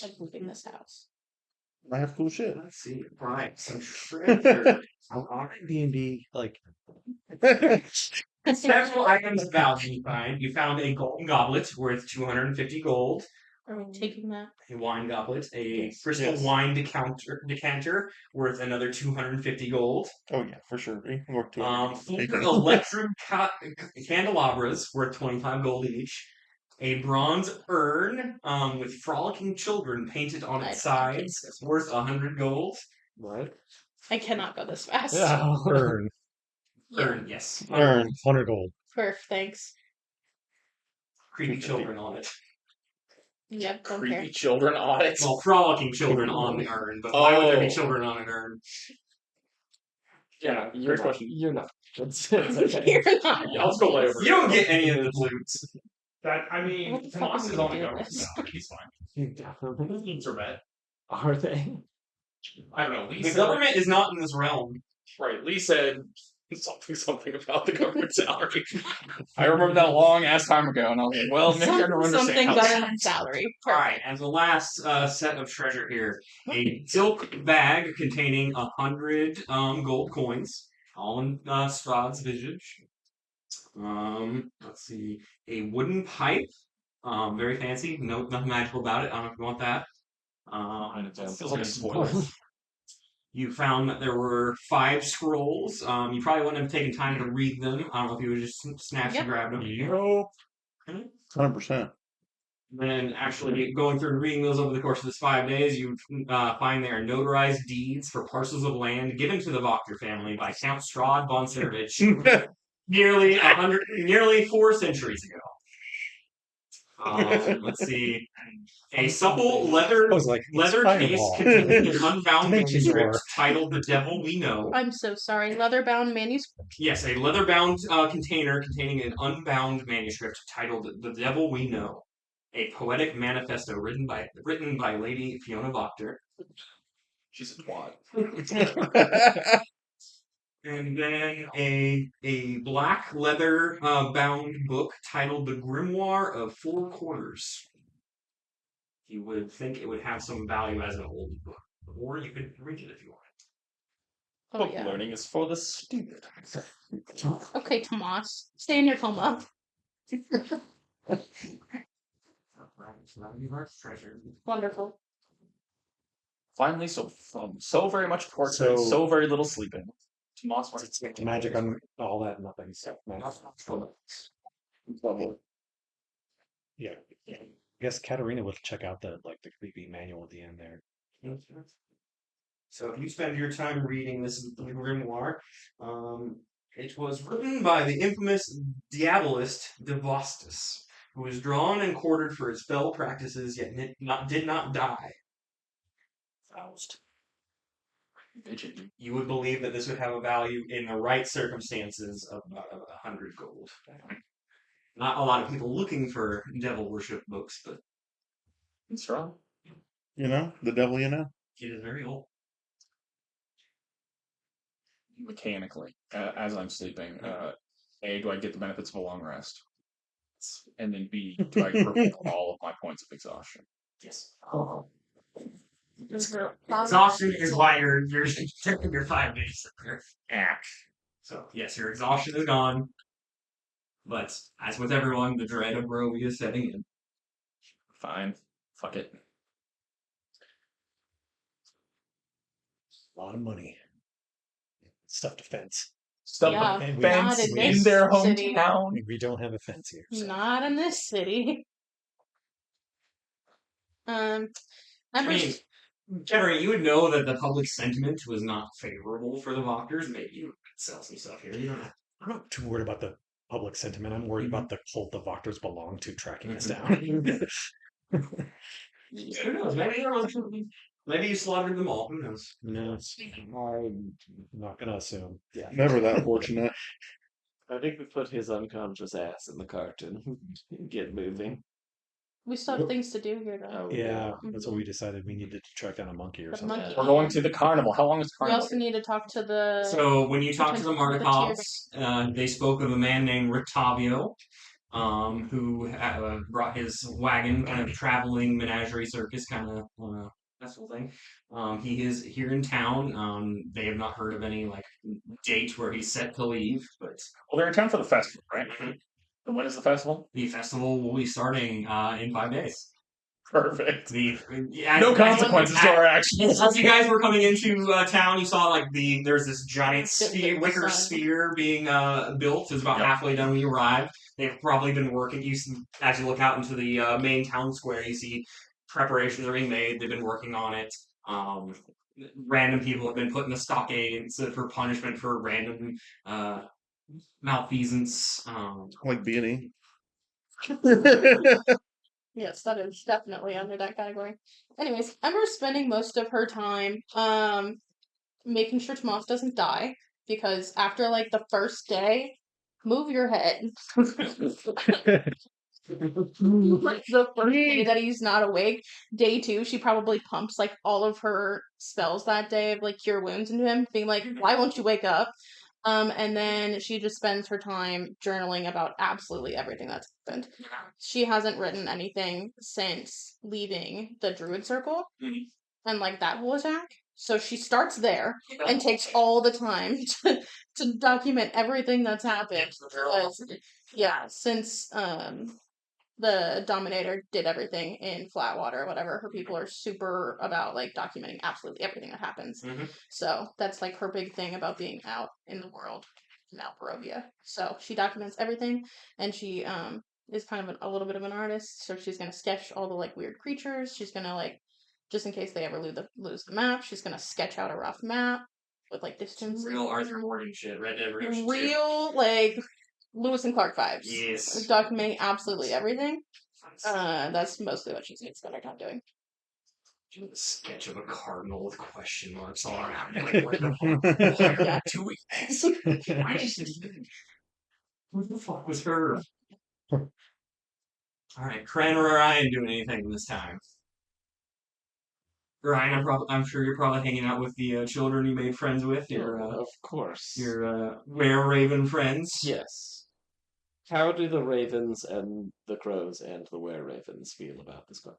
like moving this house. I have cool shit. Let's see. Right. Some treasure. On D&D, like Several items of value you find. You found a golden goblet worth 250 gold. Are we taking that? A wine goblet. A Yes. crystal Yes. wine decanter worth another 250 gold. Oh yeah, for sure. Work to Four electric candelabras worth 25 gold each. A bronze urn with frolicking children painted on its sides worth 100 gold. what? I cannot go this fast. Yeah, burn. Yeah. Urn, yes. Urn. 100 gold. Perf, thanks. Creepy children on it. Yep, don't Creepy care. children on it. Well, frolicking children on the urn, but why would there be Oh. children on an urn? Yeah, Great not. question. You're not. It's okay. You're not. Yeah, let's go lay over. You don't get any of the loots. That. I What mean, the fuck Tomas are is we on gonna the do government, with this? so he's fine. You definitely Needs are met. are they? I don't know. Lee The said, government is not in this realm. right. Lee said something about the government salary. I remember that a long ass time ago, and I was like, well, maybe I don't understand. Something how government salary. Alright, and the last set of treasure here. A silk bag containing 100 gold coins, all in Strahd's visage. Let's see. A wooden pipe. Very fancy. No, nothing magical about it. I don't know if you want that. It feels like a spoiler. You found that there were 5 scrolls. You probably wouldn't have taken time to read them. I don't know if you would just snatched and grabbed them. Nope. 100%. Then actually going through and reading those over the course of this 5 days, you find there are notarized deeds for parcels of land given to the Voctor family by Count Strahd von Servich nearly 4 centuries ago. Let's see. A supple leather I was like, case Fireball. containing an unbound Dimension manuscript door. titled "The Devil We Know." I'm so sorry. Leather-bound manuscript. Yes, a leather-bound container containing an unbound manuscript titled "The Devil We Know," a poetic manifesto written by Lady Fiona Voctor. She's a twat. And then a black leather bound book titled "The Grimoire of Four Quarters." You would think it would have some value as an old book, or you could read it if you want. Oh, Book yeah. learning is for the stupid. Okay, Tomas. Stay in your coma. Wonderful. Finally, from so very much pork So- and so very little sleeping. Tomas went It's magic on all that, nothing. So, yeah. I guess Katarina would check out the creepy manual at the end there. So if you spend your time reading this grimoire, it was written by the infamous diabolist Devastus, who was drawn and quartered for his fell practices, yet did not die. Faust. You would believe that this would have a value in the right circumstances of 100 gold. Not a lot of people looking for devil worship books, but It's wrong. You know, the devil you know. it is very old. Mechanically, as I'm sleeping, A, do I get the benefits of a long rest? And then B, do I repeat all of my points of exhaustion? Yes. Exhaustion. Exhaustion is why you're taking your 5 days there. Yeah. So yes, your exhaustion is gone. But as with everyone, the dread of Broly is setting in. Fine. Fuck it. A lot of money. Stuff to fence. Stuff Yeah, and not fence in in this their city. hometown. We don't have a fence here. So. Not in this city. I Numbers. mean, Jeffrey, you would know that the public sentiment was not favorable for the Voctors. Maybe you could sell some stuff here. You don't have I'm not too worried about the public sentiment. I'm worried about the cult the Voctors belong to tracking us down. Who knows? Maybe you slaughtered them all. Who knows? No, I'm not gonna assume. Yeah. Never that fortunate. I think we put his unconscious ass in the cart and get moving. We still have things to do here, though. Oh, Yeah, that's what we decided. We needed to track down a monkey or The something. monkey. We're going to the carnival. How long is the We carnival? also need to talk to the. So when you talk to the Potential Markovs, they spoke of a man named Rictavio. who brought his wagon, kind of traveling menagerie circus kind of festival thing. He is here in town. They have not heard of any like date where he's set to leave, but Well, they're in town for the festival, right? And when is the festival? the festival will be starting in 5 days. Perfect. Yeah, No consequences to our actions. As you guys were coming into town, you saw like there's this giant wicker Sun. sphere being built. It was about Yep. halfway done when you arrived. They've probably been working. As you look out into the main town square, you see preparations are being made. They've been working on it. Random people have been put in the stockades for punishment for random malfeasance. Like B&E. Yes, that is definitely under that category. Anyways, Ember's spending most of her time making sure Tomas doesn't die, because after like the first day, move your head. Like the first day that he's not awake, day 2, she probably pumps like all of her spells that day of like cure wounds into him, being like, "Why won't you wake up?" And then she just spends her time journaling about absolutely everything that's happened. She hasn't written anything since leaving the Druid Circle and like that whole attack. So she starts there and takes all the time to document everything that's happened. Because, yeah, since the Dominator did everything in Flatwater or whatever, her people are super about like documenting absolutely everything that happens. So that's like her big thing about being out in the world now, Barovia. So she documents everything, and she is kind of a little bit of an artist. So she's gonna sketch all the like weird creatures. She's gonna like, just in case they ever lose the map, she's gonna sketch out a rough map with like distance. Real Arthur Morgan shit. Red Dead Redemption 2. Real like Lewis and Clark vibes. Yes. Documenting absolutely everything. That's mostly what she's going to spend her time doing. A sketch of a cardinal with question marks all around it. Like, what the fuck? Why are you doing this? Why is she doing this? Who the fuck was her? Alright, Kren or Ryan doing anything this time? Ryan, I'm sure you're probably hanging out with the children you made friends with. Of course. Your were-raven friends. Yes. How do the ravens and the crows and the were-ravens feel about this book?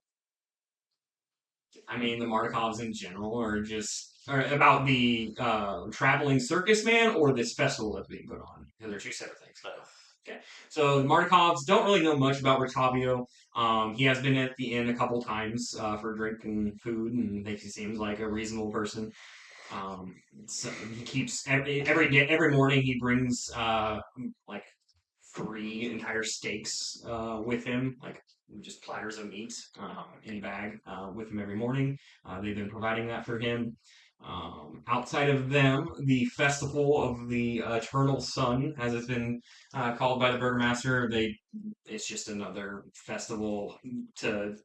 I mean, the Markovs in general are about the traveling circus man or this festival that's being put on. Because they're two separate things. Okay. So the Markovs don't really know much about Rictavio. He has been at the inn a couple times for drink and food, and he seems like a reasonable person. So he keeps every morning he brings like 3 entire steaks with him, like just platters of meat in a bag with him every morning. They've been providing that for him. Outside of them, the Festival of the Eternal Sun, as it's been called by the Burgomaster, it's just another festival to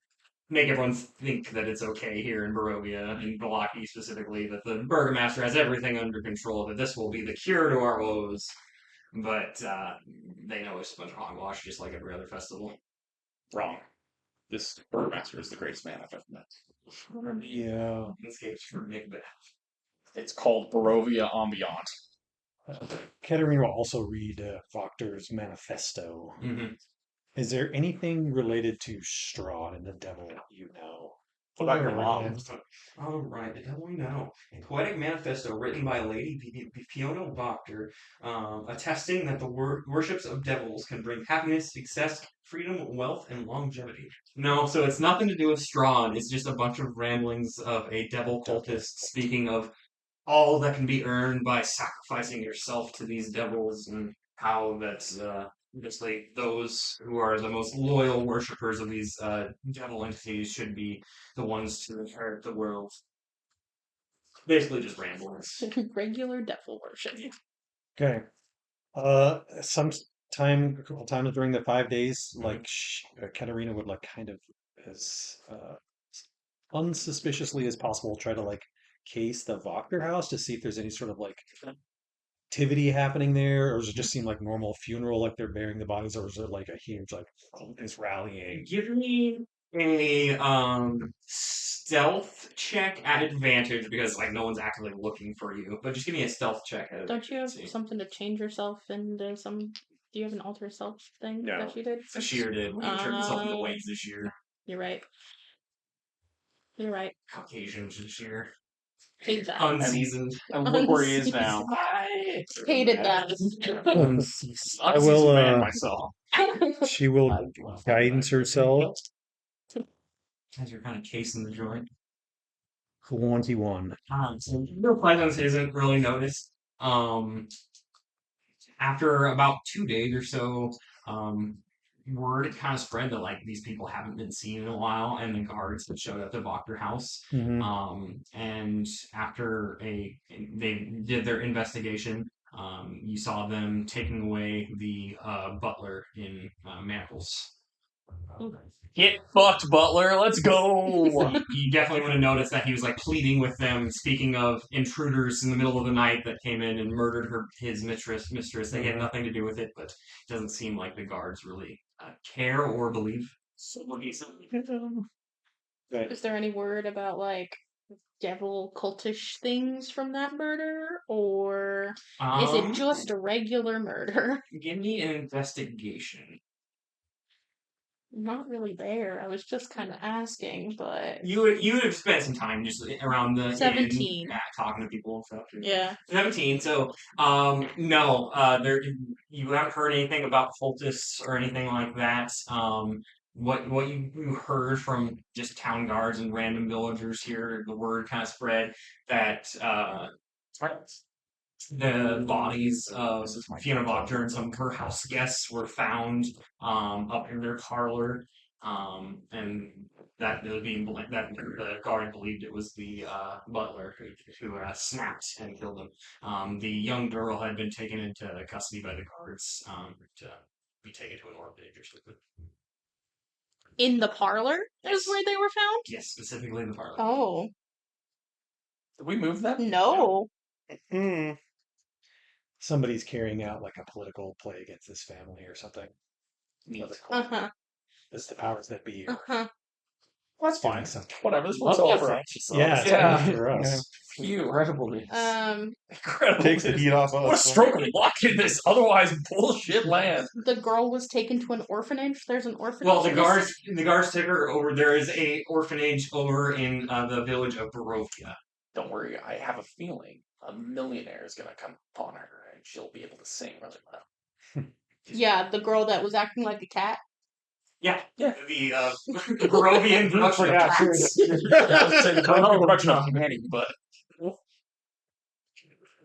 make everyone think that it's okay here in Barovia, and Balaki specifically, that the Burgomaster has everything under control, that this will be the cure to our woes. But they know it's a bunch of hogwash, just like every other festival. Wrong. This Burgomaster is the greatest man I've ever met. Yeah. Escapes from Macbeth. It's called Barovia Ambiant. Katerina will also read Voctor's manifesto. Mm-hmm. Is there anything related to Strahd and the devil you know? What about your mom? Oh, right, the devil we know. A poetic manifesto written by Lady Fiona Voctor, attesting that the worships of devils can bring happiness, success, freedom, wealth, and longevity. No, so it's nothing to do with Strahd. It's just a bunch of ramblings of a devil cultist speaking of all that can be earned by sacrificing yourself to these devils, and how that's basically those who are the most loyal worshippers of these devil entities should be the ones to inherit the world. Basically just ramblings. Regular devil worship. Okay. A couple times during the 5 days, like Katerina would like kind of as unsuspiciously as possible try to like case the Voctor house to see if there's any sort of like activity happening there, or does it just seem like normal funeral, like they're burying the bodies, or is it like a huge like is rallying? Give me a stealth check at advantage, because like no one's actively looking for you, but just give me a stealth check. Don't you have something to change yourself into some Do you have an alter self thing No. that you did? Sashir did. We turned himself into waves this year. You're right. You're right. Caucasian this year. Hate that. Unseasoned. And look where he is now. I Hated that. I will. Man myself. She will guidance herself. As you're kind of casing the joint. 21. So your presence isn't really noticed. After about 2 days or so, word kind of spread that like these people haven't been seen in a while, and the guards had showed up to Wachter House. And after they did their investigation, you saw them taking away the butler in manacles. Get fucked, Butler. Let's go. You definitely would have noticed that he was like pleading with them, speaking of intruders in the middle of the night that came in and murdered his mistress. They had nothing to do with it, but it doesn't seem like the guards really care or believe. Is there any word about like devil cultish things from that murder, or is it just a regular murder? Give me an investigation. Not really there. I was just kind of asking, but You would have spent some time just around the 17. inn, talking to people and stuff. Yeah. 17. So, no, there you haven't heard anything about cultists or anything like that. What you heard from just town guards and random villagers here, the word kind of spread that the bodies of Fiona Wachter and some of her house guests were found up in their parlor, and that the guard believed it was the butler who snapped and killed them. The young girl had been taken into custody by the guards to be taken to an orphanage or something. In the parlor Yes. is where they were found? Yes, specifically in the parlor. Oh. Did we move that? No. Somebody's carrying out like a political play against this family or something. Uh-huh. It's the powers that be. Uh-huh. Well, that's Doing fine. something. Whatever. This Love one's that over. for anxious Yeah, it's Yeah. fine for us. Phew. Incredible news. Incredible. Takes the heat off us. What a stroke of luck in this otherwise bullshit land. The girl was taken to an orphanage. There's an orphanage. Well, the in this guards took her over. There is a orphanage over in the village of Barovia. Don't worry, I have a feeling a millionaire is going to come upon her and she'll be able to sing really well. Yeah, the girl that was acting like a cat. Yeah, Yeah. the Barovian production of Forgot cats. I was saying the Colombian production of humanity, but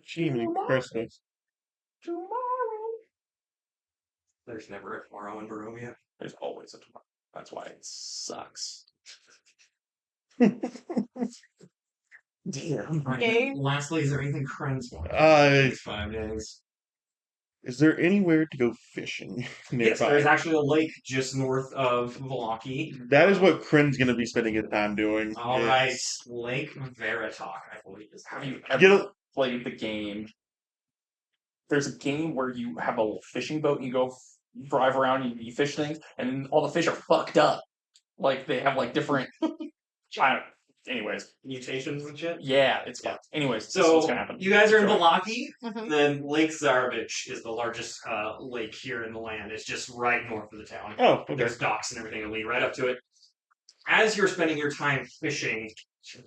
Jiminy Christmas. There's never a tomorrow in Barovia. there's always a tomorrow. That's why it sucks. Damn. Okay. Lastly, is there anything Kren's want? Uh, 5 days. Is there anywhere to go fishing nearby? Yes, there's actually a lake just north of Vlaki. That is what Kren's going to be spending his time doing. All is- right, Lake Veritok, I believe is Have you Get ever a- played the game? There's a game where you have a little fishing boat and you go drive around and you fish things, and then all the fish are fucked up. Like they have like different. Anyways, mutations and shit. yeah, it's fucked. Anyways, this is So what's gonna happen. you guys are in Sure. Vlaki. Mhm. Then Lake Zarovich is the largest lake here in the land. It's just right north of the town. Oh, okay. There's docks and everything that lead right up to it. As you're spending your time fishing,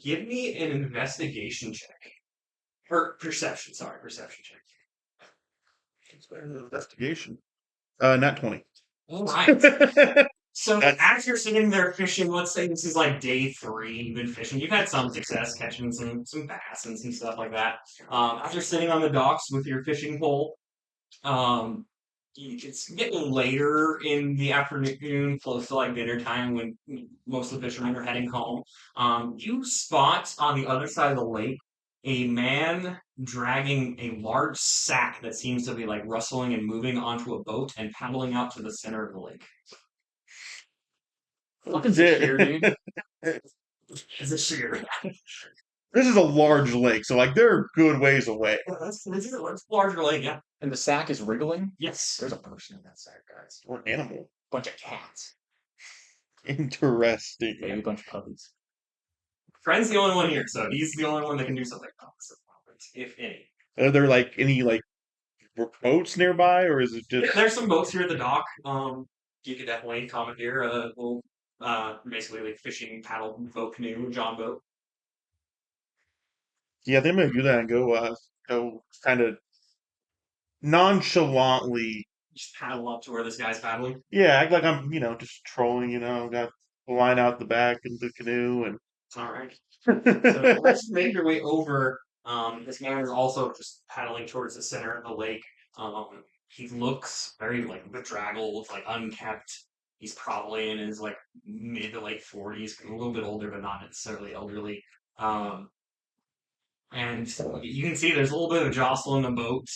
give me an investigation check. Or perception, sorry, perception check. Investigation. Not 20. Alright. So That's- as you're sitting there fishing, let's say this is like day 3, you've been fishing, you've had some success catching some bass and some stuff like that. After sitting on the docks with your fishing pole, it's getting later in the afternoon, close to like dinner time when most of the fishermen are heading home. You spot on the other side of the lake a man dragging a large sack that seems to be like rustling and moving onto a boat and paddling out to the center of the lake. Fucking here, dude. Is it sheer? This is a large lake, so like they're a good ways away. This is a larger lake, yeah. And the sack is wriggling. Yes. There's a person in that sack, guys. Or an animal. Bunch of cats. Interesting. Maybe a bunch of puppies. Friend's the only one here, so he's the only one that can do something about this, if any. Are there like any like boats nearby, or is it Yeah, just? there's some boats here at the dock. You could definitely commandeer a little, basically like fishing paddle boat canoe, John boat. Yeah, they may do that and go kind of nonchalantly. Just paddle up to where this guy's paddling. Yeah, act like I'm, just trolling. Got the line out the back of the canoe, All right. So let's make your way over. This man is also just paddling towards the center of the lake. He looks very like bedraggled, like unkept. He's probably in his like mid to late 40s, a little bit older, but not necessarily elderly. Um, and you can see there's a little bit of jostling the boat.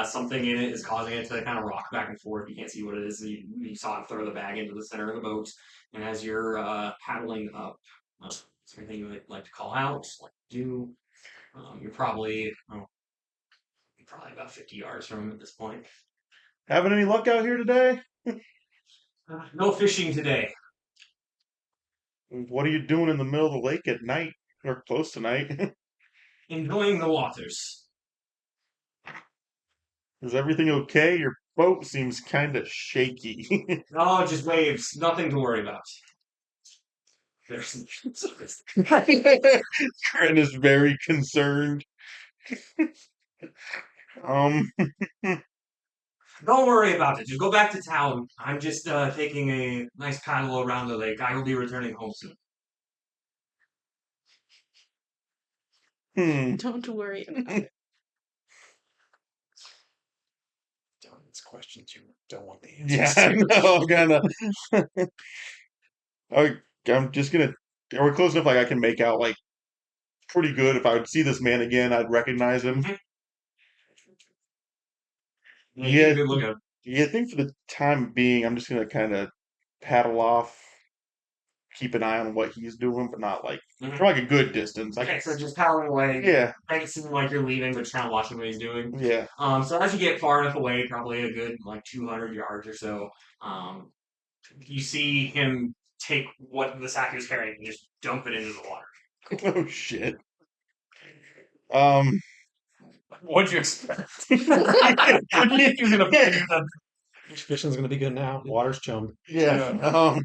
Something in it is causing it to kind of rock back and forth. You can't see what it is. You saw him throw the bag into the center of the boat. And as you're paddling up, is there anything you would like to call out, like do? You're probably about 50 yards from him at this point. having any luck out here today? No fishing today. What are you doing in the middle of the lake at night or close to night? Enjoying the waters. Is everything okay? Your boat seems kind of shaky. Oh, just waves. Nothing to worry about. There's Trent is very concerned. Um, Don't worry about it. Just go back to town. I'm just taking a nice paddle around the lake. I will be returning home soon. Don't worry about it. Don't ask questions you don't want the answers yeah, to. no, I'm gonna. I'm just gonna. Are we close enough? Like I can make out like pretty good. If I would see this man again, I'd recognize him. Yeah, Yeah, good look at him. yeah. I think for the time being, I'm just gonna kind of paddle off, keep an eye on what he's doing, but not like Mhm. for like a good distance. Okay, so just paddling away. Yeah, Make it seem like you're leaving, but just kind of watching what he's doing. yeah. So as you get far enough away, probably a good like 200 yards or so, um, you see him take what the sack he was carrying and just dump it into the water. Oh shit. Um. What'd you expect? You're gonna pay them. Fishing's gonna be good now. Water's chummed. Yeah.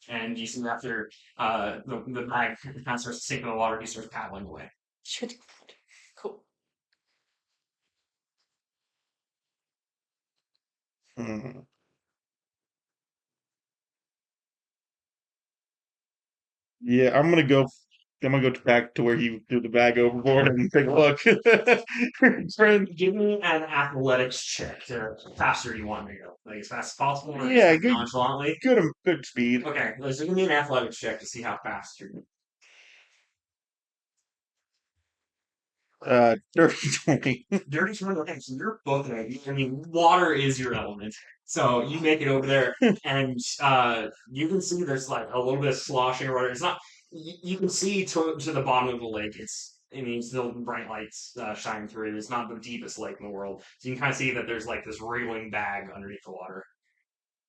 And you see after the bag kind of starts to sink in the water, he starts paddling away. Should cool. hmm. Yeah, I'm gonna go. I'm gonna go back to where he threw the bag overboard and take a look. Friend. Give me an athletics check to how faster you want me to go. Like as fast as possible or Yeah, just good. nonchalantly. Good speed. Okay, so give me an athletics check to see how fast you're Dirty 20. Dirty 20. Okay, so you're both in it. I mean, water is your element. So you make it over there, and you can see there's like a little bit of sloshing or whatever. It's not. You can see to the bottom of the lake. I mean, still bright lights shining through it. It's not the deepest lake in the world. So you can kind of see that there's like this wriggling bag underneath the water.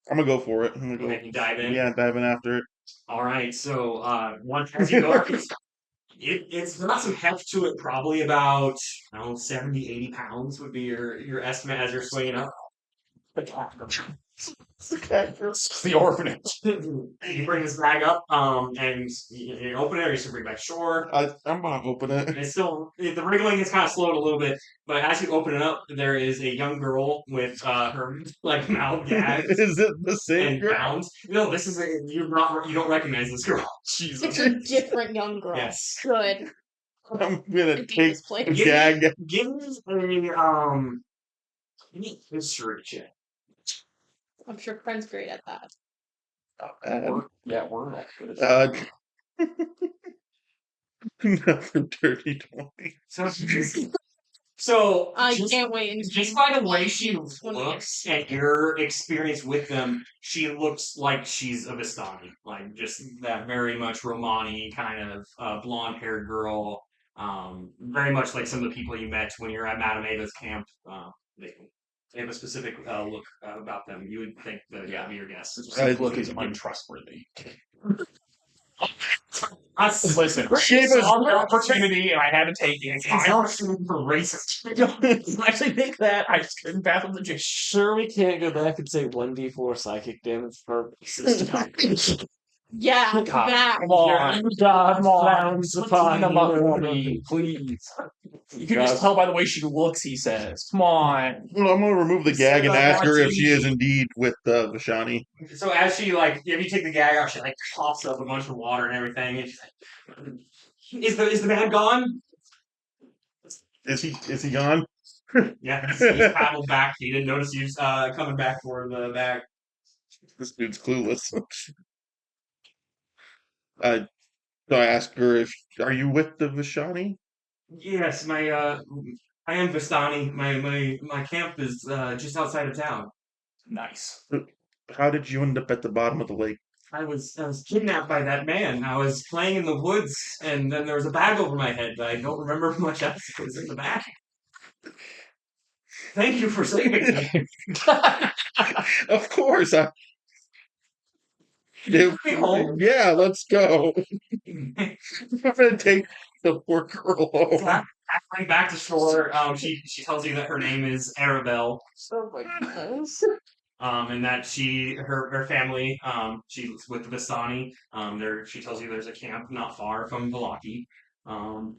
I'm gonna go for it. I'm gonna You go. make you dive in. Yeah, diving after it. All right. So once as you go, it's got some heft to it. Probably about 70, 80 pounds would be your estimate as you're swinging up. It's the orphanage. You bring this bag up, and you open it, or you should bring it back shore. I'm gonna open it. It's still the wriggling is kind of slowed a little bit, but as you open it up, there is a young girl with her like mouth gagged Is it the same and girl? bound. No, this is you don't recognize this girl. Jesus. It's a different young girl. Yes. Good. I'm gonna Indeed, take this place. the gag. Give me a history check. I'm sure Friend's great at that. We're not good at Another dirty 20. So I just, can't wait. just by the way she 20 looks and your experience with them, she looks like she's a Vistani, like just that very much Romani kind of blonde-haired girl. Very much like some of the people you met when you're at Madame Ava's camp. They have a specific look about them. You would think that would be your guess. This look is untrustworthy. Listen, She was saw the opportunity and I had to take it. I don't shoot for racist. I don't actually think that. I just couldn't fathom the just. Sure, we can't go back and say 1d4 psychic damage for racist. Yeah, God, that. come on. God Come on. frowns upon Clean them up for you. me, please. You can God. just tell by the way she looks, he says. Come on. Well, I'm gonna remove the gag and Say that ask her if she is martini. indeed with Vashani. So as she if you take the gag out, she coughs up a bunch of water and everything, and she's like, "Is the man gone?" Is he gone? Yeah, he's paddled back. He didn't notice you coming back for the bag. This dude's clueless. So I asked her if are you with the Vashani? Yes, I am Vistani. My camp is just outside of town. Nice. How did you end up at the bottom of the lake? I was kidnapped by that man. I was playing in the woods, and then there was a bag over my head. I don't remember much else that was in the bag. Thank you for saving me. Of course. Me home. Yeah, let's go. I'm gonna take the poor girl home. Halfway back to shore, she tells you that her name is Arabelle. Oh my goodness. And that her family, she's with Vistani. She tells you there's a camp not far from Valaki.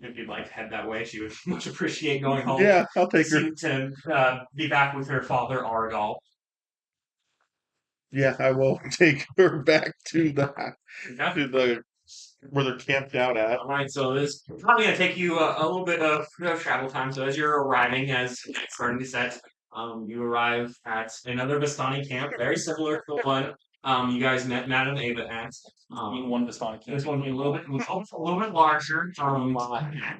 If you'd like to head that way, she would much appreciate going home. Yeah, I'll take her. To be back with her father, Argal. Yeah, I will take her back to the where they're camped out at. All right, so this is probably going to take you a little bit of travel time. So as you're arriving, as it's starting to set, you arrive at another Vistani camp, very similar to the one you guys met Matt and Ava at. One Vistani This one being a little bit larger.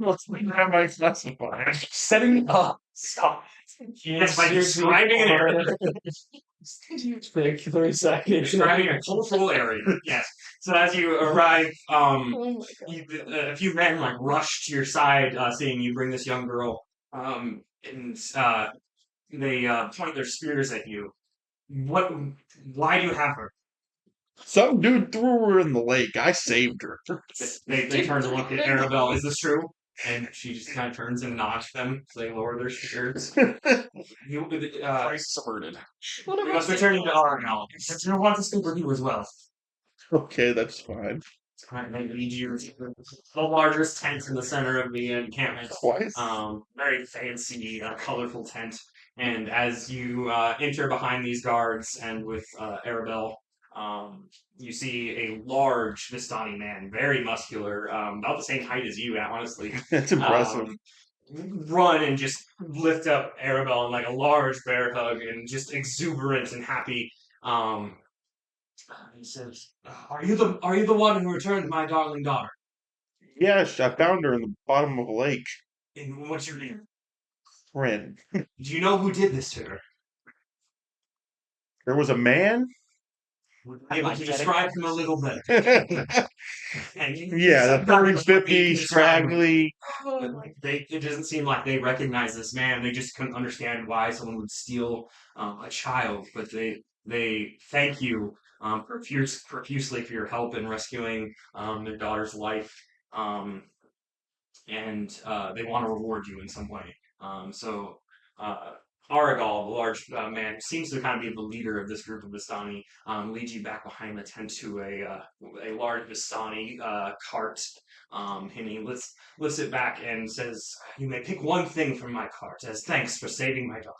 Let's have my classifier. Setting up. Stop. Yes, by describing an area. Take 3 seconds. Describing a cultural area. Yes. So as you arrive, Oh my god. a few men rush to your side, seeing you bring this young girl, and they point their spears at you. Why do you have her? Some dude threw her in the lake. I saved her. They turn to look at Arabelle. Is this true? And she just kind of turns and nods them. So they lower their spears. Christ averted. We must return you to Argal. Since you want to speak with you as well. Okay, that's fine. Alright, they lead you to the largest tent in the center of the encampment. Twice? Very fancy, colorful tent. And as you enter behind these guards and with Arabelle, you see a large Vistani man, very muscular, about the same height as you, honestly. That's impressive. Run and just lift up Arabelle in a large bear hug and just exuberant and happy. He says, "Are you the one who returned my darling daughter?" Yes, I found her in the bottom of a lake. And what's your name? Friend. Do you know who did this to her? There was a man? Able to describe him a little bit. Yeah, And the 30-50, scraggly. It doesn't seem like they recognize this man. They just couldn't understand why someone would steal a child. But they thank you profusely for your help in rescuing their daughter's life. And they want to reward you in some way. Aragal, the large man, seems to kind of be the leader of this group of Vistani, leads you back behind the tent to a large Vistani cart. And he lifts it back and says, "You may pick one thing from my cart as thanks for saving my daughter."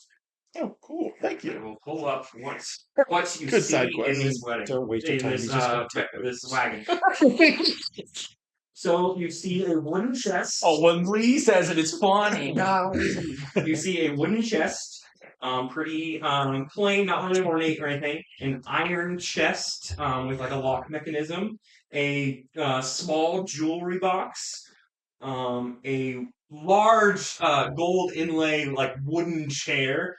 Oh, cool. Thank I you. will pull up what you Good see side in quest. this wedding. Don't waste your In time. this, You just this wagon. So you see a wooden chest. Oh, when Lee says it, it's funny. You see a wooden chest, pretty plain, not really ornate or anything. An iron chest with a lock mechanism. A small jewelry box. A large gold inlay wooden chair.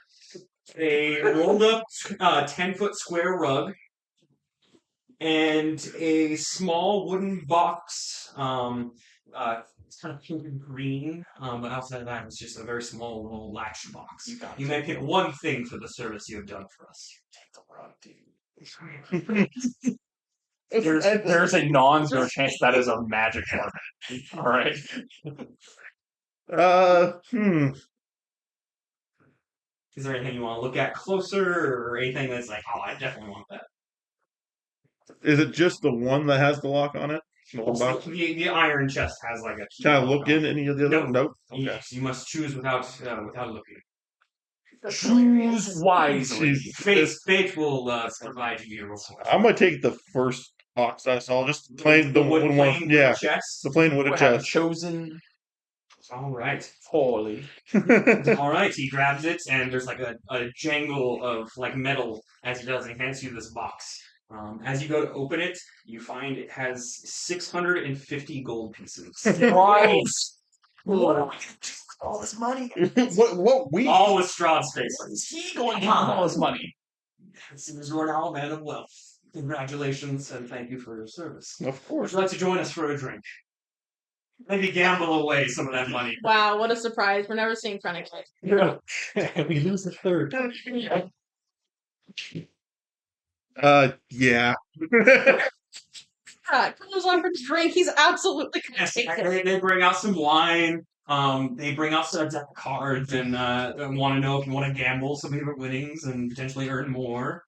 A rolled up 10-foot square rug. And a small wooden box. It's kind of pink and green, but outside of that, it's just a very small little latch box. You may pick one thing for the service you have done for us. Take the rug, dude. There's a non-zero chance that is a magic ornament. All right. Is there anything you want to look at closer, or anything that's like, oh, I definitely want that? Is it just the one that has the lock on it? The one So box? the iron chest has like a key. Can I lock look on in it. any of the other? No. Nope. Okay. Yes, you must choose without looking. That's Choose hilarious. wisely. Fate will provide you your reward. I'm gonna take the first box I saw. Just plain the the wood, one. plain Yeah, wood chest. the plain You wooden have chest. chosen All right. poorly. All right, he grabs it, and there's like a jangle of like metal as he does, and he hands you this box. As you go to open it, you find it has 650 gold pieces. Christ! All this money. what we? All with Strahd's face. What is he going to do with all this money? You are now a man of wealth. Congratulations, and thank you for your service. Of Would course. you like to join us for a drink? Maybe gamble away some of that money. Wow, what a surprise. We're never seeing French. Yeah. And we lose the third. Yeah. Comes on for the drink. He's absolutely gonna Yes, take it. they bring out some wine. They bring out some deck of cards and want to know if you want to gamble some of your winnings and potentially earn more.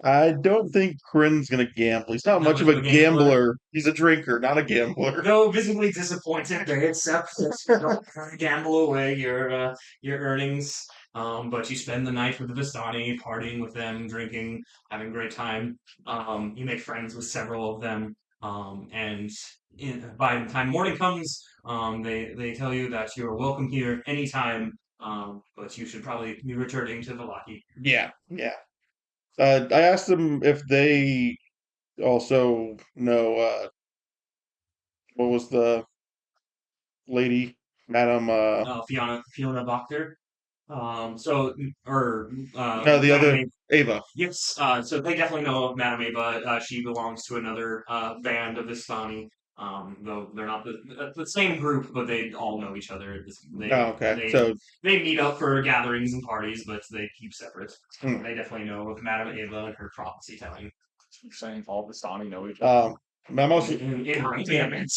I don't think Corinne's gonna gamble. He's not much of a gambler. He's a drinker, not a gambler. Though visibly disappointed, they accept that you don't gamble away your earnings. But you spend the night with the Vistani, partying with them, drinking, having a great time. You make friends with several of them. And by the time morning comes, they tell you that you are welcome here anytime. But you should probably be returning to Vallaki. Yeah. I asked them if they also know what was the lady, Madam Fiona Bachter. So or no, the other Madame Ava. yes. So they definitely know of Madame Ava. She belongs to another band of Vistani. Though they're not the same group, but they all know each other. Okay. So they meet up for gatherings and parties, but they keep separate. Hmm. They definitely know of Madame Ava and her prophecy telling. You're saying all the Stani know each other. I'm also God damn it.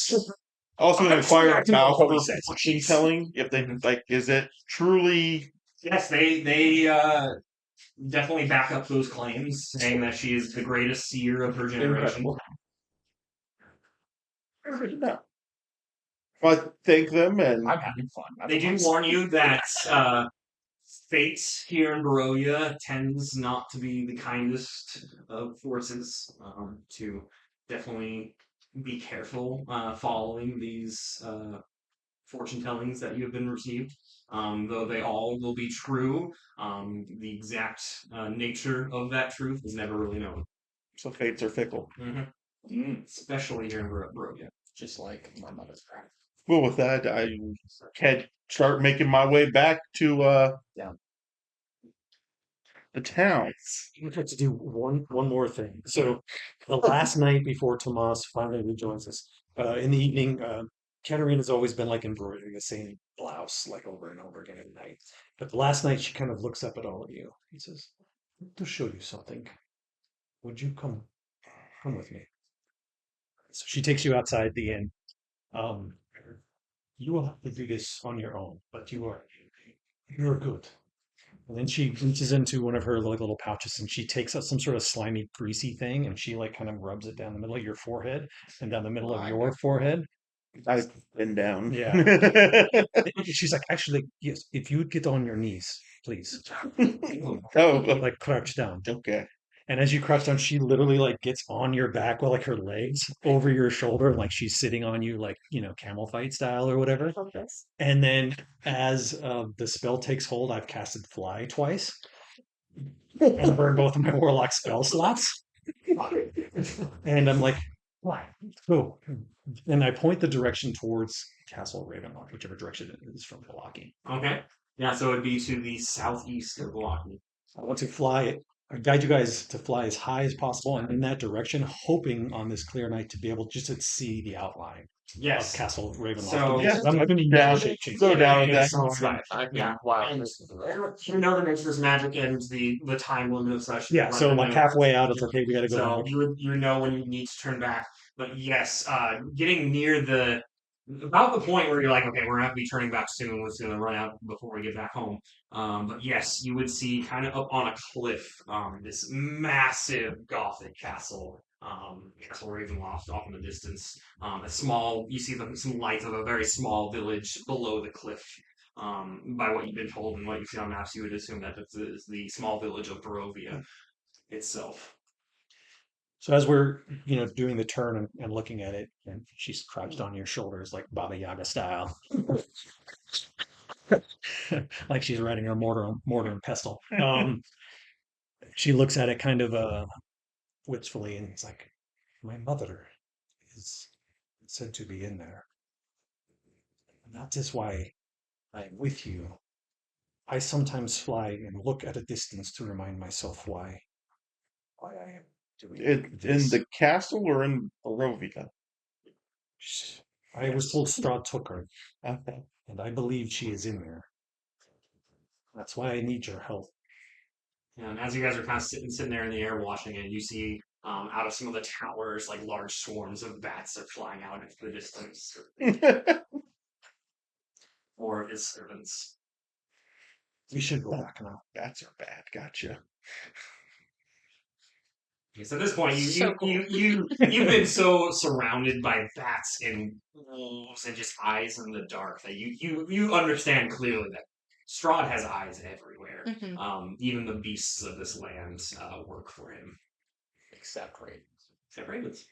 also gonna inquire I do know about what he her says. fortune telling. If they like, is it truly? Yes, they definitely back up those claims, saying that she is the greatest seer of her generation. No. Well, I thank them, and I'm having fun. They do warn you that fate here in Barovia tends not to be the kindest of forces. To definitely be careful following these fortune tellings that you have been received. Though they all will be true, the exact nature of that truth is never really known. so fates are fickle. Especially here in Barovia. Just like my mother's cry. Well, with that, I can start making my way back to the town. I'd like to do one more thing. So the last night before Tomas finally rejoins us, in the evening, Katerina's always been like embroidering the same blouse like over and over again at night. But the last night she kind of looks up at all of you and says, "To show you something. Would you come with me?" So she takes you outside the inn. You will have to do this on your own, but you're good. And then she reaches into one of her like little pouches and she takes out some sort of slimy, greasy thing and she like kind of rubs it down the middle of your forehead and down the middle of your forehead. I've been down. Yeah. She's like, actually, yes, if you would get on your knees, please. Oh, Like crouch down. okay. And as you crouch down, she literally like gets on your back with like her legs over your shoulder, and like she's sitting on you, like, you know, camel fight style or whatever. And then as the spell takes hold, I've casted Fly twice and burned both of my warlock spell slots. And I'm like, Fly, go. And I point the direction towards Castle Ravenlock, whichever direction it is from Vallaki. Okay. Yeah, so it'd be to the southeast of Vallaki. I want to fly I guide you guys to fly as high as possible and in that direction, hoping on this clear night to be able just to see the outline of Yes. Castle Ravenloft. So- Yeah, I'm going to need down. no shape change. So down with Yeah, that. so, Right. yeah. Wow. And you know the nature of this magic and the time limit of such. Yeah, let so them like know. halfway out, it's okay. We got to go So back. you know when you need to turn back. But yes, getting near about the point where you're like, okay, we're gonna have to be turning back soon. It's gonna run out before we get back home. But yes, you would see kind of up on a cliff, this massive Gothic castle. Castle Ravenloft off in the distance. You see some lights of a very small village below the cliff. By what you've been told and what you see on maps, you would assume that this is the small village of Barovia itself. So as we're, doing the turn and looking at it, and she's crouched on your shoulders like Baba Yaga style, like she's riding a mortar and pestle. She looks at it kind of wistfully, and it's like, "My mother is said to be in there. And that is why I'm with you. I sometimes fly and look at a distance to remind myself why I am doing In this." the castle or in Barovia? I was told Strahd took her, Okay. and I believe she is in there. That's why I need your help. And as you guys are kind of sitting there in the air watching it, you see out of some of the towers, like large swarms of bats are flying out into the distance. Or his servants. We should go back now. Bats are bad. Gotcha. So at this point, So cool. you've been so surrounded by bats and wolves and just eyes in the dark that you understand clearly that Strahd has eyes everywhere. Mhm. Even the beasts of this land work for him. Except ravens. Except ravens.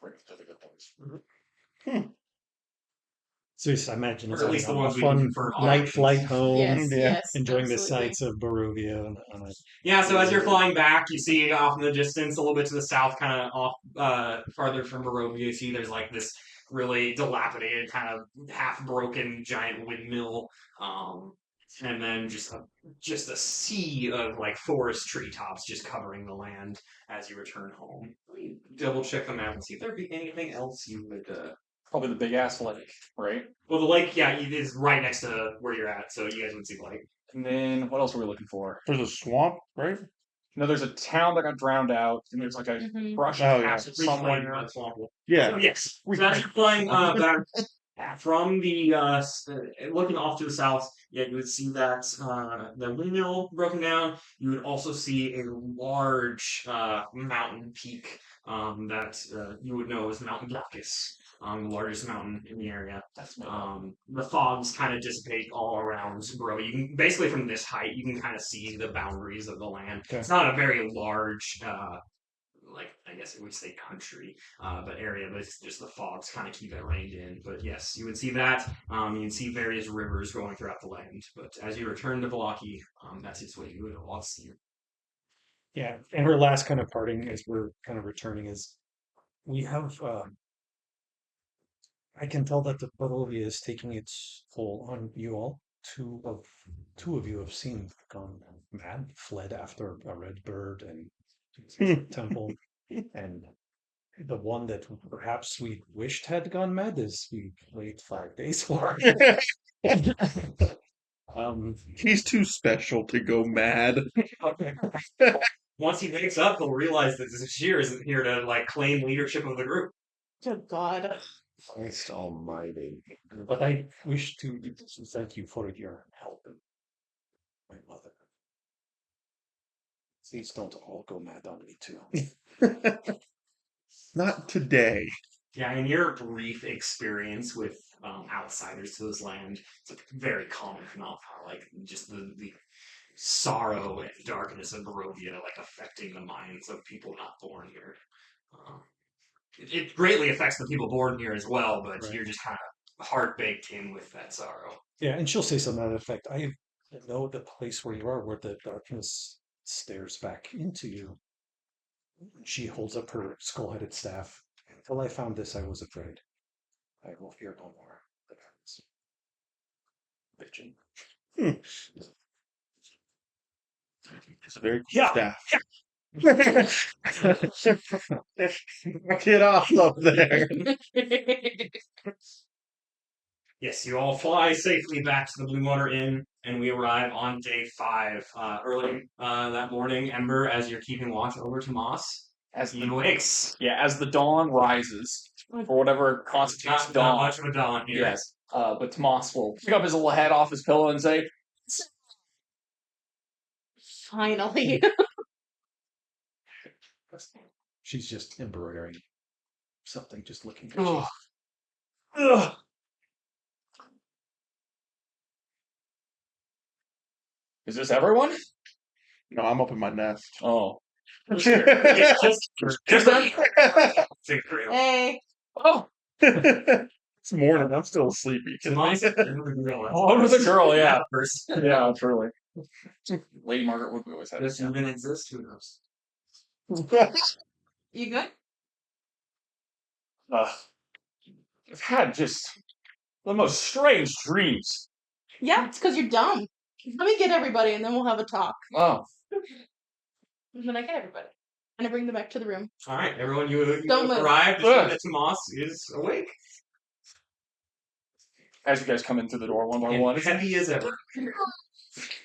Ravens are the good ones. So yes, I imagine it's Or at least like the a ones we fun prefer on night ravens. flight home, Yes, yeah. yes. enjoying the absolutely. sights of Barovia. Yeah, so as you're flying back, you see off in the distance, a little bit to the south, kind of off farther from Barovia, you see there's like this really dilapidated, kind of half broken giant windmill, and then just a sea of like forest treetops just covering the land as you return home. Double check the map and see if there'd be anything else you would. Probably the big ass lake, right? Well, the lake, yeah, it is right next to where you're at, so you guys would see the lake. And then what else are we looking for? There's a swamp, right? No, there's a town that got drowned out, and there's like a Mhm. brush Oh, yeah. castle somewhere. Yeah. So, yes. So as you're flying back from looking off to the south, yeah, you would see that the windmill broken down. You would also see a large mountain peak that you would know as Mount Glaucus, the largest mountain in the area. That's made up. The fogs kind of dissipate all around Bro. You can basically from this height, you can kind of see the boundaries of the land. Okay. It's not a very large like I guess we say country, but area, but it's just the fogs kind of keep it reined in. But yes, you would see that. You can see various rivers going throughout the land. But as you return to Valaki, that's just what you would all see. Yeah, and her last kind of parting as we're kind of returning is we have. I can tell that the Barovia is taking its toll on you all. Two of you have seen gone mad, fled after a red bird and temple, and the one that perhaps we wished had gone mad is we wait 5 days for. He's too special to go mad. Once he wakes up, he'll realize that Zashir isn't here to like claim leadership of the group. Good God. Christ almighty. But I wish to thank you for your help, my mother. Please don't all go mad on me too. Not today. Yeah, in your brief experience with outsiders to this land, it's a very common phenomenon, like just the sorrow and darkness of Barovia, like affecting the minds of people not born here. It greatly affects the people born here as well, but Right. you're just kind of heart baked in with that sorrow. Yeah, and she'll say something to that effect. I know the place where you are, where the darkness stares back into you. She holds up her skull-headed staff. Until I found this, I was afraid. I will fear no more. The darkness. Bitchin'. It's a very Yeah. staff. Get off up there. Yes, you all fly safely back to the Blue Water Inn, and we arrive on day 5 early that morning. Ember, as you're keeping watch over Tomas, As he the wakes. as the dawn rises, or whatever constitutes Not dawn. much of a dawn here. Yes. But Tomas will pick up his little head off his pillow and say, Finally. She's just embroidering something, just looking at "Ugh. you. Ugh. Is this everyone? No, I'm up in my nest. Oh. Just them? Hey. Oh. It's morning. I'm still sleepy. Tomas, Oh, with a girl, yeah. Yeah, truly. Lady Margaret would always have Does this. even exist? Who knows? You good? I've had just the most strange dreams. Yeah, it's because you're dumb. Let me get everybody and then we'll have a talk. Oh. And then I get everybody. And I bring them back to the room. All right, everyone, you Don't move. arrived to see that Tomas is awake. As you guys come in through the door one by one. And heavy as ever.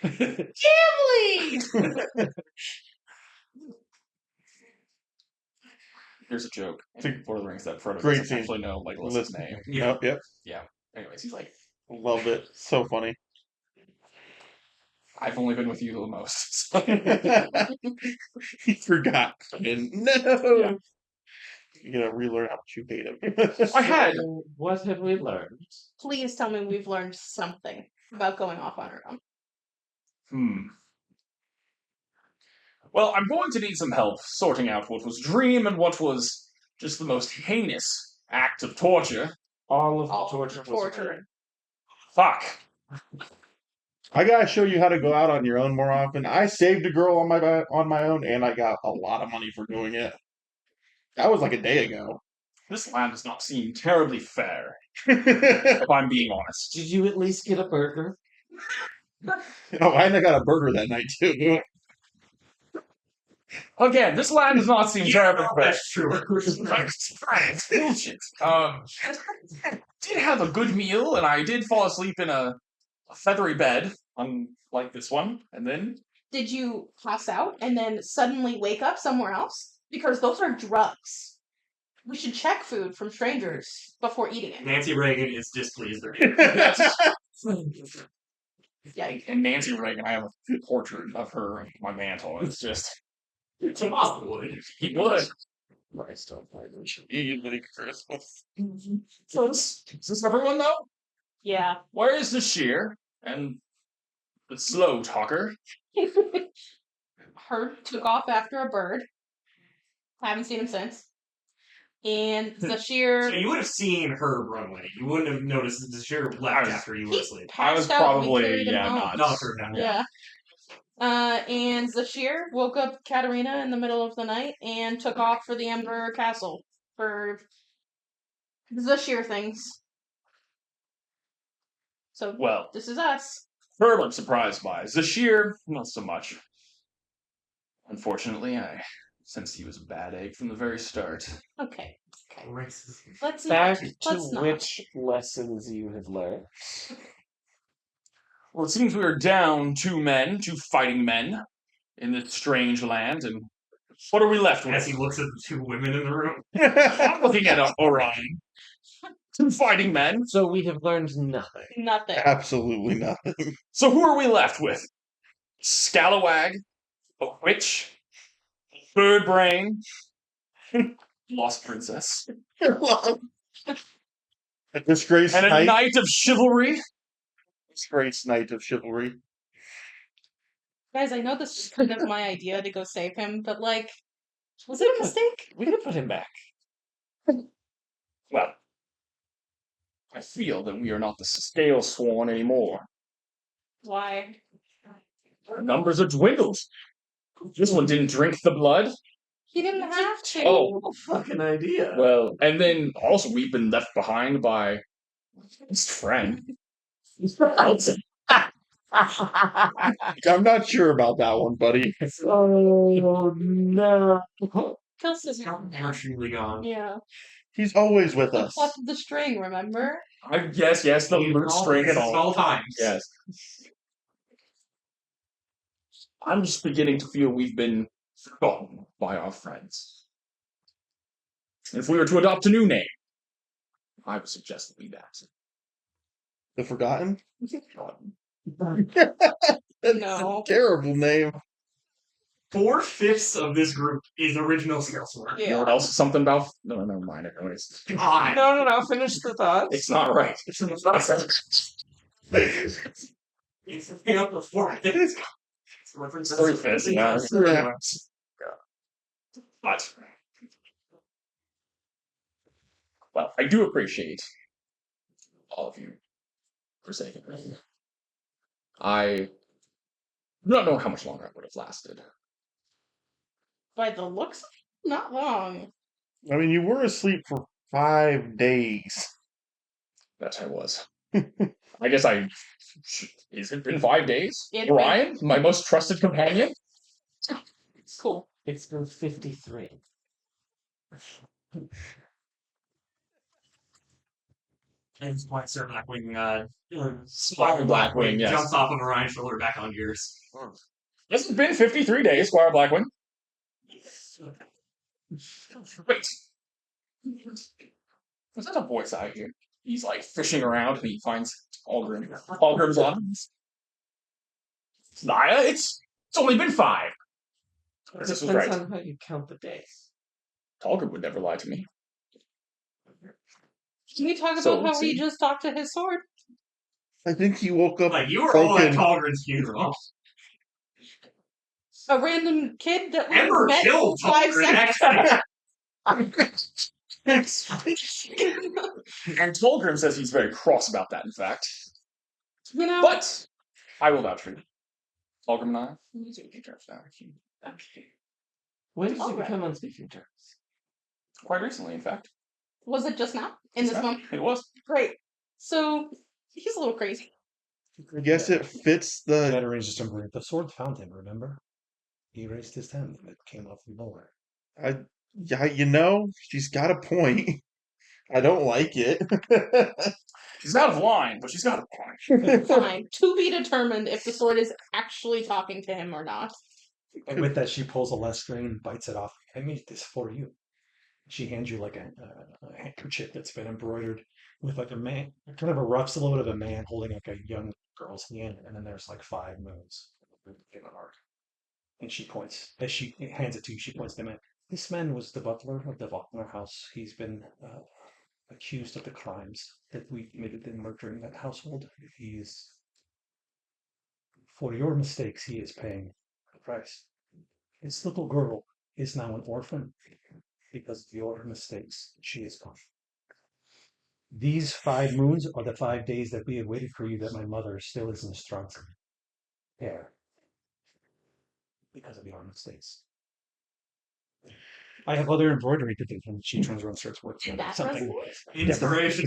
Family! Here's a joke. It's a Lord of the Rings that Frodo great doesn't scene. actually know Legolas' name. Yep. Anyways, he's like, Loved it. So funny. I've only been with you the most. So. He forgot. And no. Yeah. You gotta relearn how much you hate him. I had. What have we learned? Please tell me we've learned something about going off on our own. Well, I'm going to need some help sorting out what was dream and what was just the most heinous act of torture. All of the All torture was torture. Fuck. I gotta show you how to go out on your own more often. I saved a girl on my own, and I got a lot of money for doing it. That was like a day ago. This land does not seem terribly fair, Oh, if I'm being honest. Did you at least get a burger? and I got a burger that night too. Again, this land does not seem terribly fair. That's true. Bullshit. Did have a good meal, and I did fall asleep in a feathery bed, unlike this one, and then Did you pass out and then suddenly wake up somewhere else? Because those are drugs. We should check food from strangers before eating it. Nancy Reagan is displeased. Yeah. and Nancy Reagan, I have a portrait of her on my mantle. It's just Tomas would. he would. Christ, don't find me. Easily Christmas. So is this everyone though? Yeah. Where is the shear and the slow talker? Herb took off after a bird. I haven't seen him since. And Zashir, So you would have seen her run away. You wouldn't have noticed that Zashir left after you were he asleep. I was passed out when we probably carried him home. not. No, true. No. Yeah. And Zashir woke up Katerina in the middle of the night and took off for the Ember Castle for Zashir things. So Well, this is us. Herb I'm surprised by. Zashir, not so much. Unfortunately, I sensed he was a bad egg from the very start. Okay. Racism. Let's Back not. to Let's not. which lessons you have learned. Well, it seems we are down two fighting men, in this strange land, and what are we left As he with? looks at the two women in the room. I'm looking at Orion. Two fighting men. So we have learned nothing. Nothing. Absolutely nothing. So who are we left with? Scalawag, a witch, bird brain, lost princess, A disgraced and a knight. knight of chivalry. Disgraced knight of chivalry. Guys, I know this is kind of my idea to go save him, but like, was it a mistake? We could put him back. Well, I feel that we are not the Scalesworn anymore. Why? Our numbers are dwindled. This one didn't drink the blood. He didn't have to. Oh, Fucking idea. well, and then also we've been left behind by his friend. I'm not sure about that one, buddy. Oh no! Kels is Never truly gone. yeah. He's always with The us. pluck of the string, remember? Yes, the loose string and all. all times. Yes. I'm just beginning to feel we've been forgotten by our friends. If we were to adopt a new name, I would suggest it be that. The Forgotten? Forgotten. That's No. a terrible name. 4/5 of this group is original Scalesworn. You know what else? Something about. No, never mind. Anyways. God. No. Finish the thoughts. It's not right. It's up to 4/5. References. 3/5, yeah. Yeah. But, well, I do appreciate all of you for saying it. I do not know how much longer I would have lasted. By the looks of it, not long. I mean, you were asleep for 5 days. That I was. I guess I. Has it been 5 days? It's been- Ryan, my most trusted companion? Cool. It's been 53. And it's quite Sir Blackwing, Squire Blackwing, yes. jumps off of Orion's shoulder back on yours. Has it been 53 days, Squire Blackwing? Wait. Was that a voice I hear? He's like fishing around and he finds Algrim's lines. Naya, it's only been 5. It This was depends right. on how you count the days. Algrim would never lie to me. Can we talk So, about how let's we see. just talked to his sword? I think he woke up Like, you were all at broken. Talgrin's funeral. A random kid that we Ember met killed 5 Talgrin, seconds actually. And Tolgrim says he's very cross about that, in fact. You know? But I will vouch for you. Tolgrim and I, speaking terms now. When did you Alright. become on speaking terms? Quite recently, in fact. Was it just now? In this moment? It was. Great. So, he's a little crazy. I guess it fits That the. arranged just remember. The sword found him, remember? He raised his hand and it came off from nowhere. Yeah, you know, she's got a point. I don't like it. She's out of line, but she's got a point. Fine. To be determined if the sword is actually talking to him or not. And with that, she pulls a last string and bites it off. I made this for you. She hands you like a handkerchief that's been embroidered with like a man, kind of a rough silhouette of a man holding like a young girl's hand, and then there's like 5 moons in an arc. And she points, as she hands it to you, she points to the man. This man was the butler of the Wagner house. He's been accused of the crimes that we committed in murdering that household. He's, for your mistakes, he is paying the price. His little girl is now an orphan because of your mistakes. She is gone. These 5 moons are the 5 days that we have waited for you, that my mother still isn't strong there because of your mistakes. I have other embroidery to do, and she turns around and starts working on That something. Inspiration.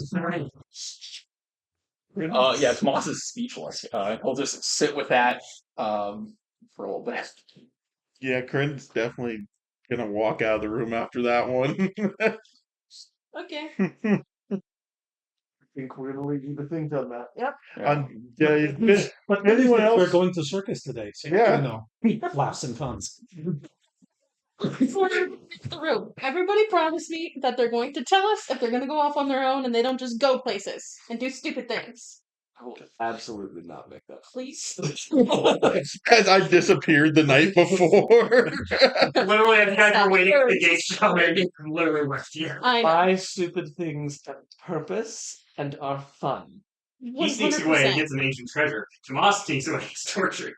Yeah, Tomas is speechless. He'll just sit with that for a little bit. Yeah, Corinne's definitely gonna walk out of the room after that one. Okay. I think we're gonna leave you to think on that. Yep. But anyone We're else? going to circus today, so Yeah. you know, laughs and funs. Through. Everybody promised me that they're going to tell us if they're going to go off on their own and they don't just go places and do stupid things. I will absolutely not make that. Please. As I disappeared the night before. Literally, I had her waiting for the gates to come in. Literally left here. I know. 5 stupid things have purpose and are fun. He sneaks away and 100%. gets an ancient treasure. Tomas sneaks away and gets tortured.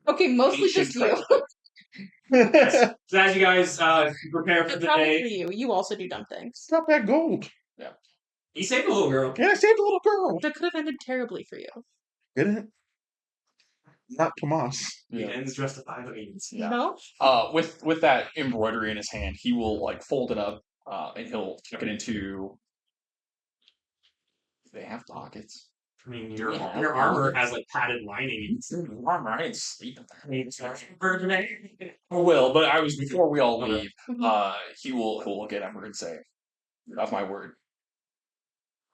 Okay, mostly Ancient just you. treasure. So as you guys prepare for the Probably for day, you. You also do dumb things. Stop that gold. he saved the little girl. Yeah, I saved a little girl. That could have ended terribly for you. Didn't it? Not Tomas. He ends dressed to 5 means. Yeah. No? With that embroidery in his hand, he will like fold it up and he'll tuck it into. They have pockets. I mean, your Yeah, your well, armor has like padded lining. Armor, I didn't sleep. I will, but I was before we all Okay. leave. Mhm. He'll look at Ember and say, "That's my word.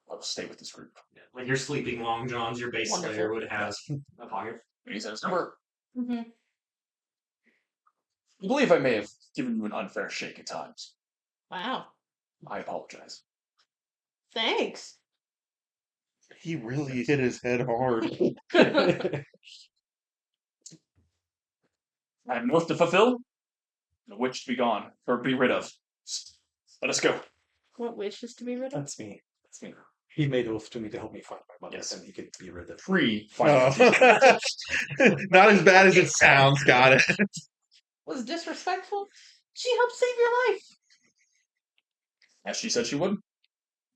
I'll stay with this group." Like your sleeping long johns, your base slayer Wonderful. would have a pocket. And he says, "Ember, Mhm. I believe I may have given you an unfair shake at times. Wow. I apologize." Thanks. He really hit his head hard. I have an oath to fulfill, and a witch to be gone, or be rid of. Let us go. What wish is to be rid of? That's me. That's me. He made oath to me to help me find my mother, Yes. and he could be rid of. Free Oh. final. Not as bad as it sounds. Got it. Was disrespectful? She helped save your life. As she said she would.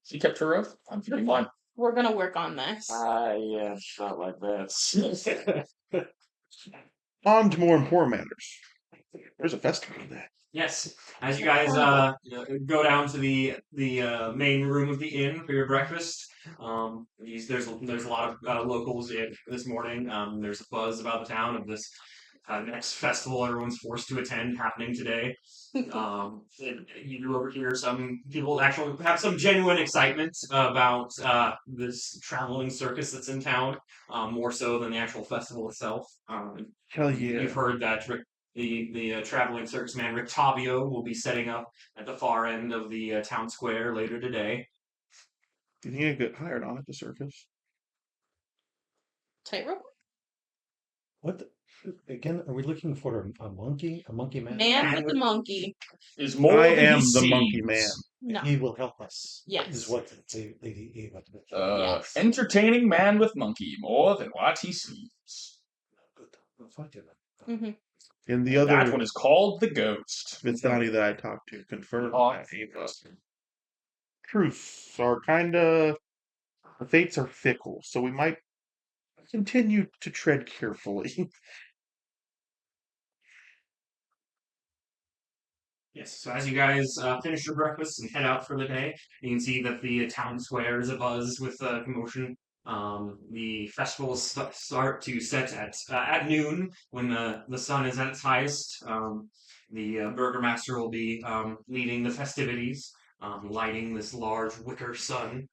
She kept her oath. I'm feeling fine. We're gonna work on this. Yeah, not like that. On to more important matters. There's a festival today. Yes, as you guys go down to the main room of the inn for your breakfast, there's a lot of locals in this morning. There's a buzz about the town of this next festival everyone's forced to attend happening today. You do overhear some people actually have some genuine excitement about this traveling circus that's in town, more so than the actual festival itself. Hell yeah. You've heard that the traveling circus man Rick Tavio will be setting up at the far end of the town square later today. Do you think I get hired on at the circus? Tightrope? What? Again, are we looking for a monkey? A monkey man? Man with the monkey. Is more I than am he the monkey seems. man. No. He will help us. Yes. Is what Lady Ava did. Yes. Entertaining man with monkey, more than what he seems. Good. We'll find him then. Mm-hmm. And the That other one is called the ghost. Vistani that I talked to confirmed Oh. that Ava. Truths are kinda the fates are fickle, so we might continue to tread carefully. Yes, so as you guys finish your breakfast and head out for the day, you can see that the town square is abuzz with commotion. The festivals start to set at noon when the sun is at its highest. The burgomaster will be leading the festivities, lighting this large wicker sun,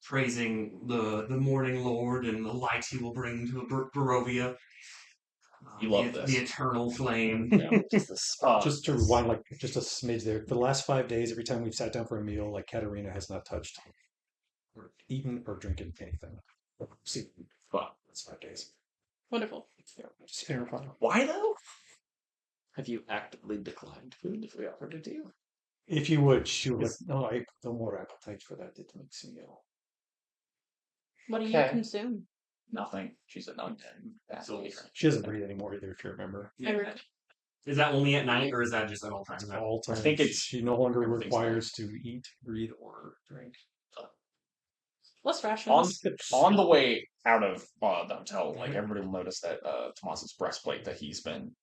praising the morning lord and the light he will bring to Barovia. You love the this. eternal flame. Just to rewind, like just a smidge there. For the last 5 days, every time we've sat down for a meal, like Katerina has not touched or eaten or drinking anything. See, Wow. that's 5 days. Wonderful. Yeah, just terrifying. Why though? Have you actively declined food if we offered it to you? If you would, she would. No, I no more appetite for that. It makes me ill. What do you Okay. consume? Nothing. She's a nun. So- She doesn't breathe anymore either, if you remember. Yeah. Is that only at night or is that just at all times? All time. think it's- she no longer everything's requires to eat, breathe, or drink. Less On, rations. on the way out of the hotel, like everybody will notice that Tomas's breastplate that he's been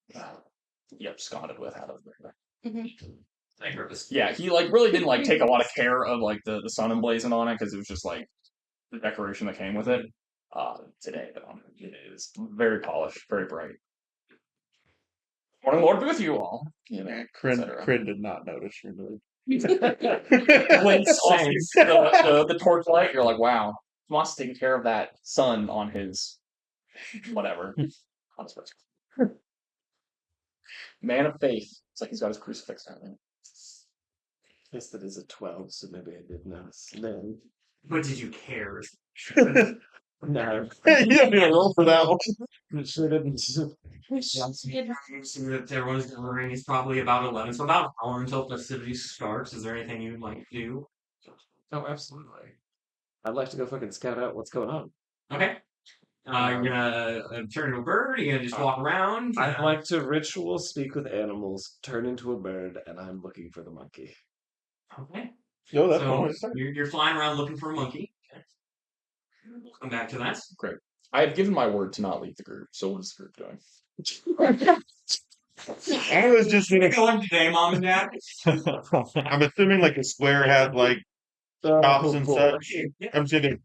absconded with out of there. Mhm. Yeah, he like really didn't like take a lot of care of like the sun emblazoned on it because it was just like the decoration that came with it. Today, though, it is very polished, very bright. Morning, Lord, be with you all. You know, Kryn did not notice your move. Glints off the torchlight. You're like, wow, Tomas taking care of that sun on his whatever. On his breast. Man of faith. It's like he's got his crucifix down there. Yes, that is a 12, so maybe I did notice then. But did you care? No. You don't need to roll for that one. It sure didn't. You see that everyone's delivering is probably about 11, so about an hour until festivities starts. Is there anything you'd like to do? Oh, absolutely. I'd like to go fucking scout out what's going on. Okay. You're gonna turn into a bird? You're gonna just walk around? I'd like to ritual speak with animals, turn into a bird, and I'm looking for the monkey. Okay. Yo, that's So fine. you're flying around looking for a monkey. Okay. We'll come back to that. Great. I have given my word to not leave the group. So what is the group doing? I was just You're going today, Mom and Dad? I'm assuming like the square has like shops and such. I'm just gonna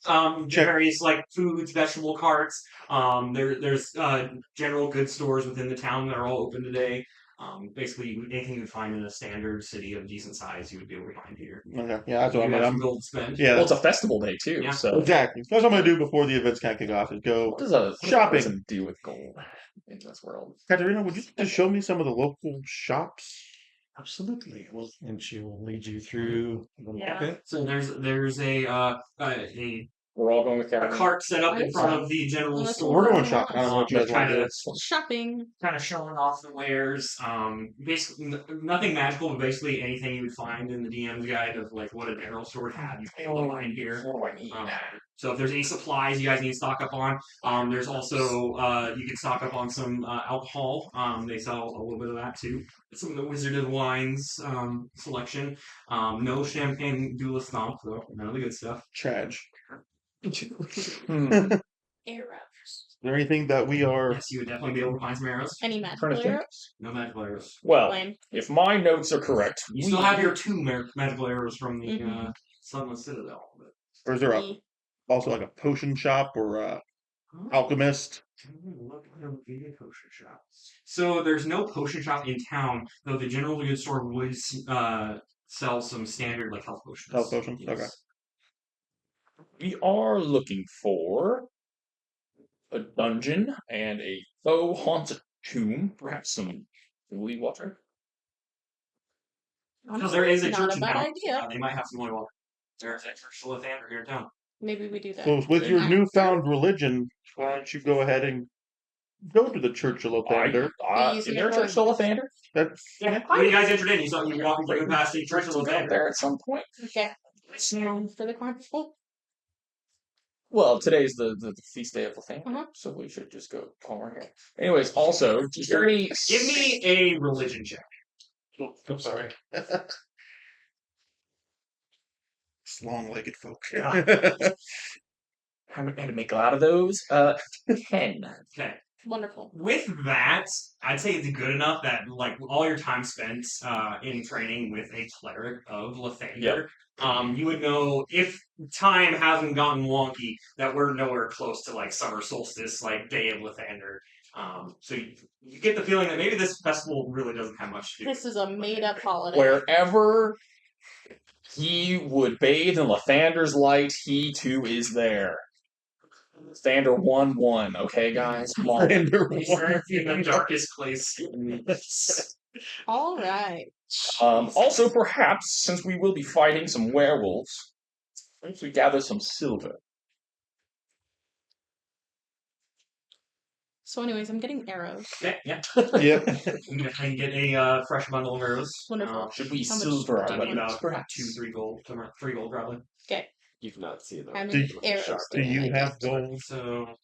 Check. Various like foods, vegetable carts. There's general goods stores within the town that are all open today. Basically, anything you would find in a standard city of decent size, you would be able to find here. Okay, yeah, that's what You I'm. have some I'm gold to spend. yeah, Well, it's a festival day too, Yeah. so exactly. That's what I'm gonna do before the events kind of kick off. Is go what does a shopping. person do with gold in this world? Katerina, would you just show me some of the local shops? Absolutely. Well, and she will lead you through the Yeah. market. So there's a We're all going with a Catherine. cart set up in front of the general Let's store. We're going shopping. I don't know what you guys want to do. Shopping. Kind of showing off the wares. Basically nothing magical, but basically anything you would find in the DM's guide of like what a general store would have, you can be able to find here. What do I need? So if there's any supplies you guys need to stock up on, there's also you can stock up on some alcohol. They sell a little bit of that too. Some of the Wizard of Wines selection. No champagne duelist stomp though. None of the good stuff. Trage. Hmm. Arrows. Is there anything that we are? Yes, you would definitely be able to find some arrows. Any Trying magical to think. arrows? No magical arrows. Well, Lame. if my notes are correct, You still have your two magical arrows from the Mhm. Sunless Citadel. But... Or is there Me. also like a potion shop or a alchemist? So there's no potion shop in town, though the general goods store would sell some standard like health potions. Health potions? Yes. Okay. we are looking for a dungeon and a foe haunted tomb, perhaps some holy water. Because there is a Not church a in bad town. idea. They might have some holy water. There's a church to Lathander here in town. Maybe we do that. So with your newfound religion, why don't you go ahead and go to the Church of Lathander? We Is there a church to Lathander? That's Yeah, when you guys entered in, you saw you walking past the church of Out Lathander. there at some point. Okay. For the carnival. Well, today's the feast day of Lathander, Mhm. so we should just go over here. Anyways, also, is there any... Give me a religion check. I'm sorry. It's long-legged folk. How to make a lot of those? 10. Okay. Wonderful. With that, I'd say it's good enough that like all your time spent in training with a cleric of Lathander, you would know if time hasn't gotten wonky that we're nowhere close to like summer solstice, like day of Lathander. So you get the feeling that maybe this festival really doesn't have much to do. This is a made-up holiday. Wherever he would bathe in Lathander's light, he too is there. Lathander 1-1, okay, guys? Come on. Lathander He's one. in the darkest place. All right. Also, perhaps, since we will be fighting some werewolves, perhaps we gather some silver. So, anyways, I'm getting arrows. Okay, yeah. Yep. You can get a fresh bundle of arrows. Wonderful. Should we How much silver our do you need? weapons, About perhaps? 2-3 gold, somewhere 3 gold probably. Okay. You've not seen them. How Do many you- arrows Do you I have gold? So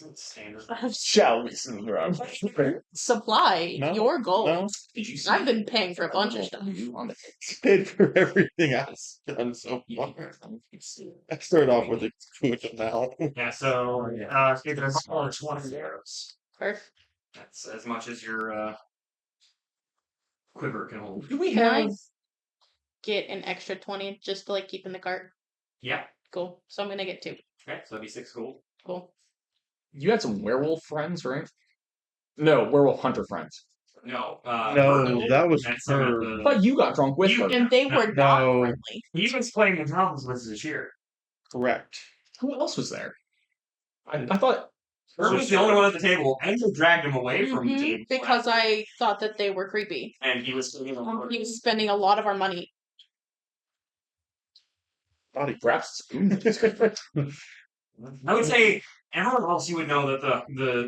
it's standard. get? Shall we silver our weapons? Supply No, your gold. No, Did you see I've been paying for a bunch of stuff. on the paid for everything I've done so far. I started off with a good amount. Yeah, so you can afford 20 arrows. Perfect. That's as much as your quiver can hold. Do we Can I have... get an extra 20 just to like keep in the cart? Yeah. Cool. So I'm gonna get 2. Okay, so that'd be 6 gold. Cool. You had some werewolf friends, right? No, werewolf hunter friends. No. No, that was That's her. I thought you got drunk with her. And they were not No. friendly. He was playing the drums with this year. Correct. Who else was there? I thought... Herb was the only one at the table, and you dragged him away from the Mhm, table. because I thought that they were creepy. And he was He was spending a lot of our money. Body Perhaps... I would say everyone else you would know that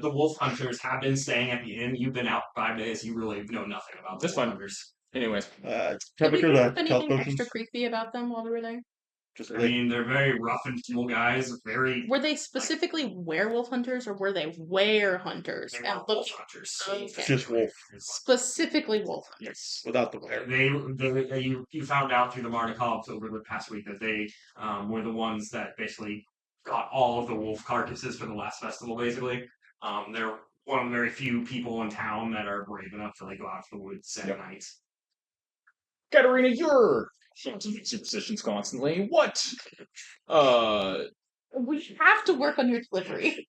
the wolf hunters have been staying at the inn. You've been out 5 days. You really know nothing about the This wolf one. hunters. Anyways. Did Temperature, we the have health anything potions. extra creepy about them while we were there? Just I mean, they're very rough and tumble guys. Very Were they specifically werewolf hunters or were they were hunters? they're And not look, wolf hunters. Okay. just wolf specifically wolf hunters. Yes. without the wear. You found out through the Marnikovs over the past week that they were the ones that basically got all of the wolf carcasses for the last festival. Basically, they're one of the very few people in town that are brave enough to like go out to the woods at night. Katerina, you're haunted with superstitions constantly. What We have to work on your delivery.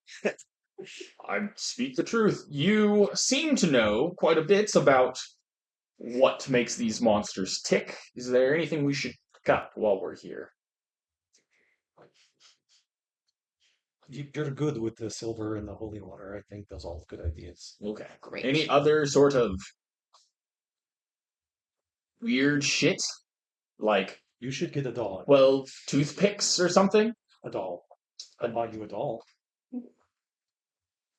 I speak the truth. You seem to know quite a bit about what makes these monsters tick. Is there anything we should pick up while we're here? You're good with the silver and the holy water. I think those are all good ideas. Okay. Great. Any other sort of weird shit? Like You should get a doll. 12 toothpicks or something? A doll. I'd buy you a doll.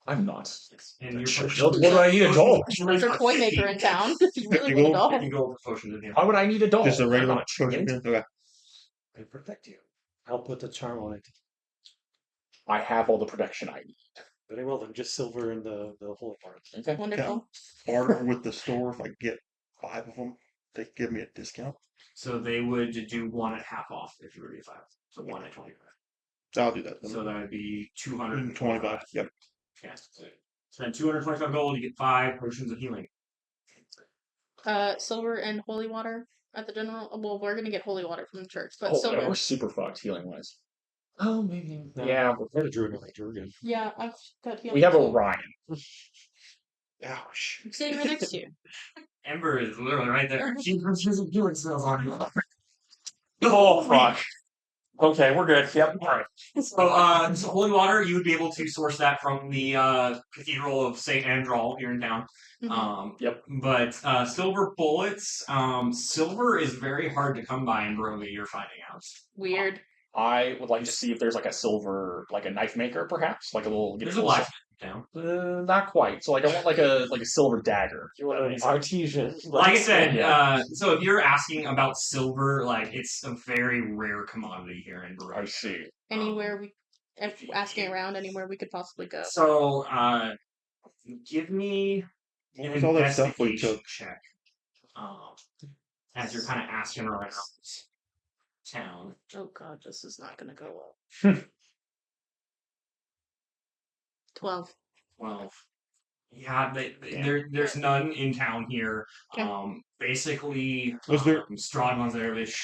I'm not. And your Sure. potion. What do I need a doll? There's a toy maker in town. If you really You want a go- doll. You go over potion in here. Why would I need a doll? Just a I'm regular not potion. trained. Okay. I protect you. I'll put the charm on it. I have all the protection I need. Very well, then just silver and the holy water. Okay. Wonderful. Barter with the store if I get 5 of them. They give me a discount. So they would do 1 at half off if you were to get 5. So 1 at 25. So I'll do that. So that would be 25. 225. Yep. Yes. Spend 225 gold, you get 5 potions of healing. Silver and holy water at the general. Well, we're gonna get holy water from the church, but Oh, silver. no, we're super fucked healing wise. Oh, maybe. No. Yeah, We're the druid ranger. We're good. Yeah, I've got healing. we have too. Orion. Ouch. I'm sitting right next to you. Ember is literally right there. She has healing spells on you. Oh, fuck. Okay, we're good. Yep. Alright. So holy water, you would be able to source that from the Cathedral of St. Andral here in town. Mhm. Yep. But silver bullets, silver is very hard to come by in Broly, you're finding out. Weird. I would like to see if there's like a silver, like a knife maker, perhaps, like a little. There's a blacksmith in town. Not quite. So like I want like a silver dagger. You want an artesian? Like I said, Yeah. so if you're asking about silver, like it's a very rare commodity here in I Broly. see. Anywhere if asking around anywhere we could possibly go. So give me What an was all that stuff we investigation took? check. As you're kind of asking around town. Oh god, this is not gonna go well. 12. 12. Yeah, Damn. there's none in town here. Okay. Basically, Was there- Strahd Zervish,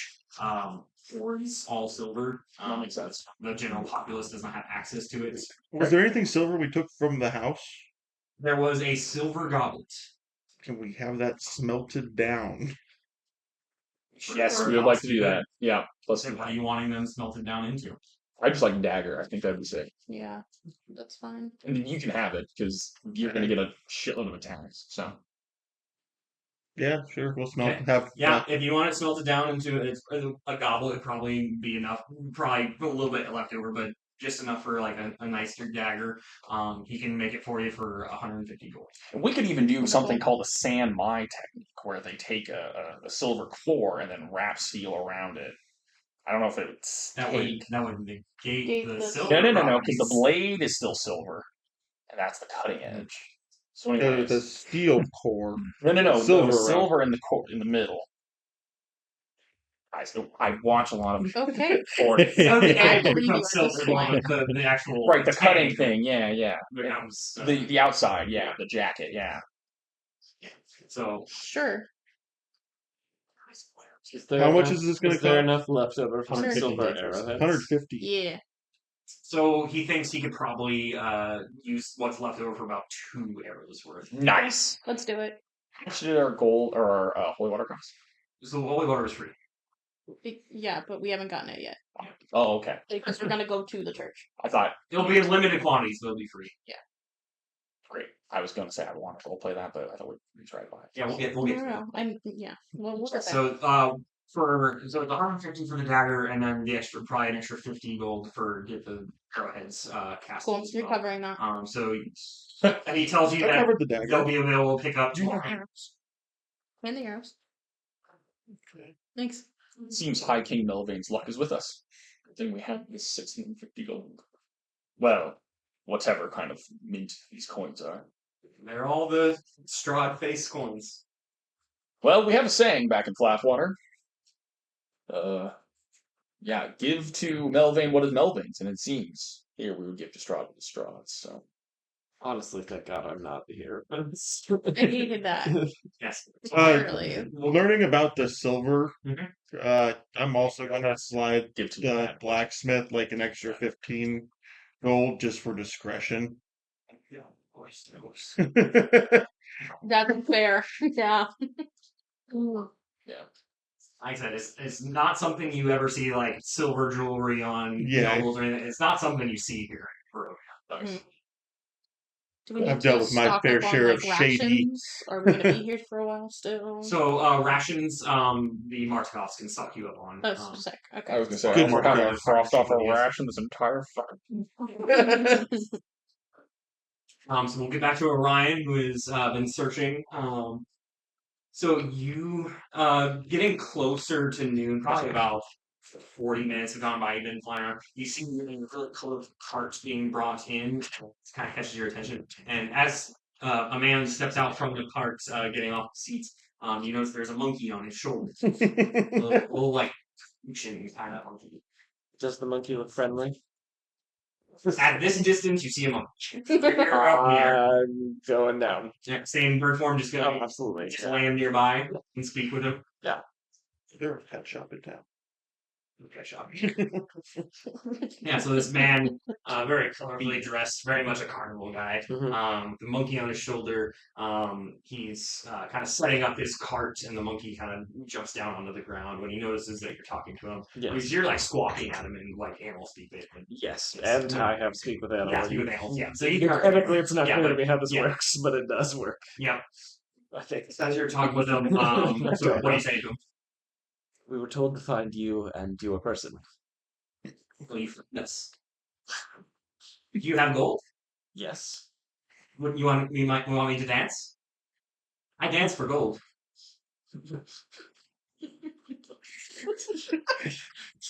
all silver. That makes sense. The general populace does not have access to it. Was there anything silver we took from the house? There was a silver goblet. Can we have that smelted down? Yes, we would like to do that. Yeah. Plus, So what are you wanting them smelted down into? I just like dagger. I think that'd be sick. Yeah, that's fine. And then you can have it because you're gonna get a shitload of attacks. So Yeah, sure. We'll smelt. Okay. Have Yeah, if you want it smelted down into a goblet, it'd probably be enough. Probably a little bit left over, but just enough for like a nicer dagger. He can make it for you for 150 gold. and we could even do something called a San Mai technique, where they take a silver core and then wrap steel around it. I don't know if it would That would negate Negate the the- silver. No, because the properties. blade is still silver, and that's the cutting edge. So anyways, the steel core. no, silver silver around. in the middle. I watch a lot of Okay. porn. Okay, I it believe you becomes at this silver, point. but the actual Right, the cutting tag thing, yeah. becomes The outside, yeah, the jacket, yeah. so. Sure. Is there How much enough- is this gonna Is there cost? enough left over for 150 silver digits. arrowheads? 150. Yeah. So he thinks he could probably use what's left over for about 2 arrows worth. Nice. Let's do it. How much did our gold or our holy water cost? So the holy water is free. Yeah, but we haven't gotten it yet. Oh, okay. Because we're gonna go to the church. I thought, It'll be in limited quantities, but it'll be free. great. I was going to say I wanted to roleplay that, but I thought we'd try to buy it. Yeah, we'll get No, to no, that. no. Yeah. Well, we'll get there. So so the 150 for the dagger, and then probably an extra 50 gold for get the arrowheads cast. Cool. as You're well. covering that. So and he tells you I that covered the they'll dagger. be able to pick up 2 more arrows. And the arrows. Thanks. Seems High King Melvain's luck is with us. Good thing we have this 650 gold. Well, whatever kind of mint these coins are. They're all the Strahd face coins. Well, we have a saying back in Flatwater. Yeah, give to Melvain what is Melvain's, and it seems here we would give to Strahd what is Strahd's. So Honestly, thank God I'm not here. I needed that. Yes. Entirely. Learning about the silver, Mhm. I'm also gonna slide Give to the that. blacksmith like an extra 15 gold just for discretion. Yeah, of course. That's fair. Yeah. Yeah. Like I said, it's not something you ever see like silver jewelry on Yeah. nobles or anything. It's not something you see here in Barovia. Mhm. Do we need I've dealt to with my stock fair up on share like of shady. rations? Are we gonna be here for a while still? So rations, the Martikovs can stock you up on. Oh, sick. Okay. I was gonna say, Good I also mark, have yeah. crossed off a Yes. ration this entire fucking. So we'll get back to Orion, who has been searching. So you getting closer to noon, probably about 40 minutes have gone by. You've been flying around. You see really close carts being brought in. It kind of catches your attention. And as a man steps out from the carts, getting off the seats, you notice there's a monkey on his shoulder. A little like function kind of monkey. Does the monkey look friendly? At this distance, you see a monkey. You're up here. I'm going down. Yeah, same bird form, just Oh, gonna absolutely. just land nearby and speak with him. There a pet shop in town. Okay, shop. Yeah, so this man, very colorfully dressed, very much a carnival guy. Mhm. The monkey on his shoulder. He's kind of setting up his cart, and the monkey kind of jumps down onto the ground when he notices that you're talking to him. Yes. You're like squawking at him in like animal speak, basically. Yes. Yes. And I have speak with animals. Yeah, speak with animals. Yeah. So you can Technically, it's not yeah, clear to but- me how this yeah. works, but it does work. Yeah. I think. As you're talking with him, so what do you say to him? We were told to find you and you a person. Yes. Do you have gold? Yes. Would you want me to dance? I dance for gold.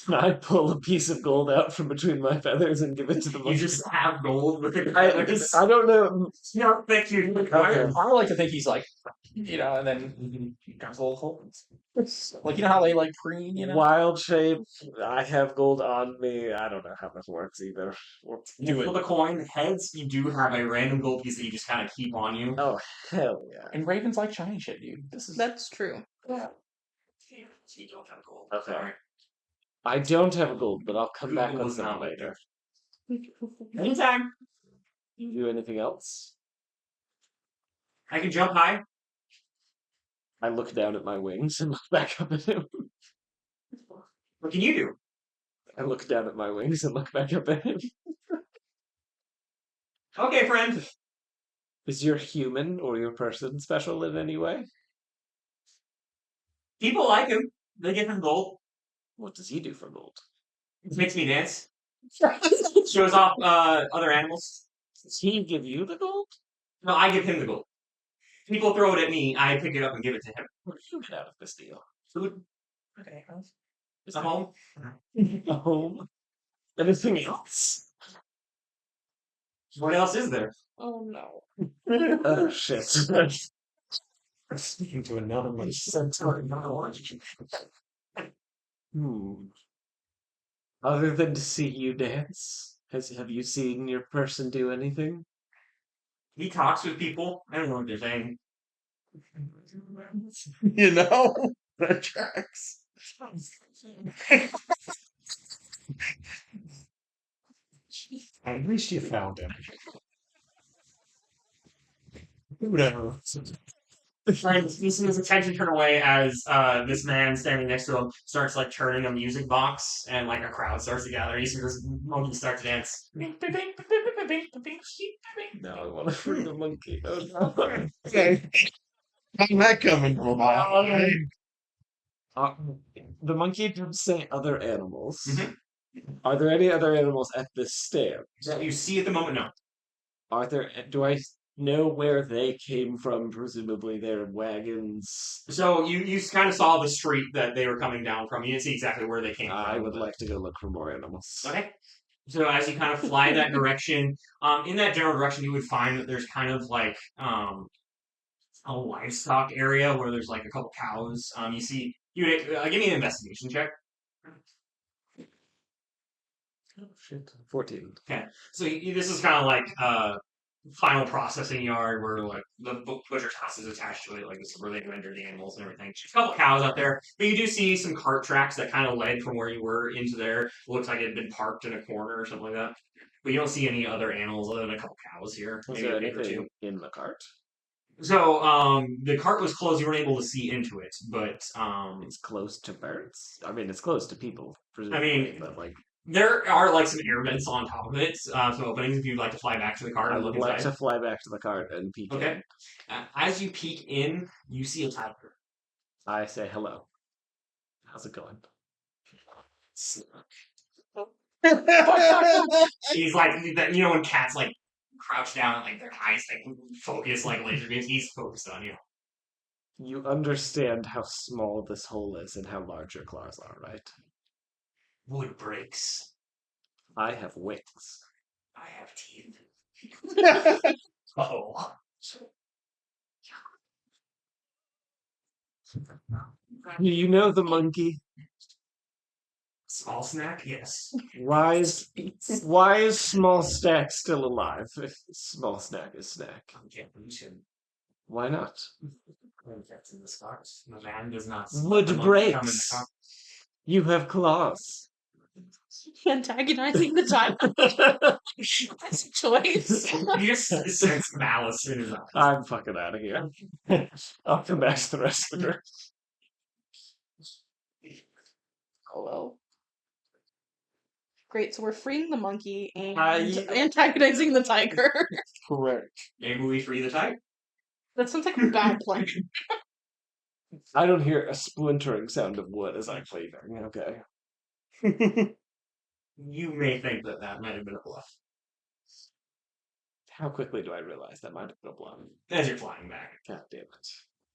Can I pull a piece of gold out from between my feathers and give it to the You monkey? just have gold with it. I don't know. No, thank you. I would like to think he's like, and then he comes a little hole. Like, you know how they like preen, Wild shape. I have gold on me. I don't know how this works either. You flip a coin. Heads, you do have a random gold piece that you just kind of keep on you. Oh, hell yeah. And ravens like shiny shit, dude. This is That's true. Yeah. You don't have gold. Okay. Sorry. I don't have gold, but I'll come back Google with is them not later. Anytime. You do anything else? I can jump high. I look down at my wings and look back up at him. What can you do? I look down at my wings and look back up at him. Okay, friend. Is your human or your person special in any way? People like him. They give him gold. What does he do for gold? It makes me dance. Shows off other animals. Does he give you the gold? No, I give him the gold. People throw it at me. I pick it up and give it to him. What do you get out of this deal? Food. okay. Is a home. A home? Anything else? What else is there? Oh no. Oh, shit. Speaking to anonymous. Centaur knowledge. Other than to see you dance, have you seen your person do anything? He talks with people. I don't know what they're saying. You know? That tracks. At least you found him. Whatever. Like, you see his attention turn away as this man standing next to him starts like turning a music box, and like a crowd starts to gather. You see this monkey start to dance. No, I want to free the monkey. Oh, no. Okay. How's that coming from? The monkey did say other animals. Mhm. Are there any other animals at this stand? That you see at the moment, no. Are there? Do I know where they came from? Presumably, their wagons. So you kind of saw the street that they were coming down from. You didn't see exactly where they came from. I would like to go look for more animals. Okay. So as you kind of fly that direction, in that general direction, you would find that there's kind of like a livestock area where there's like a couple cows. You see, you would, give me an investigation check. Oh shit! 14. Okay. So this is kind of like final processing yard where like the butcher's house is attached to it, like this is where they render the animals and everything. There's a couple cows out there, but you do see some cart tracks that kind of led from where you were into there. It looks like it had been parked in a corner or something like that. But you don't see any other animals other than a couple cows here, Was maybe there a pig or two. anything in the cart? So the cart was closed. You weren't able to see into it, but It's close to birds. I mean, it's close to people, I presumably, mean, but like, there are like some air vents on top of it, some openings if you'd like to fly back to the cart I and look would like inside. to fly back to the cart and peek Okay. in. As you peek in, you see a tiger. I say hello. How's it going? He's like, you know, when cats like crouch down and like their eyes like focus like laser beams. He's focused on you. You understand how small this hole is and how large your claws are, right? Wood breaks. I have wings. I have teeth. Oh. Do you know the monkey? Small snack, yes. Why is Small Snack still alive if Small Snack is Snack? Can't lose him. Why not? That's in the scars. The man does not. Wood the monkey come in the breaks. car. You have claws. Antagonizing the tiger. That's a choice. You just sense malice in his eyes. I'm fucking out of here. I'll come back to the rest of the group. Hello. Great, so we're freeing the monkey and Yeah. antagonizing the tiger. Correct. Maybe we free the tiger. That sounds like a bad plan. I don't hear a splintering sound of wood as I'm leaving. Okay. You may think that that might have been a bluff How quickly do I realize that might have been a bluff? as you're flying back. God damn it.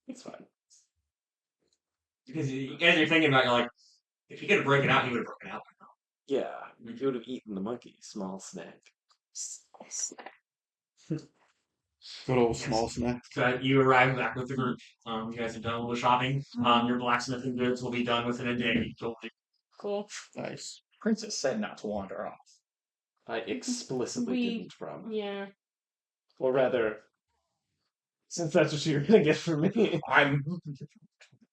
It's fine. Because as you're thinking about it, you're like, if he could have broken out, he would have broken out. Yeah, you would have eaten the monkey. Small snack. Good old small snack. So you arrive back with the group. You guys have done all the shopping. Your blacksmithing goods will be done within a day. Cool. Nice. Princess said not to wander off. I explicitly We- didn't promise. Yeah. Or rather, since that's what you're gonna get from me.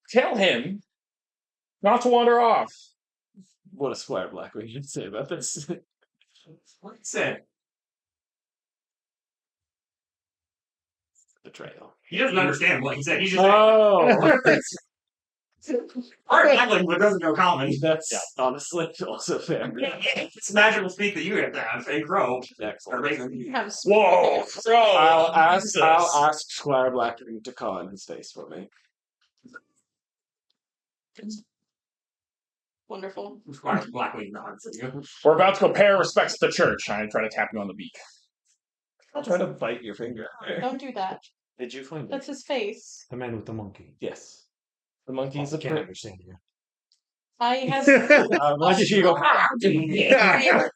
Tell him not to wander off. What does Squire Blackwing should say about this? What's it? Betrayal. He doesn't understand what he said. He's just Oh, Art Blackling doesn't know common. that's honestly also fair. It's magical speak that you have to have. Fake crow. Excellent. You have Whoa! I'll ask Jesus. Squire Blackwing to call in his face for me. Wonderful. Squire Blackwing nods at you. We're about to go pay our respects to the church. I try to tap you on the beak. I'll try to bite your finger. Don't do that. Did you find That's it? his face. The man with the monkey. Yes. The monkey's a Can't prick. understand you. I have Why did you go?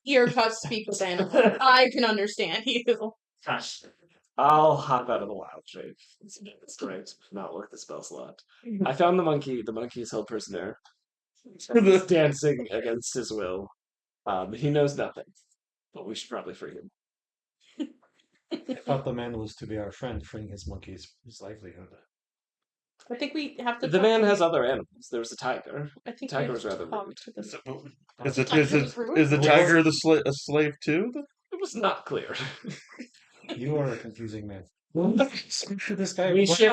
ear cuts speak with animals. I can understand you. Gosh. I'll hop out of the wild shape. It's great. Not worth the spell slot. I found the monkey. The monkey is held prisoner. He's dancing against his will. He knows nothing. But we should probably free him. I thought the man was to be our friend, freeing his monkeys, his livelihood. I think we have to. The talk man to- has other animals. There was a tiger. I think tiger we was have to rather talk rude. to this. Is the tiger a slave too? It was not clear. You are a confusing man. Speak to this guy. We What- should.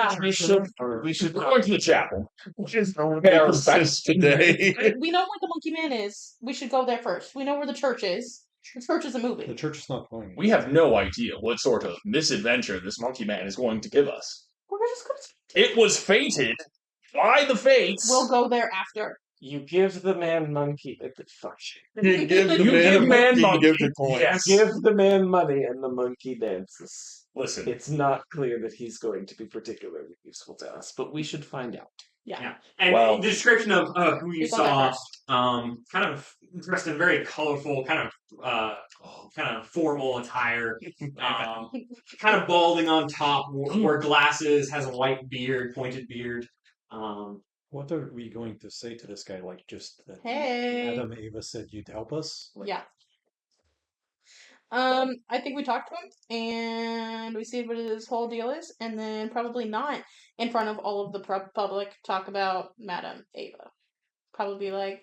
or- We should. We're going to the chapel. Just no Pay our respects. today. We know where the monkey man is. We should go there first. We know where the church is. The church isn't The moving. church is not going. We have no idea what sort of misadventure this monkey man is going to give us. We're just gonna. It was fated by the fates. We'll go there after. You give the man monkey. Fuck. You give the You give man man monkey. gifted coins. Yes. Give the man money and the monkey dances. Listen, It's not clear that he's going to be particularly useful to us, but we should find out. Yeah. And Well- the description of who you People that saw, kind of dressed in very colorful, kind of formal attire, kind of balding on top, wore glasses, has a white beard, pointed beard. What are we going to say to this guy? Like just that Hey. Adam Ava said you'd help us? Like, Yeah. I think we talk to him and we see what his whole deal is, and then probably not in front of all of the public talk about Madame Ava. Probably be like,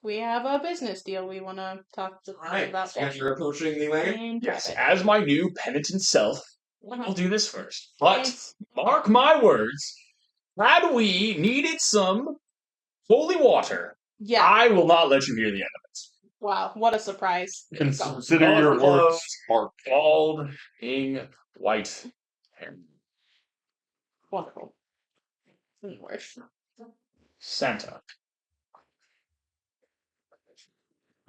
we have a business deal we want to talk to Alright, about. so as you're approaching the wagon, in Yes, private. as my new penitent self, Uh-huh. I'll do this first. But Yes. mark my words, had we needed some holy water, Yeah. I will not let you hear the end of it. Wow, what a surprise. Consider your Close. words smart. Balding white hair. Wonderful. Word. Santa.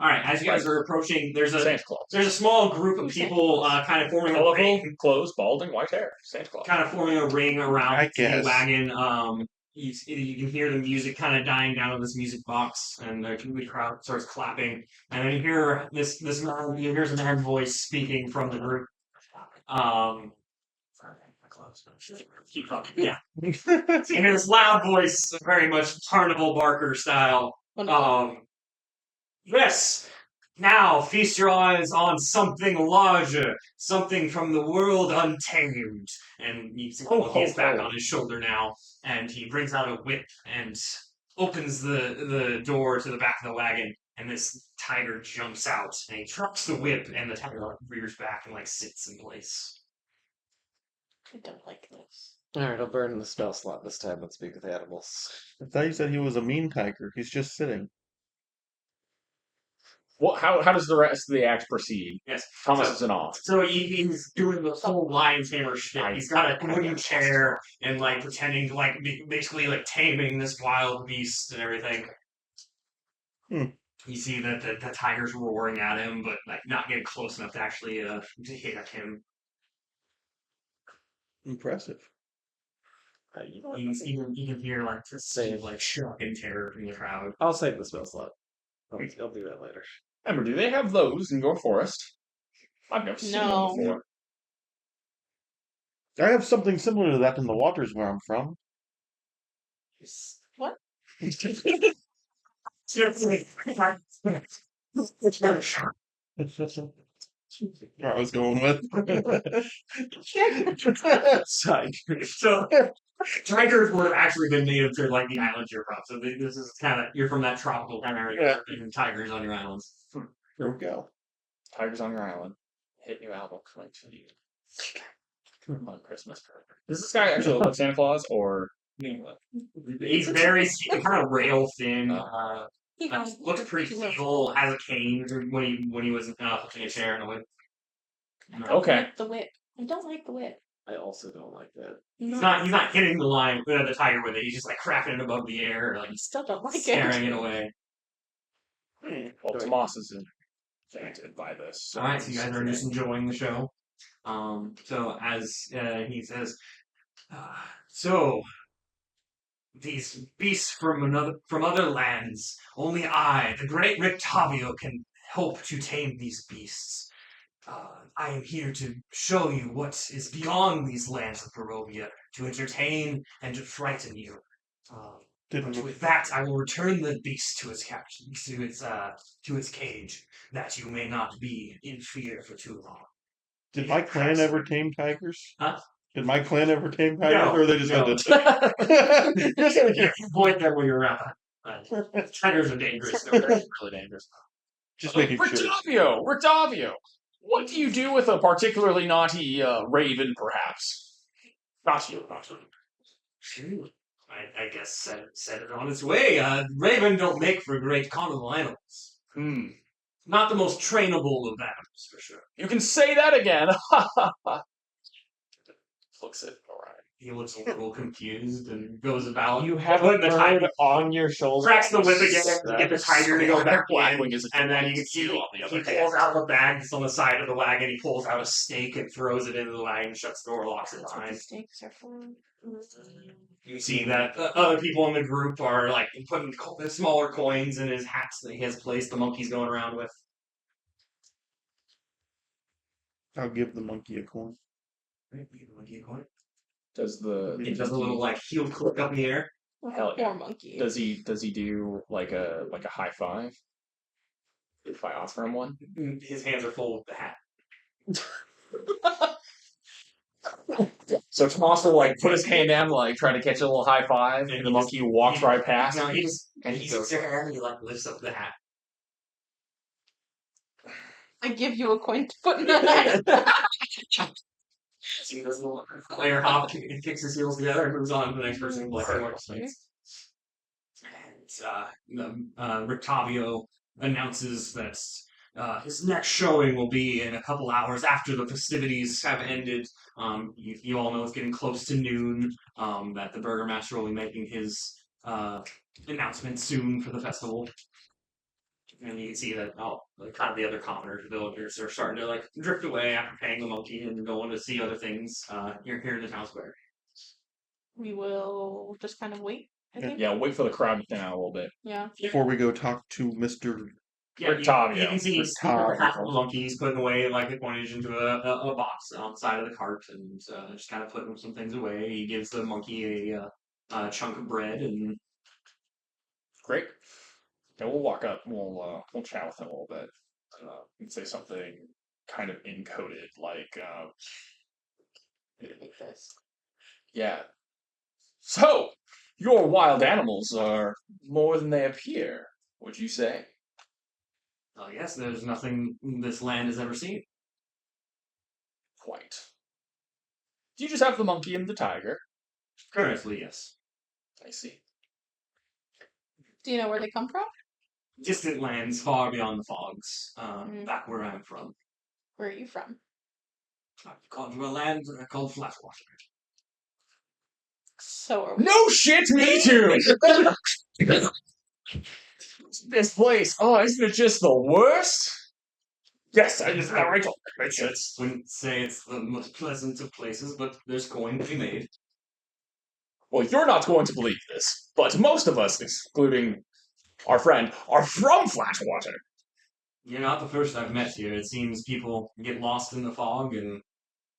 alright, as you guys are approaching, there's a Santa Claus. small group of people kind of forming a Colorful ring, clothes, balding white hair. Santa Claus. kind of forming a ring around I the guess. wagon. You can hear the music kind of dying down in this music box, and the crowd starts clapping. And then you hear this man, you hear some man's voice speaking from the group. Keep talking. Yeah. You hear this loud voice, very much Carnival Barker style. Yes. Now feast your eyes on something larger, something from the world untamed. And you see he's back on his shoulder now, and he brings out a whip and opens the door to the back of the wagon, and this tiger jumps out, and he drops the whip, and the tiger rears back and sits in place. I don't like this. Alright, I'll burn the spell slot this time and speak with animals. I thought you said he was a mean tiger. He's just sitting. Well, how does the rest of the act proceed? Yes. How much is it off? So he's doing the full lion's hammer shit. He's got a wooden chair and pretending to basically taming this wild beast and everything. You see that the tiger's roaring at him, but not getting close enough to actually to hit at him. Impressive. You can hear shock and terror from the crowd. I'll save the spell slot. I'll do that later. Ember, do they have those in your forest? I've never seen No. them before. I have something similar to that in the waters where I'm from. What? I was going with. So tigers would have actually been native to the islands you're from. So this is you're from that tropical kind of area. And tigers on your islands. There we go. Tigers on your island. Hit new album coming to you on Christmas. Does this guy actually look like Santa Claus, or he's very kind of rail thin. Looks pretty feeble. Has a cane when he was pushing a chair in a whip. Okay. The whip. I don't like the whip. I also don't like that. He's not hitting the tiger with it. He's just cracking it above the air, Still don't like scaring it. it away. Well, Tomas is enchanted by this. All right, so you guys are just enjoying the show. So as he says, so these beasts from other lands, only I, the great Rictavio, can hope to tame these beasts. I am here to show you what is beyond these lands of Barovia, to entertain and to frighten you. But with that, I will return the beast to its cage, that you may not be in fear for too long. Did my clan ever tame tigers? Huh? Did my clan ever tame tigers, No, or are they just no. gonna You point them when you're around. Tigers are dangerous. They're really dangerous. just making sure? Rictavio, what do you do with a particularly naughty raven, perhaps? Not you. I guess set it on its way. Raven don't make for great carnival animals. Not the most trainable of animals, for sure. You can say that again. Looks it. All right. He looks a little confused and goes about. You have putting a the bird tiger, on your shoulder. cracks the whip again to get the tiger to go back Blackwing in. is a And then you delight can see on the he other pulls hand. out the bag that's on the side of the wagon. He pulls out a stake and throws it into the wagon, shuts the door, locks it That's what behind. the stakes are for. You see that other people in the group are putting smaller coins in his hats that he has placed. The monkey's going around with. I'll give the monkey a coin. Does the He does a little heel click up in the air. Hell yeah. Poor monkey. does he do like a high five? If I offer him one? His hands are full of the hat. So Tomas will like put his hand down, like try to catch a little high five, and the monkey walks right past. No, he and he takes your hand and he like lifts up the hat. I give you a coin to put in the hat. He does a little player hop, he kicks his heels together and moves on to the next person. Like more space. And Rictavio announces that his next showing will be in a couple hours after the festivities have ended. You all know it's getting close to noon. That the Burgermaster will be making his announcement soon for the festival. And you can see that kind of the other commoners, villagers, are starting to like drift away after paying the monkey and going to see other things here in the town square. We will just kind of wait, I think. Yeah, wait for the crowd to thin out a little bit. Yeah. Before we go talk to Mr. Yeah, Rictavio. you can see he's half the monkey. He's putting away like the coinage into a box on the side of the cart and just kind of putting some things away. He gives the monkey a chunk of bread and Great. Yeah, we'll walk up. We'll chat with him a little bit. And say something kind of encoded, like, yeah. So, your wild animals are more than they appear, would you say? yes, there's nothing this land has ever seen. Quite. Do you just have the monkey and the tiger? Currently, yes. I see. Do you know where they come from? Distant lands far beyond the fogs, back where I'm from. Where are you from? I've gone to a land called Flatwater. So are we. No shit, me too! This place, isn't it just the worst? Yes, I just right. I wouldn't say it's the most pleasant of places, but there's coin to be made. Well, you're not going to believe this, but most of us, excluding our friend, are from Flatwater. You're not the first I've met here. It seems people get lost in the fog, and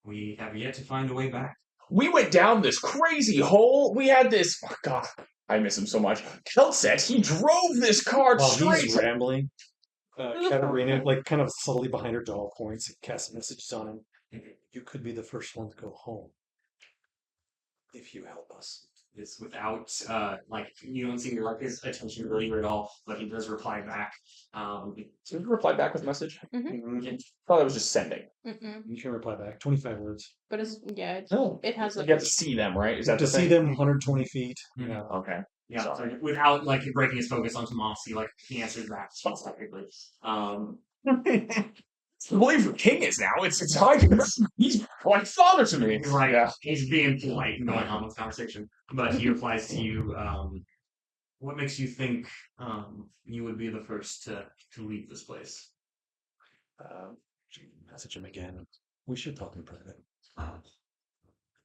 we have yet to find a way back. We went down this crazy hole. We had this. Oh God, I miss him so much. Kelt said he drove this car While straight. he's rambling, Katerina, like kind of subtly behind her doll, points and casts messages on him. You could be the first one to go home if you help us. It's without, you don't seem to like his attention really at all, but he does reply back. So you reply back with a message? Mhm. Thought I was just sending. Mm-mm. You can reply back. 25 words. But it's, yeah, No. it has You a. have to see them, right? Is that To the see thing? them 120 feet. Mhm. Yeah. Okay. Yeah, so Sorry. without, breaking his focus on Tomas, he answers back specifically. I believe the king is now. It's Tiger. He's like father to me. Right. Yeah. He's being polite and going on with the conversation. But he replies to you, what makes you think you would be the first to leave this place? Message him again. We should talk in private.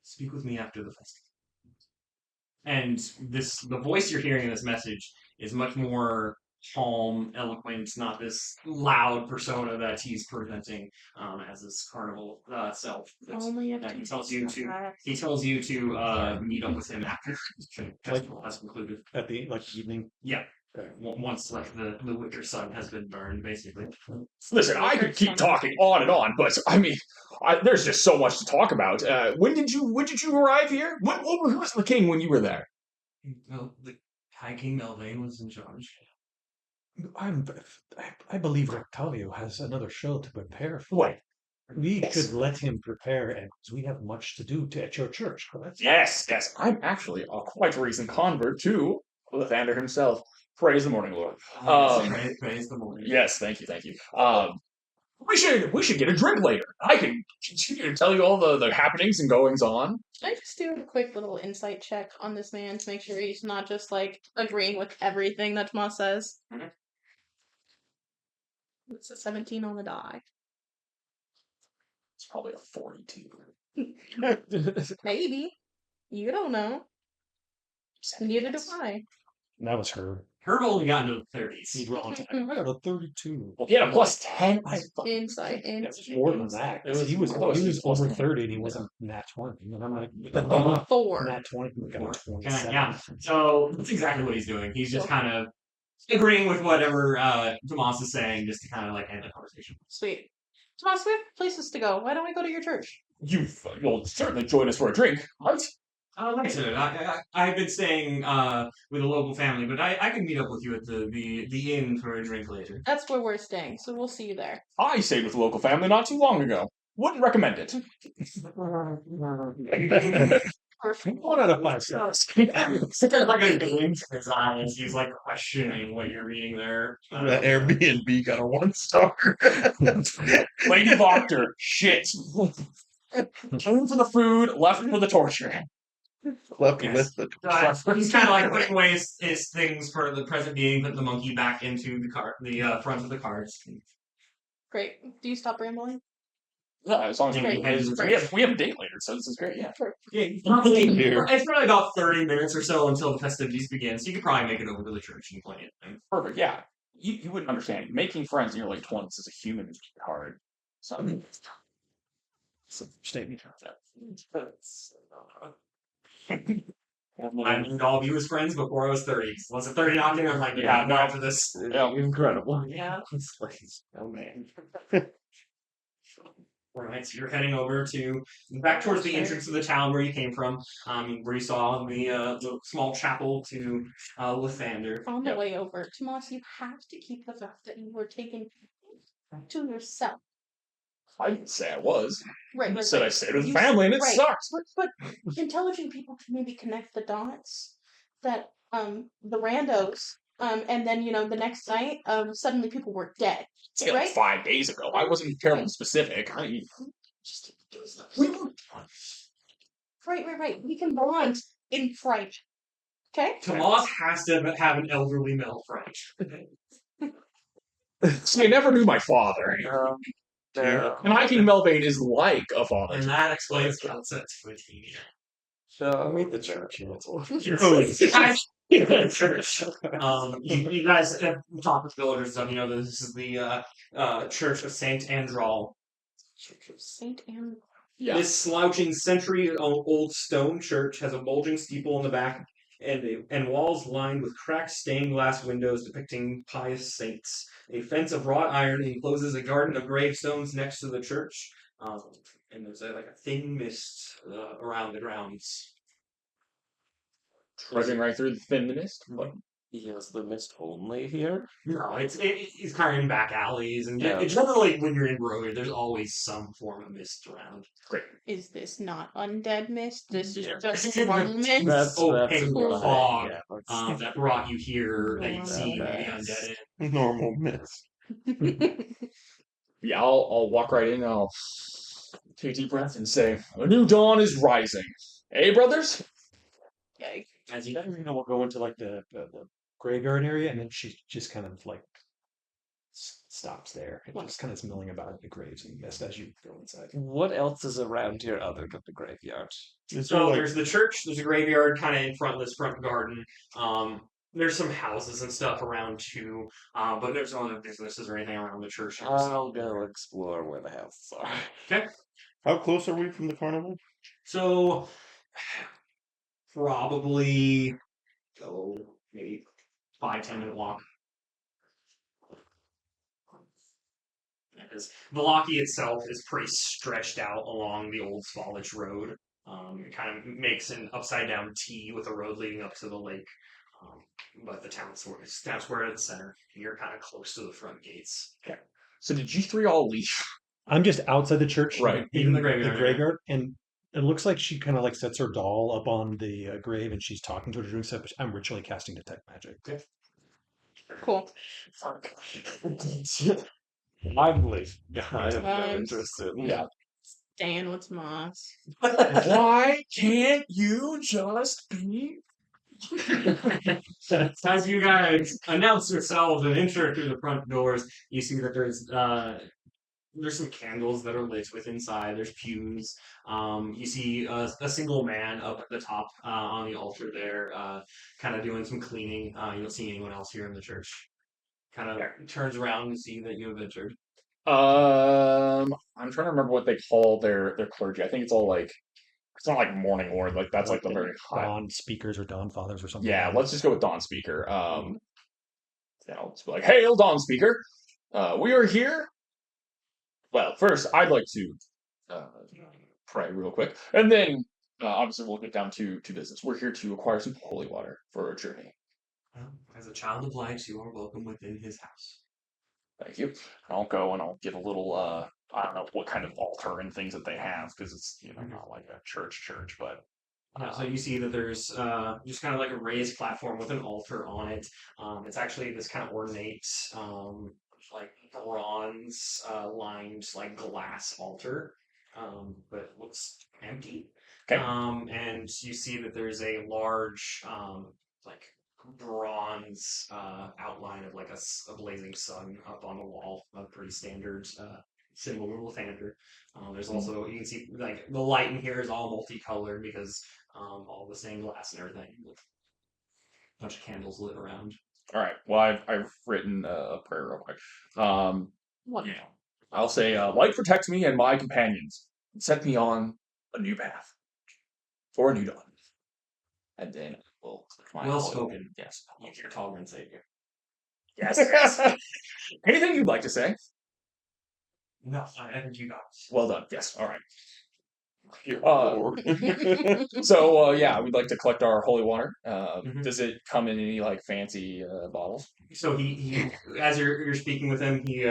Speak with me after the festival. And the voice you're hearing in this message is much more calm, eloquent, not this loud persona that he's presenting as this carnival self. Only if He tells you to meet up with him after the festival has concluded. At the evening. Yeah. Okay. Once the winter sun has been burned, basically. Listen, I could keep talking on and on, but I mean, there's just so much to talk about. When did you arrive here? Who was the king when you were there? Well, the High King Melvane was in charge. I believe Octavio has another show to prepare for. Wait. We should let him prepare, and we have much to do at your church, correct? Yes. I'm actually a quite recent convert to Lathander himself. Praise the morning, Lord. Praise the morning. Yes, thank you. We should get a drink later. I can continue to tell you all the happenings and goings on. Can I just do a quick little insight check on this man to make sure he's not just agreeing with everything that Tomas says? Mhm. It's a 17 on the die. It's probably a 42. Maybe. You don't know. Neither do I. That was her. Herb only got into the 30s. He's wrong. I got a 32. Well, he had a plus 10. Insight. It's more than that. It was He was close. over Plus 30 and he wasn't nat 20. And I'm like, Four. nat 20, we got a 27. Yeah, so that's exactly what he's doing. He's just kind of agreeing with whatever Tomas is saying just to kind of end the conversation. Sweet. Tomas, we have places to go. Why don't we go to your church? You'll certainly join us for a drink, right? Like I said, I've been staying with a local family, but I can meet up with you at the inn for a drink later. That's where we're staying, so we'll see you there. I stayed with a local family not too long ago. Wouldn't recommend it. Perfect. 1 out of 5 stars. It's kind of like a glint in his eyes. He's like questioning what you're reading there. That Airbnb got a 1 star. Lady Doctor, shit. Came for the food, left for the torture. Left Yes. with the He's kind of like putting away his things for the present being, putting the monkey back into the front of the carts. Great. Do you stop rambling? Yeah, as long as Great. we have a date later, so this is great. Yeah, Okay, Here. it's probably about 30 minutes or so until the festivities begin, so you could probably make it over to the church and play it. perfect. Yeah, you wouldn't understand. Making friends in your late 20s as a human is hard. So, Statement. I knew all of you as friends before I was 30. Once at 30 knocking, I'm like, yeah, I'm out for this. yeah, Incredible. Yeah. It's like, oh man. Alright, so you're heading over to back towards the entrance of the town where you came from, where you saw the small chapel to Lathander. On the way over, Tomas, you have to keep the fact that you were taken to yourself. I didn't say I was. Right. I said I stayed with You- family and it right. sucks. But intelligent people can maybe connect the dots that the randos and then the next night suddenly people were dead. It's like Right? 5 days ago. I wasn't terribly specific. We were Right. We can bond in fright. Okay? Tomas has to have an elderly male friend. See, I never knew my father. And hiking Melvane is like a father. And that explains the sensitivity. So Meet the church. You guys have talked with villagers and stuff. This is the Church of Saint Andral. Saint Anne. Yeah. This slouching century-old stone church has a bulging steeple in the back and walls lined with cracked stained glass windows depicting pious saints. A fence of wrought iron encloses a garden of gravestones next to the church, and there's a thin mist around the grounds. Trudging right through the thin mist. What? he has the mist only here. No, it's kind of in back alleys, and Yeah. generally when you're in Broger, there's always some form of mist around. Great. Is this not undead mist? This is Yeah. just normal mist? That's opaque what fog, yeah, that's- that brought you here, that you see the That's- undead in. normal myths. Yeah, I'll walk right in. I'll take a deep breath and say, "A new dawn is rising." Hey, brothers. Yikes. As you We'll go into like the graveyard area, and then she just kind of like stops there and just kind of is milling about the graves and mist as you go inside. What else is around here other than the graveyard? Is there So like there's the church, there's a graveyard kind of in front of this front garden. There's some houses and stuff around too, but there's no other businesses or anything around the church. I'll go explore where the houses are. Okay, how close are we from the carnival? so probably maybe 5-10 minute walk. Because Valaki itself is pretty stretched out along the old Svalich road. It kind of makes an upside down T with a road leading up to the lake. But the town square at the center. You're kind of close to the front gates. So did you three all leave? I'm just outside the church, Right. in The graveyard. and it looks like she kind of like sets her doll up on the grave, and she's talking to her doing stuff. But I'm ritually casting detect magic. Cool. I'm leaving. I am no Um, interested. Yeah. Staying with Moss. Why can't you just be? As you guys announce yourselves and enter through the front doors, you see that there's some candles that are lit with inside. There's pews. You see a single man up at the top on the altar there, kind of doing some cleaning. You don't see anyone else here in the church. Kind of turns around to see that you have entered. I'm trying to remember what they call their clergy. I think it's all like, it's not like morning ward. Like that's like the very high. Dawn speakers or Dawn fathers or something. Yeah, let's just go with Dawn Speaker. Yeah, I'll just be like, "Hail, Dawn Speaker! We are here Well, first, I'd like to pray real quick, and then obviously we'll get down to business. We're here to acquire some holy water for our journey. Well, as a child of light, you are welcome within his house. Thank you. I'll go and I'll get a little. I don't know what kind of altar and things that they have because it's not like a church, but So you see that there's just kind of like a raised platform with an altar on it. It's actually this kind of ornate, like bronze lined like glass altar, but it looks empty. Okay. And you see that there's a large like bronze outline of like a blazing sun up on the wall, a pretty standard symbol of Lathander. There's also, you can see like the light in here is all multicolored because all the stained glass and everything with a bunch of candles lit around. all right. Well, I've written a prayer real quick. Wonderful. I'll say, light protect me and my companions, and set me on a new path for a new dawn. And then we'll click my Well holy- spoken. Yes. Use your tolerance, Savior. Yes. Anything you'd like to say? No, I think you got it. Well done. Yes. All right. Dear Uh, Lord. So yeah, we'd like to collect our holy water. Mhm. Does it come in any like fancy bottles? So he as you're speaking with him, he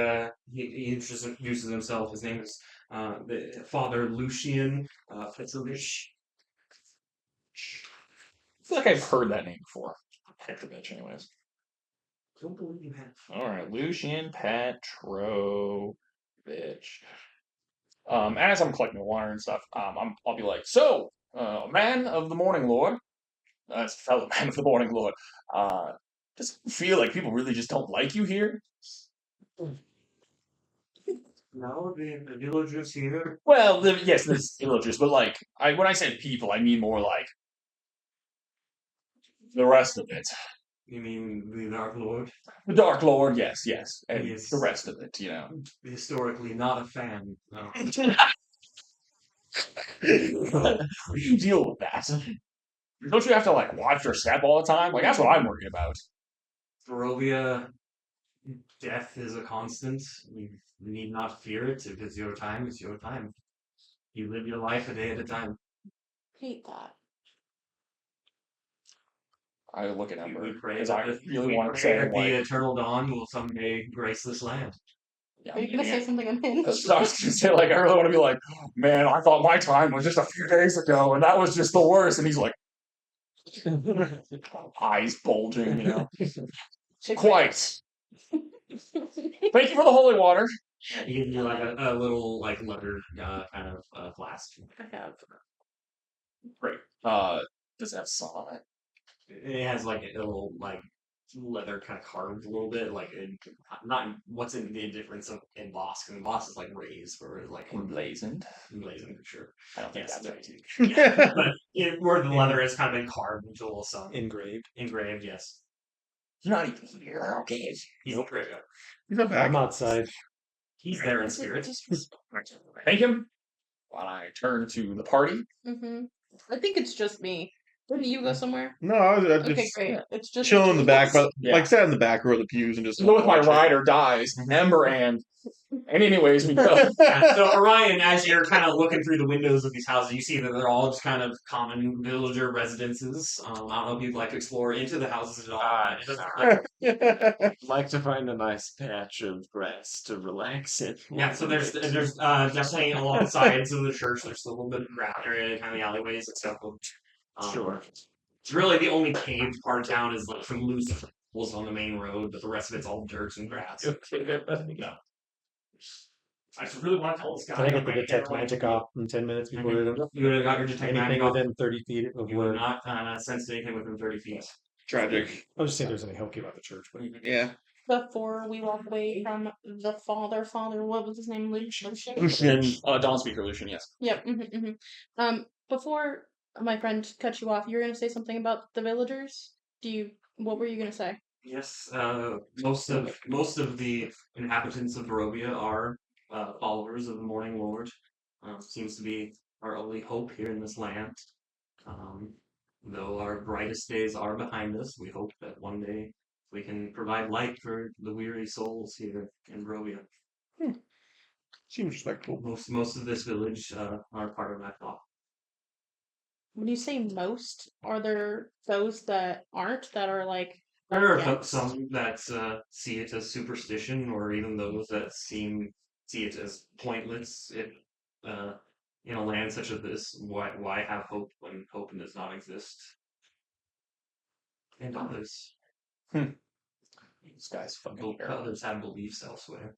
introduces himself. His name is the Father Lucian Fitzelich. I feel like I've heard that name before. Petrovich, anyways. Don't believe you have. All right, Lucian Petrovich. As I'm collecting the water and stuff, I'll be like, so, man of the morning, Lord. That's fellow man of the morning, Lord. Does it feel like people really just don't like you here? No, the villagers here. Well, yes, there's villagers, but like, when I say people, I mean more like the rest of it. You mean the Dark Lord? The Dark Lord, yes, and Yes. the rest of it, Historically, not a fan. No. You deal with that. Don't you have to like watch your step all the time? Like that's what I'm worried about. Barovia, death is a constant. You need not fear it. If it's your time, it's your time. You live your life a day at a time. Hate that. I look at Ember We pray because that I the- really we want to pray say that like, the eternal dawn will someday grace this land. yeah, Are you gonna say something unhinged? I was gonna say like I really want to be like, man, I thought my time was just a few days ago, and that was just the worst. And he's like, eyes bulging, Quite. Thank you for the holy water. He gives you like a little like leather kind of flask. I have. Great. Does it have sun on it? It has like a little like leather kind of carved a little bit, like not what's in the difference of embossed. And embossed is like raised or like Emblazoned. emblazoned for sure. I don't think Yes, that's right. but where the leather has kind of been carved into a little sun. Engraved. Engraved, yes. You're not even here, okay? He's engraved. He's not back. I'm outside. He's there in spirit. Thank him. While I turn to the party. Mm-hmm. I think it's just me. Did you go somewhere? No, I was Okay, just great. It's just chilling in the back, but Yeah. like sat in the back row of the pews and just Go with my watching. ride or dies, Ember and anyways we go. Yeah, so Orion, as you're kind of looking through the windows of these houses, you see that they're all just kind of common villager residences. I don't know if you'd like to explore into the houses at all. It doesn't- Like to find a nice patch of grass to relax in. Yeah, so there's definitely along the sides of the church. There's a little bit of ground area, kind of the alleyways and stuff. Sure. It's really the only paved part of town is like some loose pebbles on the main road, but the rest of it's all dirt and grass. No. I just really want to tell this guy. Can I get the right detect here, magic like, off in 10 minutes before Mhm. it ends? You would have got your detect magic Anything off. within 30 feet of You would where. not sense anything within 30 feet. Tragic. I was just saying there's any hokey about the church, but Yeah. before we walk away from the father, what was his name? Lucian? Lucian, Dawn Speaker Lucian, yes. Yep. Before my friend cut you off, you were gonna say something about the villagers. What were you gonna say? Yes, most of the inhabitants of Barovia are followers of the Morning Lord. Seems to be our only hope here in this land. Though our brightest days are behind us, we hope that one day we can provide light for the weary souls here in Barovia. Seems respectable. Most of this village are part of that law. When you say most, are there those that aren't that are like There are against? some that see it as superstition, or even those that see it as pointless. If in a land such as this, why have hope when hope does not exist? And others, This guy's fucking arrogant. others have beliefs elsewhere.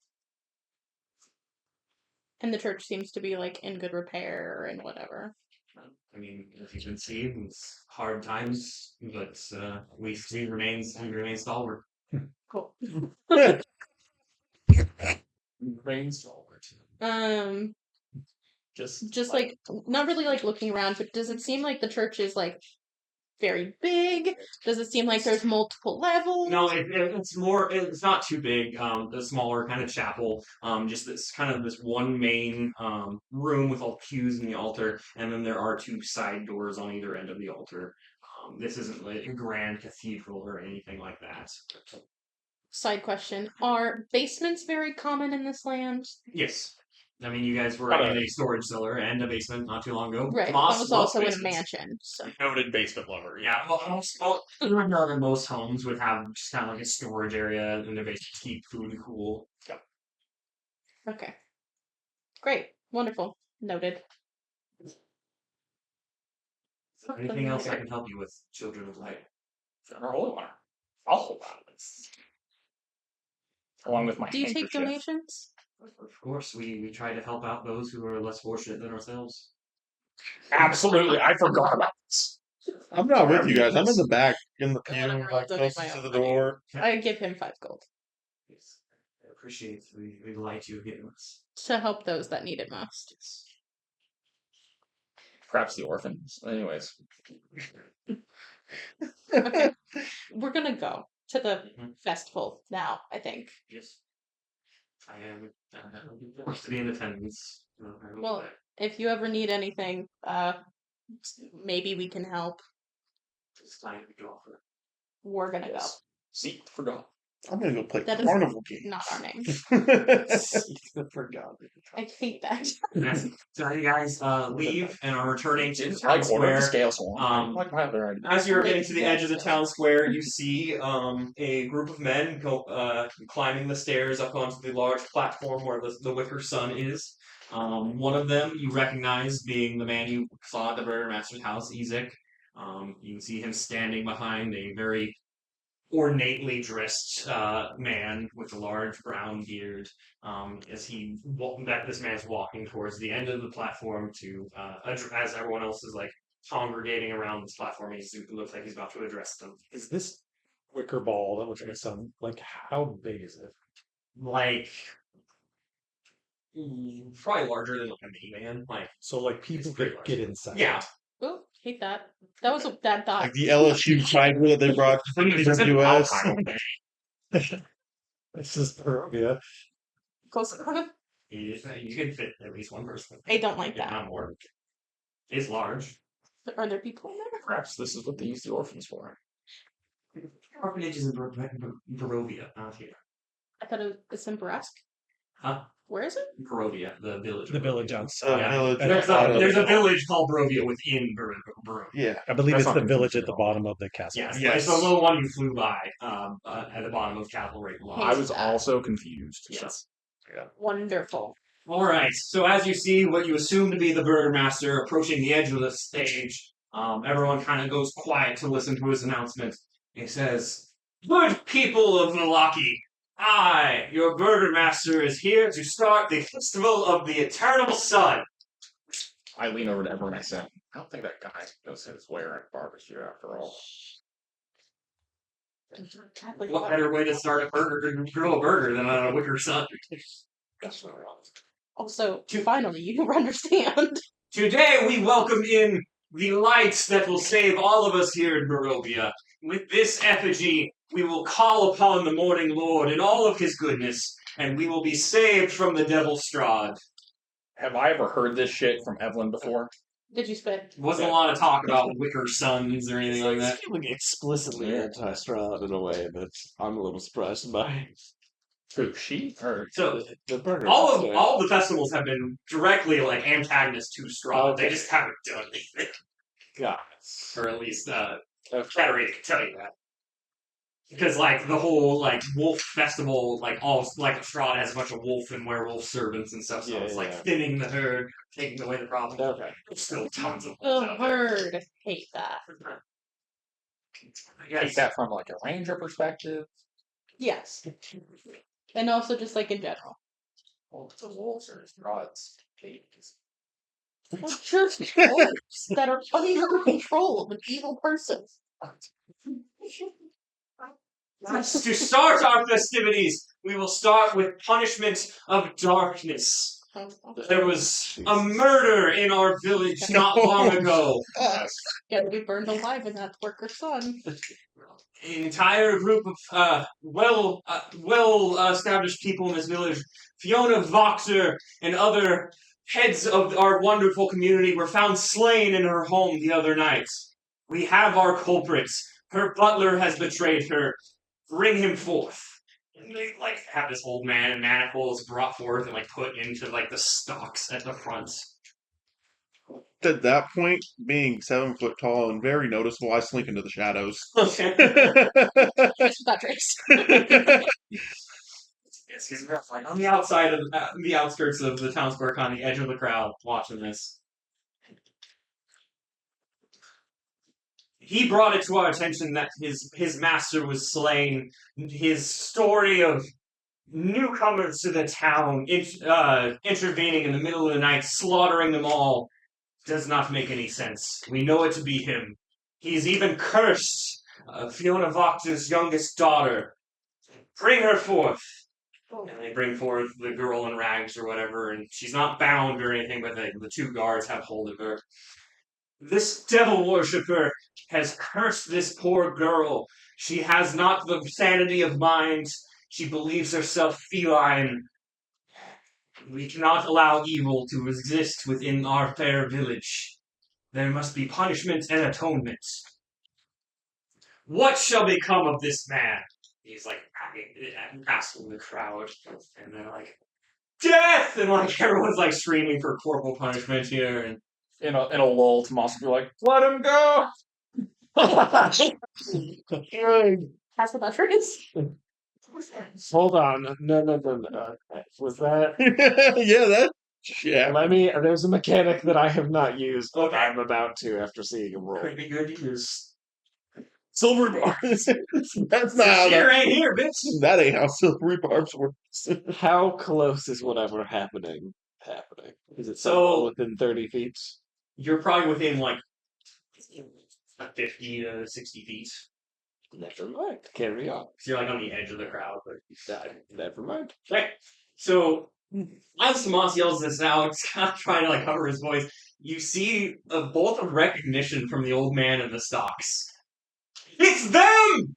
And the church seems to be like in good repair and whatever. I mean, as you can see, it's hard times, but we remain stalwart. Cool. Rain stalwart. Just like not really like looking around, but does it seem like the church is like very big? Does it seem like there's multiple levels? No, it's more. It's not too big. The smaller kind of chapel. Just this kind of this one main room with all pews and the altar, and then there are two side doors on either end of the altar. This isn't like a grand cathedral or anything like that. Side question: are basements very common in this land? Yes. I mean, you guys were in a storage cellar and a basement not too long ago. Right. Moss I was loves also in a basements. mansion. So. Noted basement lover. Yeah, well, most homes would have just kind of like a storage area in their basement to keep food cool. Okay. Great. Wonderful. Noted. Is there anything else I can help you with, Children of Light? Our holy one. I'll hold on to this. Along with my Do you take handkerchief. donations? Of course, we try to help out those who are less fortunate than ourselves. Absolutely, I forgot about this. I'm not with you guys. I'm in the back in the pew, Whatever, I'll like donate closest my to own the money. door. I give him 5 gold Yes. I appreciate the light you've given us. to help those that need it most. Yes. Perhaps the orphans. Anyways. Okay. We're gonna go to the Mhm. festival now, I think. Yes. I am forced to be in attendance. Well, if you ever need anything, maybe we can help. It's time to go offer. We're gonna go. Seek forgot. I'm gonna go play That is carnival games. Not our name. Forgot. I hate that. So you guys leave and are returning to the It's town like order square. the Scalesworn. Um, As you're getting to the edge of the town square, you see a group of men climbing the stairs up onto the large platform where the Wicker Sun is. One of them you recognize being the man you saw at the Burgermaster's house, Ezek. You can see him standing behind a very ornately dressed man with a large brown beard. As this man is walking towards the end of the platform to as everyone else is like congregating around this platform, it looks like he's about to address them. Is this wicker ball that looks like a sun? Like, how big is it? Like probably larger than like a minivan. Like So, like, people pretty could large. get inside. yeah. Oh, hate that. That was a bad thought. Like the LSU tiger that they brought to the US. This is Perovia. Close enough. You can fit at least one person. I don't like If that. not more. It's large. Are there people in there? Perhaps this is what they use the orphans for. Orphanage is in Barovia, not here. I thought it's in Nebraska. Huh? Where is it? Barovia, the village. The village Barovia. outside. Yeah. Village There's a village called Barovia within Barovia. Yeah. I believe That's it's not the village confusing at the at all. bottom of the castle. Yes, Yes. it's the little one you flew by at the bottom of Cavalry Lodge. I was also confused. Yes. Wonderful. All right. So as you see what you assume to be the Burgermaster approaching the edge of the stage, everyone kind of goes quiet to listen to his announcement. He says, "Good people of Milwaukee, I, your Burgermaster, is here to start the Festival of the Eternal Sun." I lean over to everyone and I said, I don't think that guy knows his way around barbecue after all. What better way to start a grill a burger than on a wicker sun? That's not wrong. Also, finally, you understand. Today we welcome in the lights that will save all of us here in Barovia. With this effigy, we will call upon the Morning Lord in all of his goodness, and we will be saved from the Devil's Strahd. Have I ever heard this shit from Evelyn before? Did you spit? Wasn't a lot of talk about wicker suns or anything like that. It's feeling explicitly anti-Strahd in a way that I'm a little surprised by. Who, she? Or So The burger. all the festivals have been directly like antagonists to Straw. Okay. They just haven't done anything, God. or at least Okay. Katarina can tell you that. Because like the whole like wolf festival, like all like Strahd has a bunch of wolf and werewolf servants and stuff, so Yeah, it's like yeah. thinning the herd, taking away the problem. Okay. There's still tons of The wolves out there. herd hate that. I guess. take that from like a ranger perspective. Yes. And also just like in general. Well, it's a wolves or rods. They're just wolves that are under the control of an evil person. To start our festivities, we will start with punishment of darkness. There was a murder in our village not long ago. Yeah, we burned alive in that worker's son. An entire group of well-established people in this village, Fiona Voxer and other heads of our wonderful community, were found slain in her home the other night. We have our culprits. Her butler has betrayed her. Bring him forth. And they like have this old man in manacles brought forth and like put into like the stocks at the front. At that point, being 7 foot tall and very noticeable, I slink into the shadows. That's not Trace. Yes, he's like on the outside of the outskirts of the town square, on the edge of the crowd, watching this. He brought it to our attention that his master was slain. His story of newcomers to the town intervening in the middle of the night, slaughtering them all, does not make any sense. We know it to be him. He's even cursed Fiona Vox's youngest daughter. Bring her forth. And they bring forth the girl in rags or whatever, and she's not bound or anything, but the two guards have hold of her. This devil worshipper has cursed this poor girl. She has not the sanity of mind. She believes herself feline. We cannot allow evil to exist within our fair village. There must be punishment and atonement. What shall become of this man? He's like asking the crowd, and they're like, death! And like everyone's like screaming for corporal punishment here, and In a lull, Tomas will be like, let him go! That's what that is. Hold on. No. Was that? Yeah, that. Yeah. There's a mechanic that I have not used, but Okay. I'm about to after seeing him roll. could be good to use. Silver bars. That's not how Here that. ain't here, bitch. That ain't how silvery barbs work. How close is whatever happening? Is it So- within 30 feet? You're probably within like 50 to 60 feet. Never mind. Carry on. So you're like on the edge of the crowd. But Never mind. okay. So as Tomas yells this out, kind of trying to like cover his voice, you see a bolt of recognition from the old man in the stocks. It's them!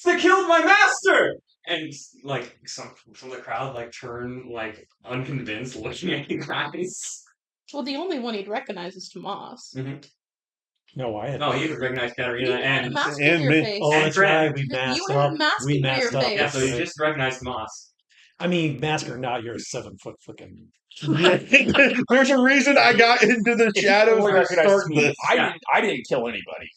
They killed my master! And like some from the crowd like turn like unconvinced, looking at you guys. Well, the only one he'd recognize is Tomas. No, I had. No, you recognize Katarina You had a and mask and over your me. face. Oh, and that's Fred. right. We You masked had a up. mask We over masked your up. face. yeah, so you yesterday. just recognize Tomas. I mean, mask or not, you're a 7 foot freaking. There's a reason I got into the If you shadows only to recognize start me, this. I didn't kill anybody.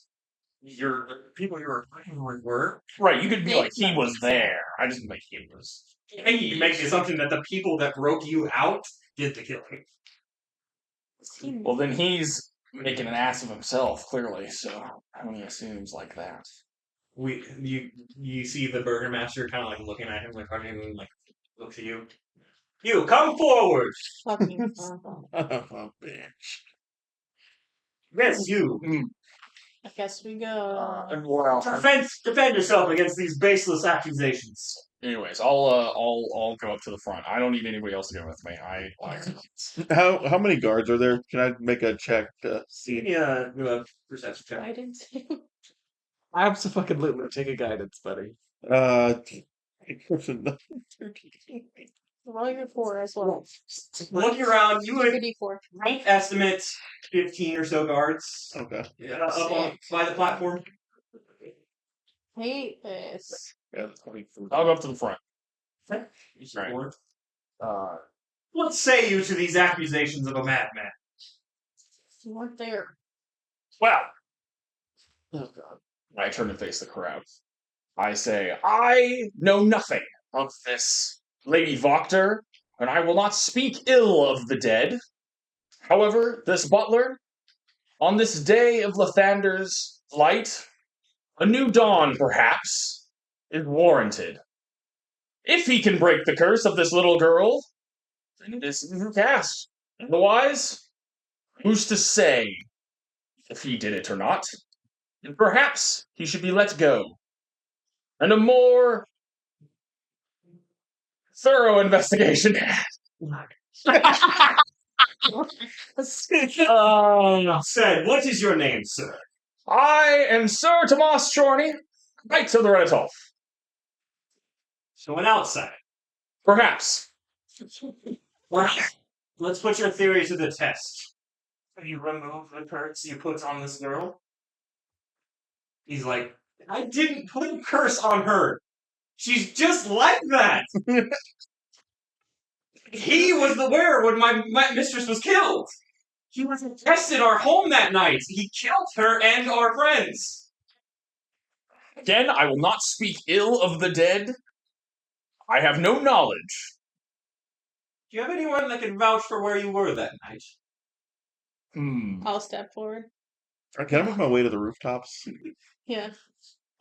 Your people you were fighting with were. Right, you could be like, he Thanks, was there. I just think he was. And you make the assumption that the people that broke you out did the killing. Well, then he's making an ass of himself, clearly, so I only assumes like that. You see the burgermaster kind of like looking at him like like looks at you. You come forward. Fucking Oh, bitch. Yes, you. I guess we go. Well, Defend yourself against these baseless accusations. anyways, I'll go up to the front. I don't need anybody else to go with me. I How many guards are there? Can I make a check to see? Yeah, do a perception check. I didn't see. Absolutely. Take a guidance, buddy. Roll your 4 as well. Looking around, you would D4. estimate 15 or so guards Okay. up on, by the platform. Hate this. Yeah, I'll go up to the front. Right. What say you to these accusations of a madman? You weren't there. Well, Oh god. I turn to face the crowd. I say, I know nothing of this Lady Voctor, and I will not speak ill of the dead. However, this butler, on this day of Lathander's light, a new dawn, perhaps, is warranted. If he can break the curse of this little girl, then it is his task. Otherwise, who's to say if he did it or not? And perhaps he should be let go. And a more thorough investigation. Said, what is your name, sir? I am Sir Tomas Chorney, Knight of the Red Elf. So an outsider. Perhaps. Well, let's put your theory to the test. You remove the curse you put on this girl? He's like, I didn't put a curse on her. She's just like that. He was the wearer when my mistress was killed. He was infested our home that night. He killed her and our friends. Again, I will not speak ill of the dead. I have no knowledge. Do you have anyone that can vouch for where you were that night? I'll step forward. Can I make my way to the rooftops? Yeah.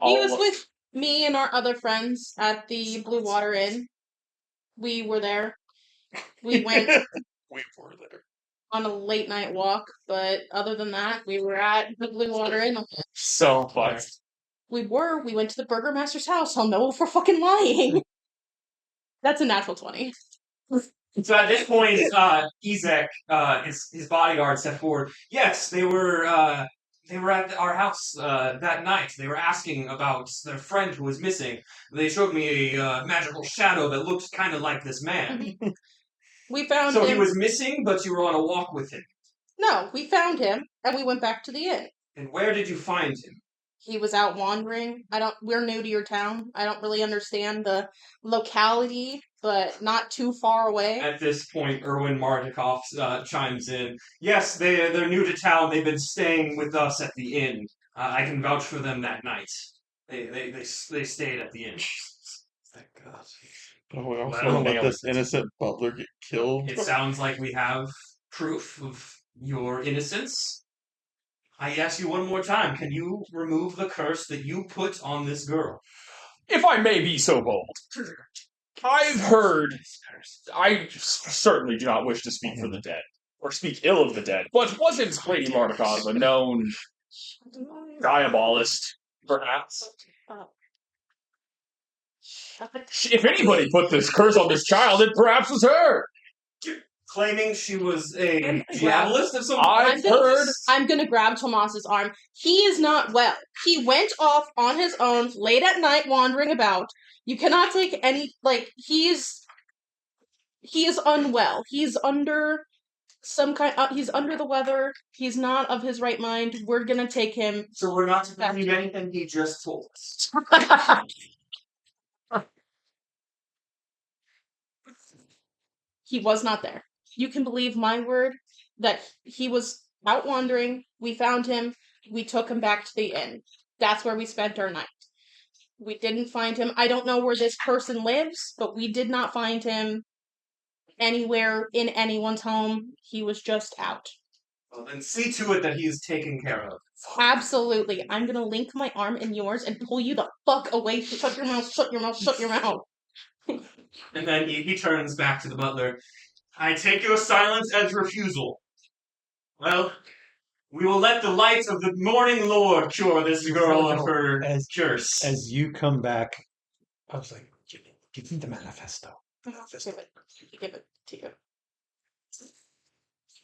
He was with me and our other friends at the Blue Water Inn. We were there. We went We were there. on a late night walk, but other than that, we were at the Blue Water Inn. So fun. We went to the Burgermaster's house. I'll know if we're fucking lying. That's a natural 20. So at this point, Ezek, his bodyguard, stepped forward. Yes, they were at our house that night. They were asking about their friend who was missing. They showed me a magical shadow that looked kind of like this man. We found So him. he was missing, but you were on a walk with him. No, we found him, and we went back to the inn. And where did you find him? He was out wandering. We're new to your town. I don't really understand the locality, but not too far away. At this point, Erwin Mardikoff chimes in. Yes, they're new to town. They've been staying with us at the inn. I can vouch for them that night. They stayed at the inn. Thank God. But we also Well, don't let this innocent butler get killed. It sounds like we have proof of your innocence. I ask you one more time. Can you remove the curse that you put on this girl? If I may be so bold, I've heard. I certainly do not wish to speak for the dead, or speak ill of the dead, but wasn't Lady Mardikov a known diabolist, perhaps? If anybody put this curse on this child, it perhaps was her. Claiming she was a diabolist of some I've heard. I'm gonna grab Tomas's arm. He is not well. He went off on his own late at night wandering about. You cannot take any, he is unwell. He's under he's under the weather. He's not of his right mind. We're gonna take him. So we're not to believe anything he just told us. He was not there. You can believe my word that he was out wandering. We found him. We took him back to the inn. That's where we spent our night. We didn't find him. I don't know where this person lives, but we did not find him anywhere in anyone's home. He was just out. Well, then see to it that he is taken care of. Absolutely. I'm gonna link my arm in yours and pull you the fuck away. Shut your mouth, shut your mouth, shut your mouth. And then he turns back to the butler. I take your silence as refusal. Well, we will let the light of the morning lord cure this girl of her curse. As you come back, I was like, give me the manifesto. Give it to you.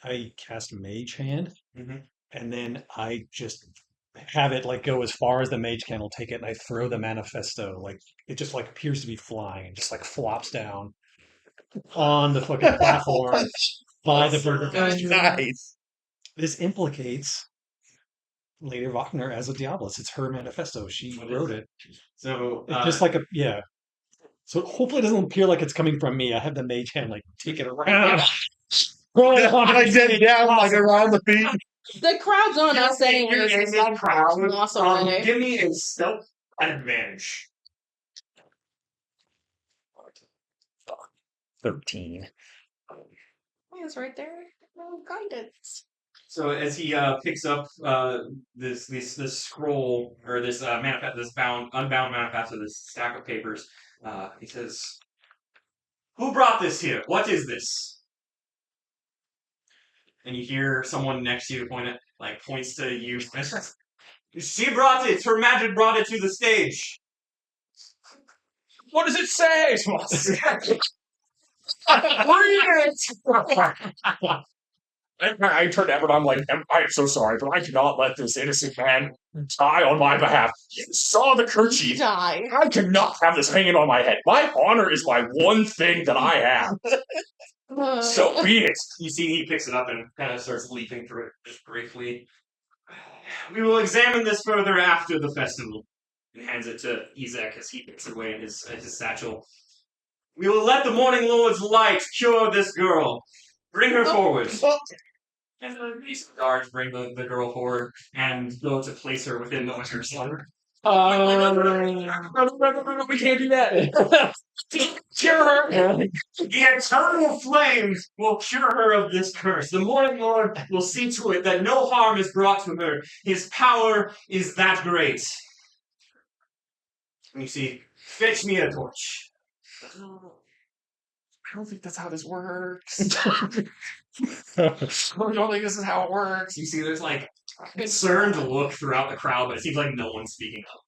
I cast Mage Hand, Mm-hmm. and then I just have it go as far as the mage can will take it, and I throw the manifesto. It just appears to be flying and just flops down on the fucking platform by the burger. Nice. This implicates Lady Wagner as a Diabolist. It's her manifesto. She wrote it. So It's just So hopefully it doesn't appear like it's coming from me. I have the mage hand like take it around. Oh, I get down like around the feet. The crowd's on us anyways. You're in so the I'm crowd. lost away. Give me a stealth advantage. 13. It's right there. No guidance. So as he picks up this scroll or this manifest, this unbound manifesto, this stack of papers, he says, "Who brought this here? What is this?" And you hear someone next to you points to you. She brought it. Her magic brought it to the stage. What does it say? I turn to Everett. I'm like, I am so sorry, but I cannot let this innocent man die on my behalf. You saw the kerchief. Die. I cannot have this hanging on my head. My honor is my one thing that I have. So be it. You see, he picks it up and kind of starts leafing through it just briefly. We will examine this further after the festival. And hands it to Ezek as he puts it away in his satchel. We will let the Morning Lord's light cure this girl. Bring her forward. And these guards bring the girl forward and go to place her within the winter slumber. No, we can't do that. Cure her. The eternal flames will cure her of this curse. The Morning Lord will see to it that no harm is brought to her. His power is that great. And you see, fetch me a torch. I don't think that's how this works. I don't think this is how it works. You see, there's like a concerned look throughout the crowd, but it seems like no one's speaking up.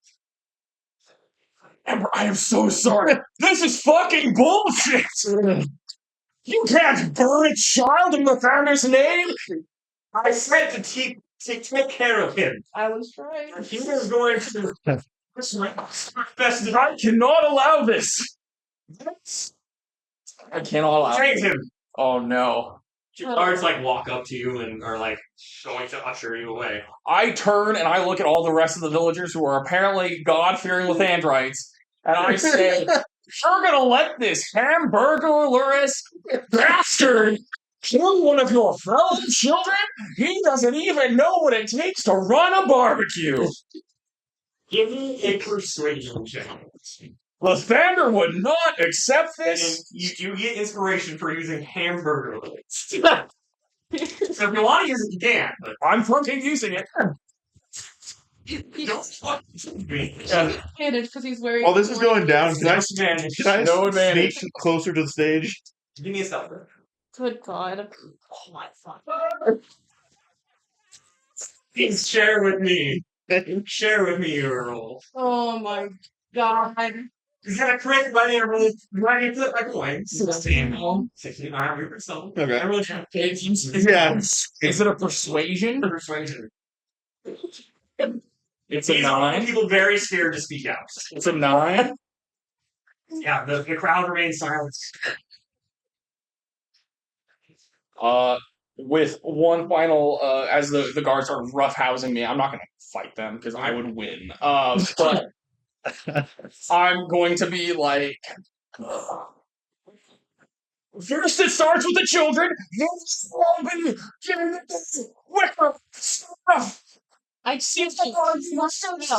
Amber, I am so sorry. This is fucking bullshit. You can't burn a child in the founder's name. I said to take care of him. I was trying. He was going to. I cannot allow this. I cannot allow Take him. Oh no. Guards walk up to you and are going to usher you away. I turn and I look at all the rest of the villagers who are apparently God-fearing Lithandrites, and I say, "You're gonna let this hamburger-lurist bastard kill one of your fellow children? He doesn't even know what it takes to run a barbecue." Give me a persuasion check. Lathander would not accept this. And you get inspiration for using hamburger legs. So if you want to use it, you can. But I'm fucking using it. don't fucking me. Advantage because he's wearing. While this is going down, can I No advantage. sneak closer to the stage? Give me a stealth. Good God. Oh my fuck. Please share with me. Share with me your roll. Oh my God. You got a crit by the really ready to flip my coin. 16. 16. I have your yourself. Okay. I really trying to pay Yeah. Is it a persuasion? persuasion. It's a These are 9. people very scared to speak out. It's a 9. Yeah, the crowd remains silent. With one final, as the guards are roughhousing me, I'm not going to fight them because I would win. But I'm going to be like, first it starts with the children, then I see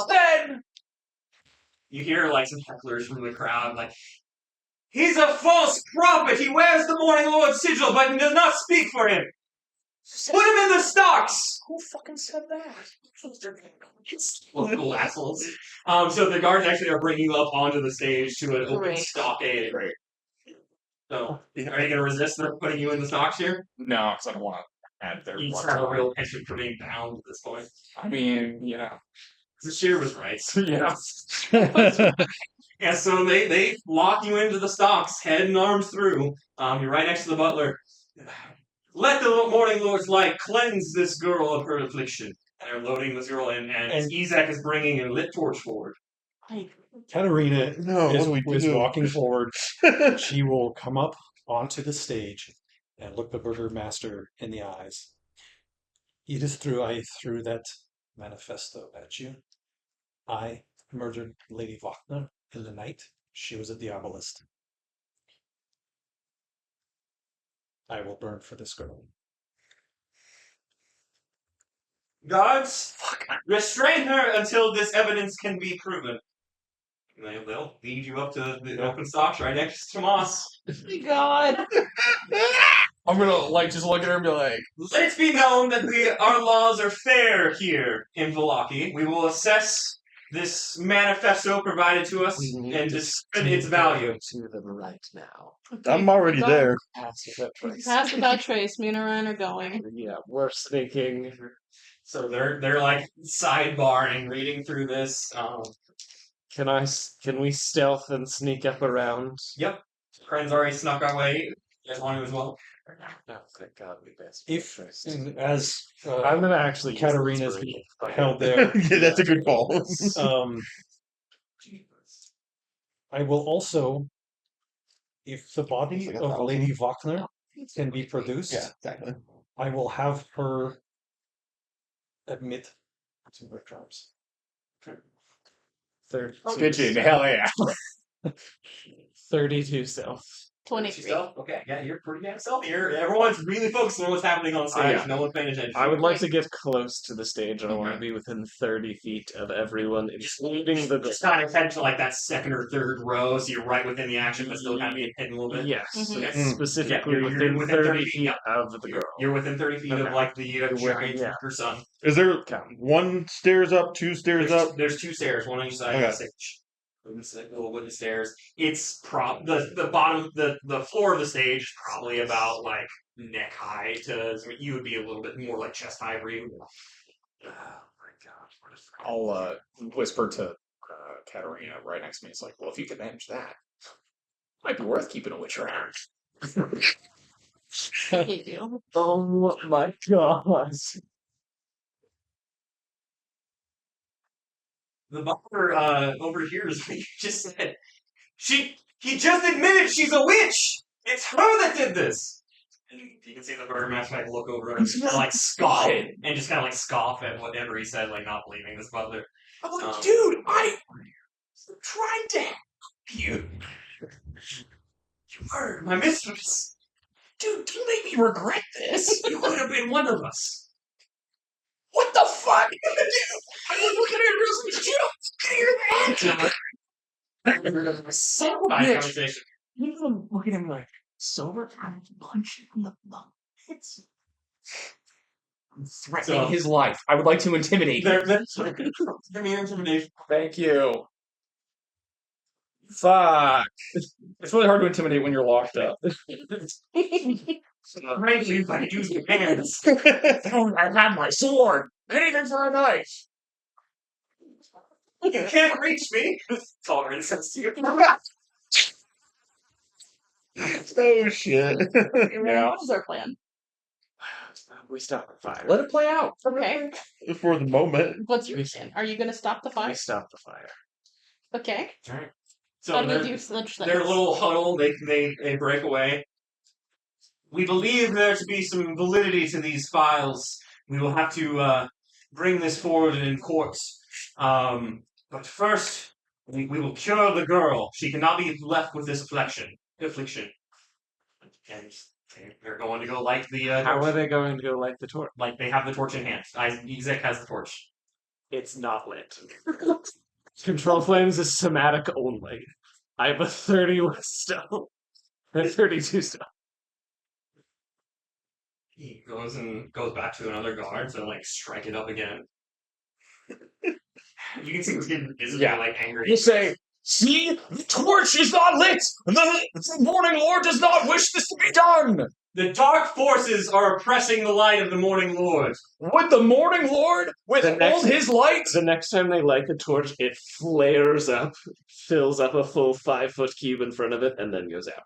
then You hear some hecklers from the crowd he's a false prophet. He wears the Morning Lord's sigil, but he does not speak for him. Put him in the stocks. who fucking said that? Little assholes. So the guards actually are bringing you up onto the stage to an open Great. stockade. So, are you going to resist them putting you in the stocks here? No, because I don't want to add their You blood have a to real penchant for being bound at this point. I mean, you know. The shear was right. Yeah. Yeah, so they lock you into the stocks, head and arms through. You're right next to the butler. Let the Morning Lord's light cleanse this girl of her affliction. And they're loading this girl in, and Ezek is bringing a lit torch forward. Katarina No, what do we is do? walking forward. She will come up onto the stage and look the burgomaster in the eyes. I threw that manifesto at you. I murdered Lady Wagner in the night. She was a diabolist. I will burn for this girl. Guards, restrain her until this evidence can be proven. They'll lead you up to the open stocks right next to Moss. Oh my god. I'm gonna just look at her and be like, Let it be known that our laws are fair here in Velaki. We will assess this manifesto provided to us and discern its value. To them right now. Okay, I'm already go. there. Pass without trace. Pass without trace. Me and Orion are going. Yeah, we're sneaking. So they're like sidebarring, reading through this. Can we stealth and sneak up around? Yep, Kren's already snuck our way. You guys want to as well? Oh, thank God we passed. If, Trace. as I'm gonna actually use Katarina's inspiration. held there, Yeah, that's a good call. I will also, if the body Like of 1,000. Lady Wagner can be produced, Yeah, exactly. I will have her admit to her crimes. 32. hell yeah. 32 stealth. 23. Okay, yeah, you're pretty damn stealthy. Everyone's really focused on what's happening on stage. Yeah. No one's paying attention. I would like to get close to the stage, and I want to be within 30 feet of everyone, including the. Just kind of head to like that second or third row, so you're right within the action, but still kind of being hidden a little bit. Yes, Mhm. specifically Yeah, you're within 30 feet of the girl. You're within 30 feet of Okay. like the giant Yeah. her son. Is there Okay. one stairs up, two stairs up? There's two stairs, one on each side of Okay. the stage. Little wooden stairs. It's the bottom, the floor of the stage is probably about like neck high to. You would be a little bit more like chest high for you. Oh my God! What is that? I'll whisper to Katarina right next to me. It's like, well, if you can manage that, might be worth keeping a witch around. I hate you. Oh my God! The butler over here is what you just said. He just admitted she's a witch. It's her that did this. And you can see the burgomaster like look over and like scoff and just kind of like scoff at whatever he said, like not believing this butler. I'm like, dude, I tried to help you. You murdered my mistress. Dude, don't make me regret this. You could have been one of us. What the fuck? I was looking at her and you don't get your hand. Son of a Nice bitch. conversation. You look at him like, sober? I'm punch you in the face. I'm threatening his life. I would like to intimidate him. Give me intimidation. Thank you. Fuck. It's really hard to intimidate when you're locked up. Frankly, if I could use your hands. I have my sword. Anything for a knife. You can't reach me. Tolerance says to you. Oh shit. Yeah. What is our plan? We stop the fire. Let it play out. Okay. For the moment. What's your plan? Are you going to stop the We fire? stop the fire. Okay. Alright. How So do we they're, do such their things? little huddle, they break away. We believe there to be some validity to these files. We will have to bring this forward in court. But first, we will cure the girl. She cannot be left with this affliction. And they're going to go light the How torch. are they going to go light the torch? Like, they have the torch in hand. Ezek has the torch. It's not lit. Control flames is somatic only. I have a 31 stealth. A 32 stealth. He goes back to another guard to like strike it up again. You can see he's getting visibly like angry. You say, see, the torch is not lit. The Morning Lord does not wish this to be done. The dark forces are oppressing the light of the Morning Lord. Would the Morning Lord withhold his light? The next time they light the torch, it flares up, fills up a full 5-foot cube in front of it, and then goes out.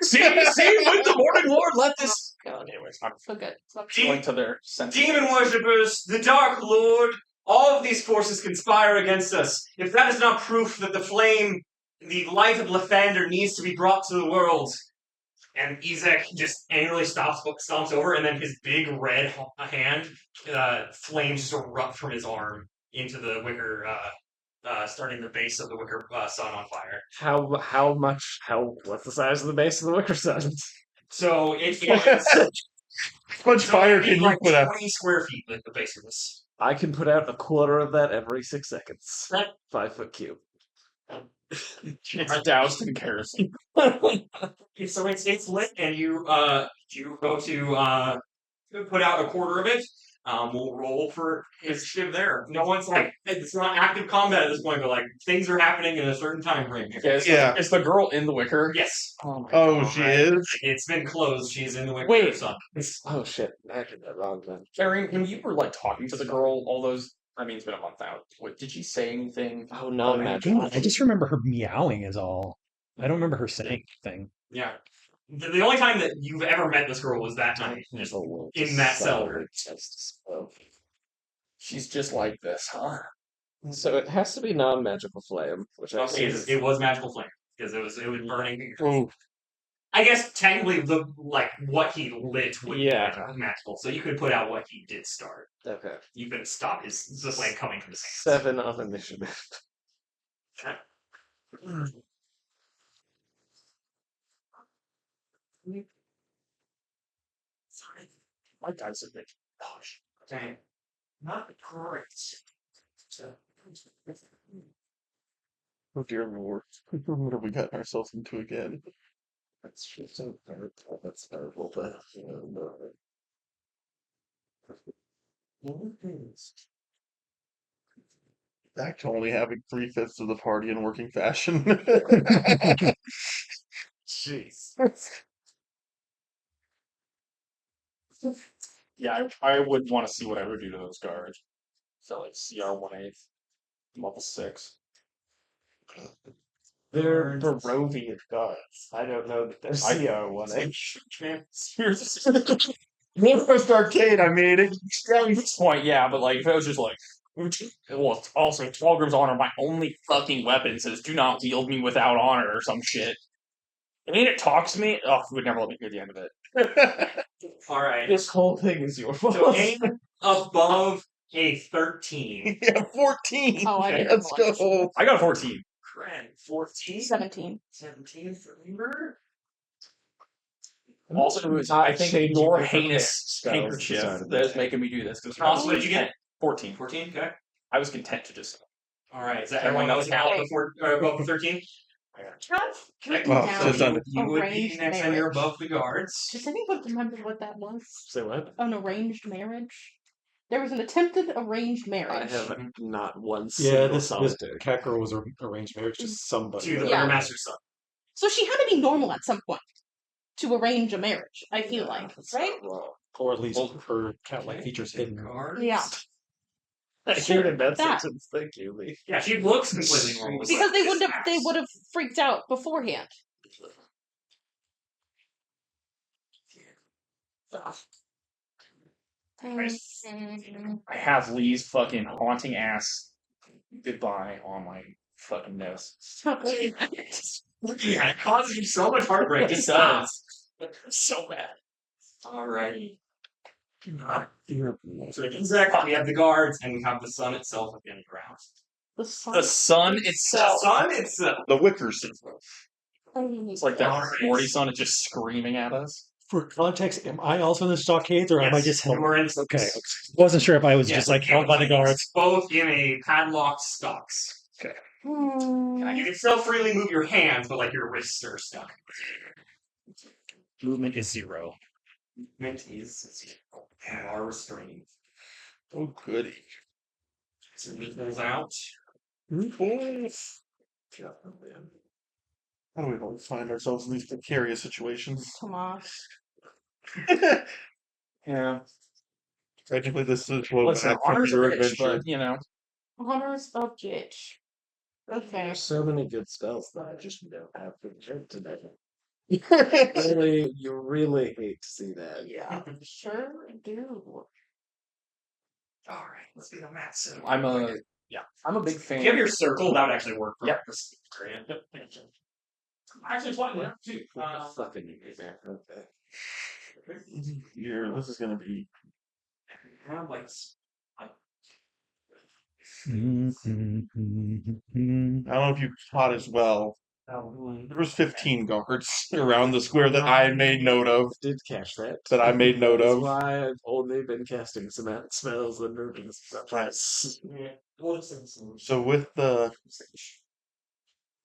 See, would the Morning Lord let this... Anyways, I'm So good. So going to their senses. Demon worshippers, the Dark Lord, all of these forces conspire against us. If that is not proof that the flame, the light of Lathander needs to be brought to the world. And Ezek just angrily stomps over, and then his big red hand, flames just erupt from his arm into the wicker starting the base of the wicker sun on fire. How much? What's the size of the base of the wicker sun? So it's How much fire can you like put out? 20 square feet like the base of this. I can put out a quarter of that every 6 seconds. Right. 5 foot cube. It's doused in kerosene. So it's lit, and you go to put out a quarter of it. We'll roll for initiative there. No one's like it's not active combat at this point, but like things are happening in a certain time frame. Yeah. Is the girl in the wicker? Yes, Oh, my Oh, God. she is? it's been closed. She's in the wicker Wait. sun. Oh shit! I did that wrong then. Carrie, when you were like talking to the girl, all those. I mean, it's been a month out. What did she say anything? Oh, non-magical. I just remember her meowing is all. I don't remember her saying anything. Yeah. The only time that you've ever met this girl was that night, just in that cell. She's just like this, huh? So it has to be non-magical flame, which I see. It was magical flame because it was burning. Oh, I guess technically what he lit would Yeah. be magical, so you could put out what he did start. Okay. You could stop the flame coming from his hands. 7 on initiative. Sorry. My dice are big. Gosh. Okay. Not great. So, oh dear Lord. What have we gotten ourselves into again? That's just so terrible. That's terrible. But Back to only having 3/5 of the party in working fashion. jeez. Yeah, I would want to see what I would do to those guards. So like CR 1/8, level 6. They're Barovian guards. I don't know that they're CR1H. Northwest Arcade, I made it. At this point, yeah, but like if it was just like, well, also Tallgrim's honor, my only fucking weapon says "Do not wield me without honor" or some shit. I mean, it talks to me. Oh, it would never let me hear the end of it. all right. This whole thing is your fault. So aim above a 13. Yeah, 14. Oh, I didn't Let's roll. go. I got a 14. Grand 14. 17. 17 for Reaver. Also, I think your heinous handkerchief that is making me do this. Also, what did you get? 14. 14. Okay. I was content to just. All right. Is that Everyone everyone else knows out above the 13? Can I Well, down so it's under- You would be arranged next time you're marriage? above the guards. Does anyone remember what that was? Say what? An arranged marriage? There was an attempted arranged I marriage. have not one Yeah, single this solitary. cat girl was arranged marriage to somebody. To the Yeah. Master's son. So she had to be normal at some point to arrange a marriage, I feel like, That's right? not wrong. Or at least her cat-like features hidden. Guards. Yeah. I heard in that That. sentence. Thank you, Lee. Yeah, she looks completely normal. Because they would have freaked out beforehand. I have Lee's fucking haunting ass goodbye on my fucking nose. Yeah, it causes you so much heartbreak. It Just stop. does. So bad. Alrighty. So exactly, we have the guards and we have the sun itself within the ground. The sun. The sun The itself. sun itself. The Wickers. It's like that Morty sun is just screaming at us. For context, am I also in the stockades, or am I Yes, just held? you are in- Okay, wasn't sure if I was Yes, just like you held by the are guards. Both in a padlocked stocks. Hmm. You can still freely move your hands, but like your wrists are stuck. Movement is 0. Movement is you are restrained. Oh, goody. So he pulls out. How do we always find ourselves in these precarious situations? Tomas. Yeah. Technically, this is what Listen, act from honor's a your bitch, adventure. but you know. Honors of Jitch. Okay. There's so many good spells that I just don't have to drink today. You really hate to see that. Yeah, sure do. Alright, let's be the mat soon. I'm a big fan. If you have your circle, that would actually work for Yep. this variant. Actually, one, yeah, two. Fucking nightmare. Okay. Here, this is gonna be. Have like I don't know if you caught as well. There was 15 guards around the square that I made note of. Did catch that. That I made note That's of. why I've only been casting cement spells and moving suppress. So with the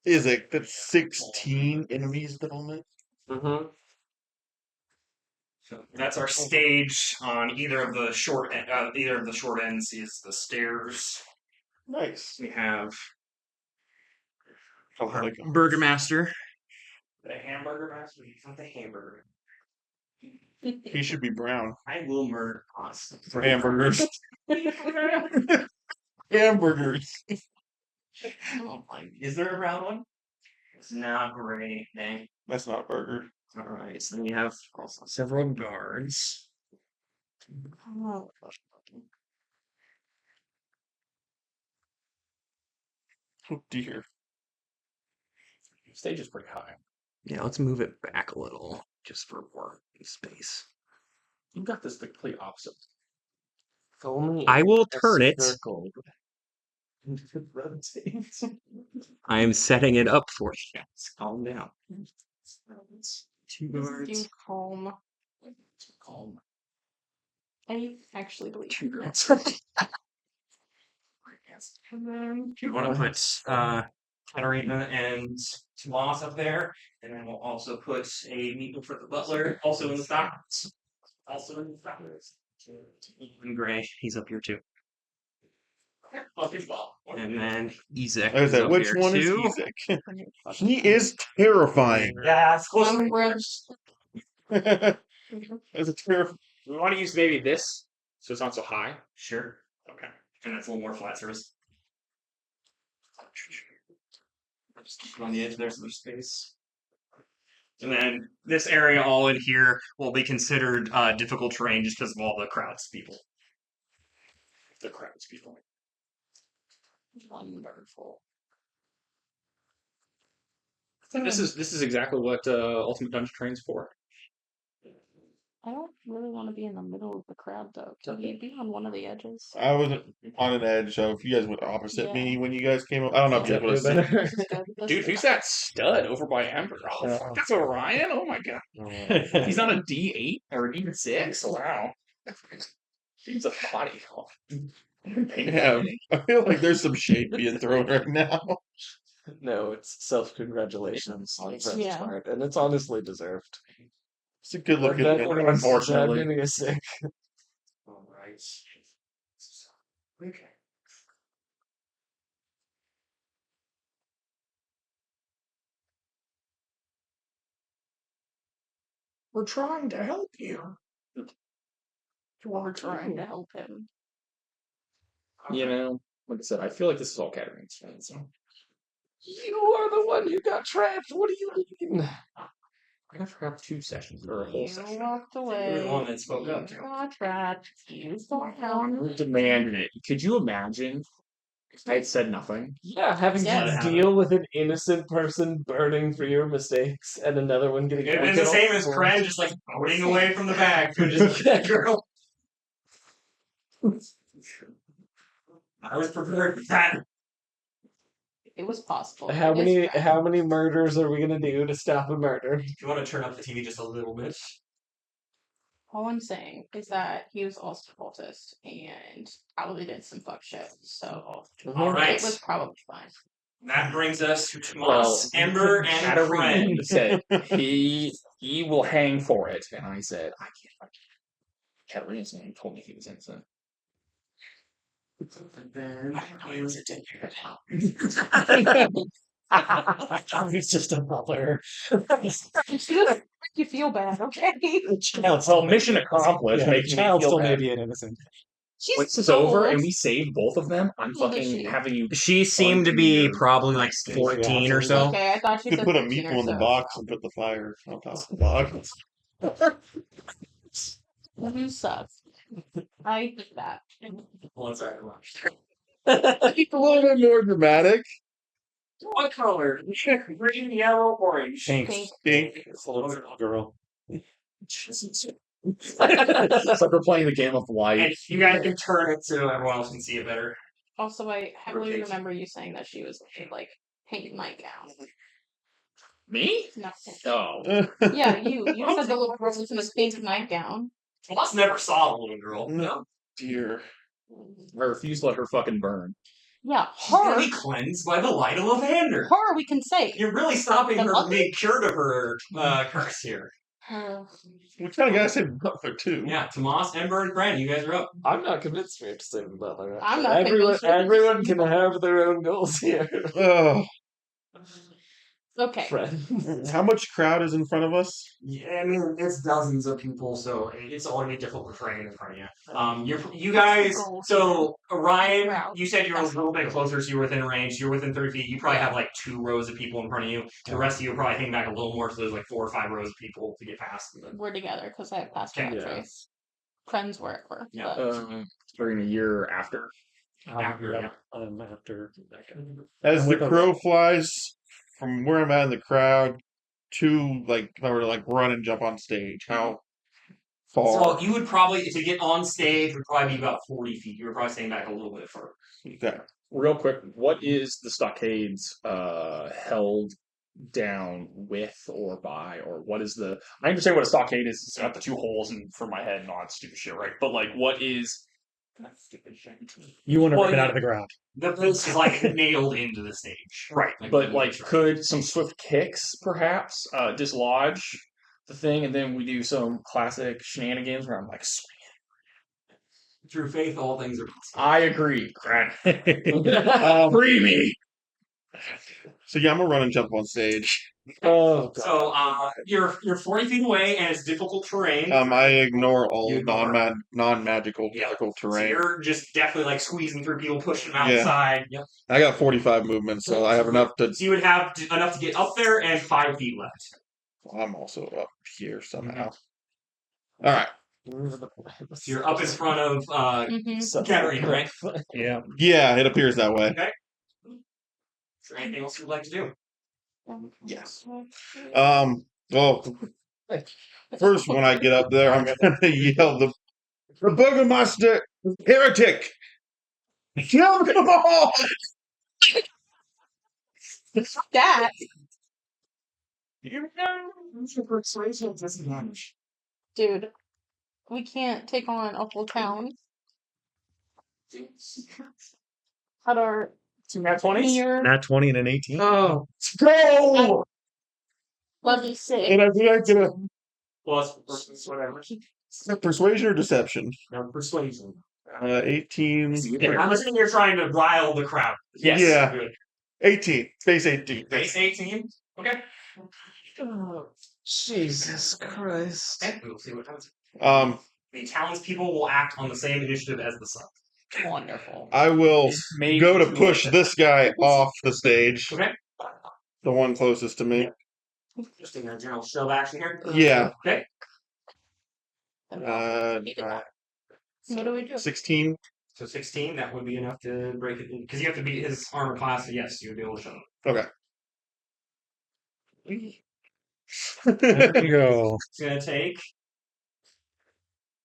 is it that's 16 enemies at the moment? Mm-hmm. So that's our stage on either of the short ends is the stairs. Nice. We have I like Burgermaster. The hamburger master? He's not the hamburger. he should be brown. I will murder us. For hamburgers. Hamburgers. Oh my! Is there a brown one? It's not great. Dang. That's not a burger. All right. So then we have several guards. Oh, Oh dear. Stage is pretty high. Yeah, let's move it back a little just for more space. You got this the complete opposite. If only I will a turn it. circle could rotate. I am setting it up for you. Calm down. Two do guards. calm. Calm. I actually believe Two that. guards. And then You want to put Katarina and Tomas up there, and then we'll also put a meeple for the butler, also in the stocks. Also in the stocks. And Gray, he's up here too. And then Ezek Like I is said, up which here one too. is Ezek? He is terrifying. Yeah, it's close. As a terrifying. We want to use maybe this, so it's not so high. Sure. Okay. And that's a little more flat surface. Just keep it on the edge there, so there's space. And then this area all in here will be considered difficult terrain just because of all the crowds people. The crowds people. wonderful. This is exactly what Ultimate Dungeon trains for. I don't really want to be in the middle of the crowd though. Can you be on one of the edges? I was on an edge, so if you guys went opposite me when you guys came up, I don't know if you guys would have Better. seen. Dude, who's that stud over by Ember? Oh, fuck, that's Orion? Oh my god. He's not a D8 or a D6. Wow. He's a body. Yeah, I feel like there's some shade being thrown right now. No, it's self-congratulations on Fred's Yeah. part, and it's honestly deserved. It's a good looking That man, many- unfortunately. that many is sick. All right. Okay. We're trying to help you. We're trying to help him. You know, like I said, I feel like this is all Katarina's fault. So You are the one who got trapped. What do you mean? I never have 2 sessions or a whole You session. walked You were away. the one that spoke up. You got trapped. You fell down. Demanded it. Could you imagine if I had said nothing? Yeah, having Yes. to deal with an innocent person burning for your mistakes and another one getting It was the same as Kren just like floating away from the bag to just that girl. I was prepared for that. It was possible. How It is many trapped. how many murders are we gonna do to stop a murder? If you want to turn up the TV just a little bit. All I'm saying is that he was also a cultist and probably did some fuck shit. So All right. it was probably fine. That brings us to Tomas, Well, Ember, and Katarina Kren. said he will hang for it, and I said I can't. Katarina's name told me he was innocent. And then He's just a butler. Just make you feel bad, okay? Well, mission accomplished. Yeah, Make the me child feel still may bad. be an innocent. She's When this is so over old. and we save both of them, I'm How old is fucking she? having you. she seemed to be probably like 14 or so. Okay, I thought You she could said put a 15 or meatball in the so. box and put the fire on top of the box. You suck. I hate that. Well, it's alright. A little bit more dramatic. What color? Green, yellow, orange. Pink. Pink. Pink. Girl. It's like we're playing the game of And life. you guys can turn it so everyone else can see it better. Also, I heavily Rotate. remember you saying that she was like pink nightgown. Me? No. Oh. Yeah, you said the little girl was in a pink nightgown. Tomas never saw the little girl. No. Dear. I refuse to let her fucking burn. Yeah, She's gonna her. be cleansed by the light of Lavender. Her, we can say. You're really stopping The her from mother? being cured of her curse here. Her. We kind of gotta say Butler too. Yeah, Tomas, Ember, and Brandon, you guys are up. I'm not convinced we have to save the butler. I'm not Everyone, convinced. everyone can have their own goals here. Oh, Okay. Friend. how much crowd is in front of us? Yeah, I mean, it's dozens of people, so it's already difficult to frame in front of you. You guys, so Ryan, you said you were a little bit closer, so you're within range. You're within 30 feet. You probably have like 2 rows of people in front of you. The rest of you will probably hang back a little more, so there's like 4 or 5 rows of people to get past. We're together because I have passed Okay. my Yeah. trace. Friends wherever. Yeah. But During a year after. After, yeah. I'm after. As I'm the with a- crow flies from where I'm at in the crowd to like if I were to like run and jump on stage, how far? So you would probably, to get on stage, would probably be about 40 feet. You were probably staying back a little bit further. Okay. Real quick, what is the stockades held down with or by, or what is the? I understand what a stockade is. It's got the 2 holes in for my head and all that stupid shit, right? But like, what is? You want to Well, rip it yeah. out of the ground. The post is like nailed into the stage. Right, but like, could some swift kicks perhaps dislodge the thing, and then we do some classic shenanigans where I'm like, Through faith, all things are possible. I agree, Grant. Free me. So yeah, I'm gonna run and jump on stage. Oh, God. So you're 40 feet away, and it's difficult terrain. I ignore all You ignore. non-magical Yeah. difficult So terrain. you're just definitely like squeezing through people, pushing them Yeah. outside. Yep. I got 45 movement, so I have enough to. So you would have enough to get up there and 5 feet left. I'm also up here somehow. All right. So you're up in front of Katarina, right? Yeah. Yeah, it appears that way. Is there anything else you'd like to do? Yes. Well, first when I get up there, I'm gonna yell the Burgomaster heretic. Kill them all. that. Dude, we can't take on a whole town. At our 2 nat 20s? near Nat 20 and an 18. Oh, go! level 6. And I think I get Plus, whatever. a persuasion or deception. No, persuasion. 18. Yeah, I'm assuming you're trying to rile the crowd. Yes. Yeah. Good. 18. Base 18. Base 18. Okay. Oh, Jesus Christ. Okay, we'll see what happens. The townspeople will act on the same initiative as the sun. Wonderful. I will Maybe go to push this guy off the stage. Okay. The one closest to me. Just in a general show of action here. Yeah. Okay. What do we do? 16. So 16, that would be enough to break it. Because you have to beat his armor class. So yes, you would be able to show him. Okay. There you go. It's going to take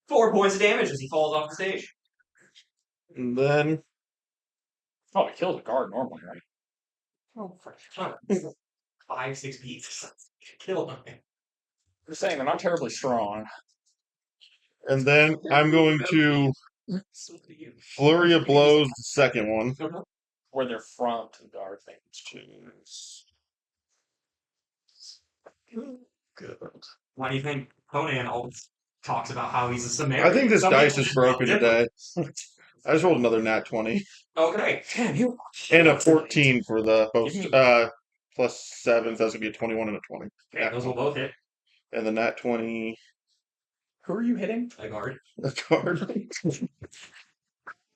4 points of damage as he falls off the stage. And then Oh, it kills a guard normally, right? Oh, for sure. 5, 6 beats. Kill him. You're saying they're not terribly strong. I'm going to flurry of blows the second one. Where they're front to guard things too. Good. Why do you think Conan always talks about how he's a Samaritan? I think this Some dice people is just broken don't get today. I just rolled another nat 20. it. Okay. Damn, you. And a 14 for the post. Give me- Plus 7, so that's going to be a 21 and a 20. Okay, those will both hit. And the nat 20 Who are you hitting? A guard. a card.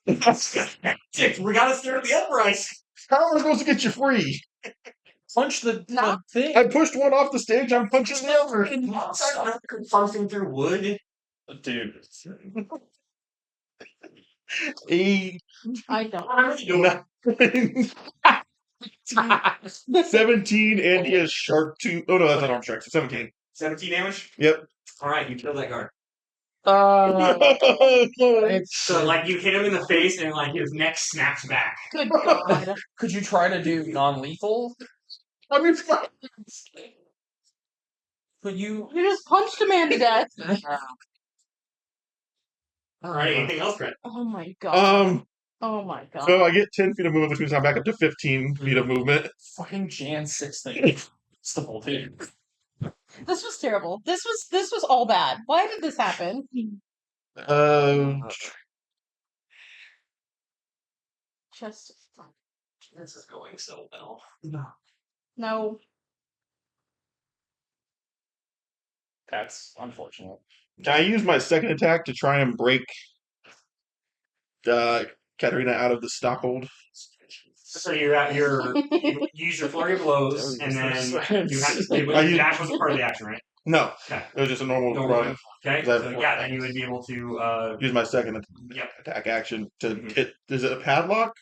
We gotta stare at the uprise. How am I supposed to get you free? Punch the thing. I pushed one off the stage, I'm punching the other. Something through wood. Dude. I don't. What are you doing? 17 and he has shark tooth. Oh no, that's not arm strike. So 17. 17 damage? Yep. Alright, you kill that guard. So like you hit him in the face and like his neck snaps back. Good God. Could you try to do non-lethal? I mean, Could you? You just punched a man to death. All right. Anything else, Brett? Oh my God. um, Oh my God. so I get 10 feet of movement, which means I'm back up to 15 feet of movement. Fucking Jan 6 thing. It's the whole thing. This was terrible. This was all bad. Why did this happen? Just This is going so well. no. That's unfortunate. Can I use my second attack to try and break Katarina out of the stockhold? So you're at you use your flurry of blows, and then you have the dash wasn't part of the action, right? No, Okay. it was just a normal Normal run. move. Okay. 'Cause I have So four yeah, then attacks. you would be able to Use my second Yep. attack action to Mhm. hit. Is it a padlock?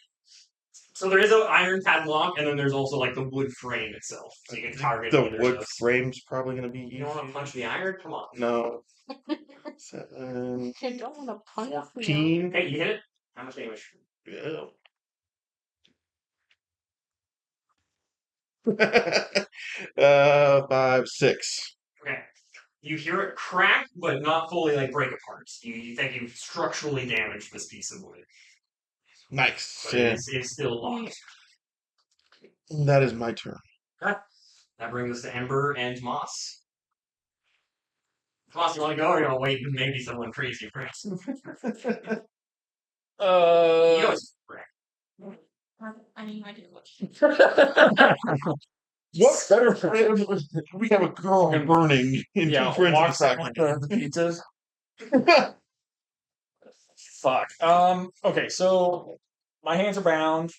So there is an iron padlock, and then there's also like the wood frame itself. So you can target The either wood of those. frame's probably going to be You don't want to easy. punch the iron? Come on. No. 7, You don't want to punch me. 14. Okay, you hit it. How much damage? Yeah. 5, 6. Okay. You hear it crack, but not fully like break apart. You think you've structurally damaged this piece of wood, Nice. but Yeah. it's still locked. That is my turn. Okay. That brings us to Ember and Moss. Moss, you want to go, or you want to wait and maybe someone crazy first? You always correct. I mean, I do. What better friend was we have a girl burning in Yeah, two friends walks in out the with the pizzas. Fuck. Okay, so my hands are bound.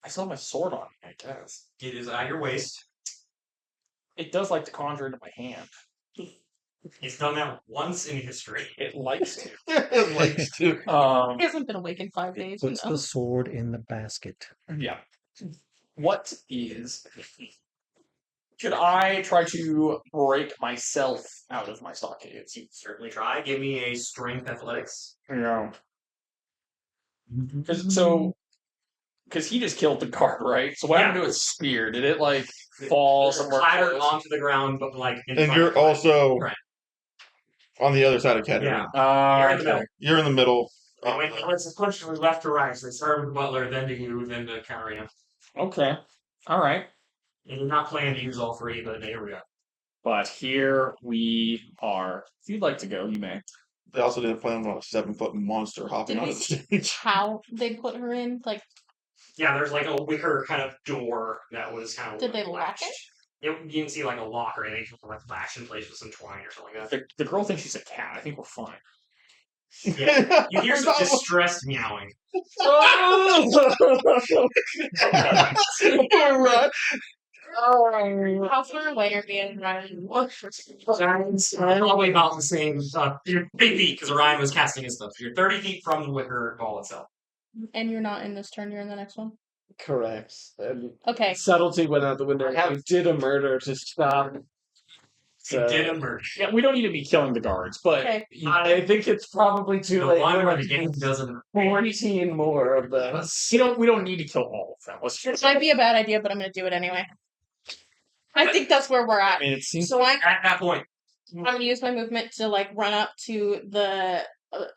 I still have my sword on me, I guess. It is at your waist. It does like to conjure into my hand. It's done that once in history. It likes to. It likes to. He hasn't been awake in 5 days. You Puts know? the sword in the basket. Yeah. What is... Should I try to break myself out of my stockades? You certainly try. Give me a strength athletics. Yeah. Because he just killed the guard, right? So what happened to his spear? Did it like fall somewhere Clattered close? onto the ground, but like in And front you're of it. also Right. on the other side of Katarina. Yeah. You're in the Okay. middle. You're in the middle. It went sequentially left to right. So they started with Butler, then to you, then to Katarina. Okay. All right. And you're not planning to use all three, but here we go. But here we are. If you'd like to go, you may. They also didn't plan on a 7-foot monster hopping Did on we the see stage. how they put her in? Like, Yeah, there's like a wicker kind of door that was kind of. Did they lock latched. it? You didn't see like a lock or anything. It was like latched in place with some twine or something like that. The girl thinks she's a cat. I think we're fine. Yeah. You hear some distressed meowing. how far away are we in Ryan? Probably about the same. You're 30 feet because Orion was casting his stuff. You're 30 feet from the wicker ball itself. And you're not in this turn, you're in the next one? Correct. And Okay. subtlety went out the window. I did a murder to stop. It did emerge. Yeah, we don't need to be killing the guards, but Okay. I think it's probably too The late. one We're where the like game doesn't. 14 more of them. we don't need to kill all of them. Let's It just might be a bad idea, but I'm going to do it anyway. I think that's where we're I at. mean, it seems So At that point, I'm going to use my movement to like run up to the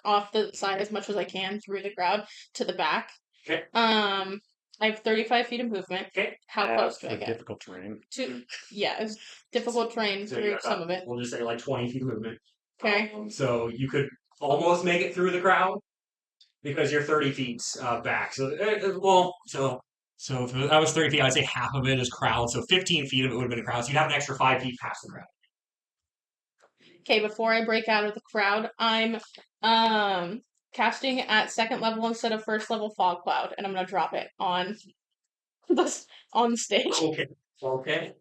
off the side as much as I can through the crowd to the back. Okay. I have 35 feet of movement. Okay. How close do I for get? difficult terrain. Yeah, it's difficult terrain So through you some of it. we'll just say like 20 feet of movement. Okay. So you could almost make it through the crowd because you're 30 feet back. So so if that was 30 feet, I'd say half of it is crowd. So 15 feet of it would have been a crowd. So you'd have an extra 5 feet past the crowd. Okay, before I break out of the crowd, I'm casting at second level instead of first level fog cloud, and I'm gonna drop it on the stage. Okay. Okay.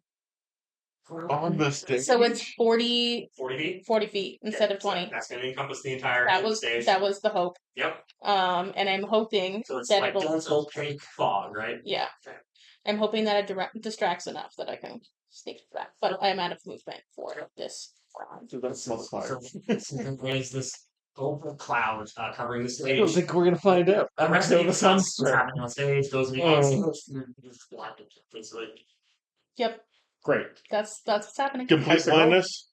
On the stage. So it's 40 40 feet 40 feet instead of 20. That's going to encompass the entire stage. That was the hope. Yep. And I'm hoping So it's that like it'll dense opaque fog, right? yeah. Okay. I'm hoping that it distracts enough that I can sneak back, but I'm out of movement for this There's this oval cloud covering the I don't stage. think we're gonna find out. The rest Until of the the sun's sun's happening on stage. Those are the Yep, Great. that's what's happening. Complete Has the girl- blindness.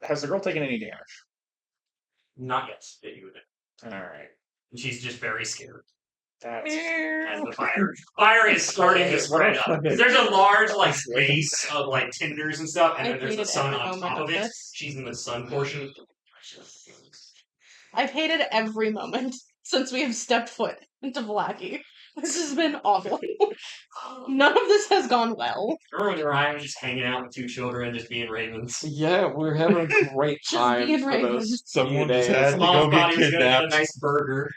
Has the girl taken any damage? Not yet. That you would. All right. And she's just very scared. That's As the fire is starting to spread up. 'Cause there's a large like base of like tinders and stuff, and I then there's the hated sun every on moment top of of it. this. She's in the sun portion. I've hated every moment since we have stepped foot into Blackie. This has been awful. None of this has gone well. Remember when Ryan was just hanging out with two children, just being ravens? Yeah, we're having a great Just time being for ravens. those Someone few just days. had to Mom go thought get he was gonna get a kidnapped. nice burger.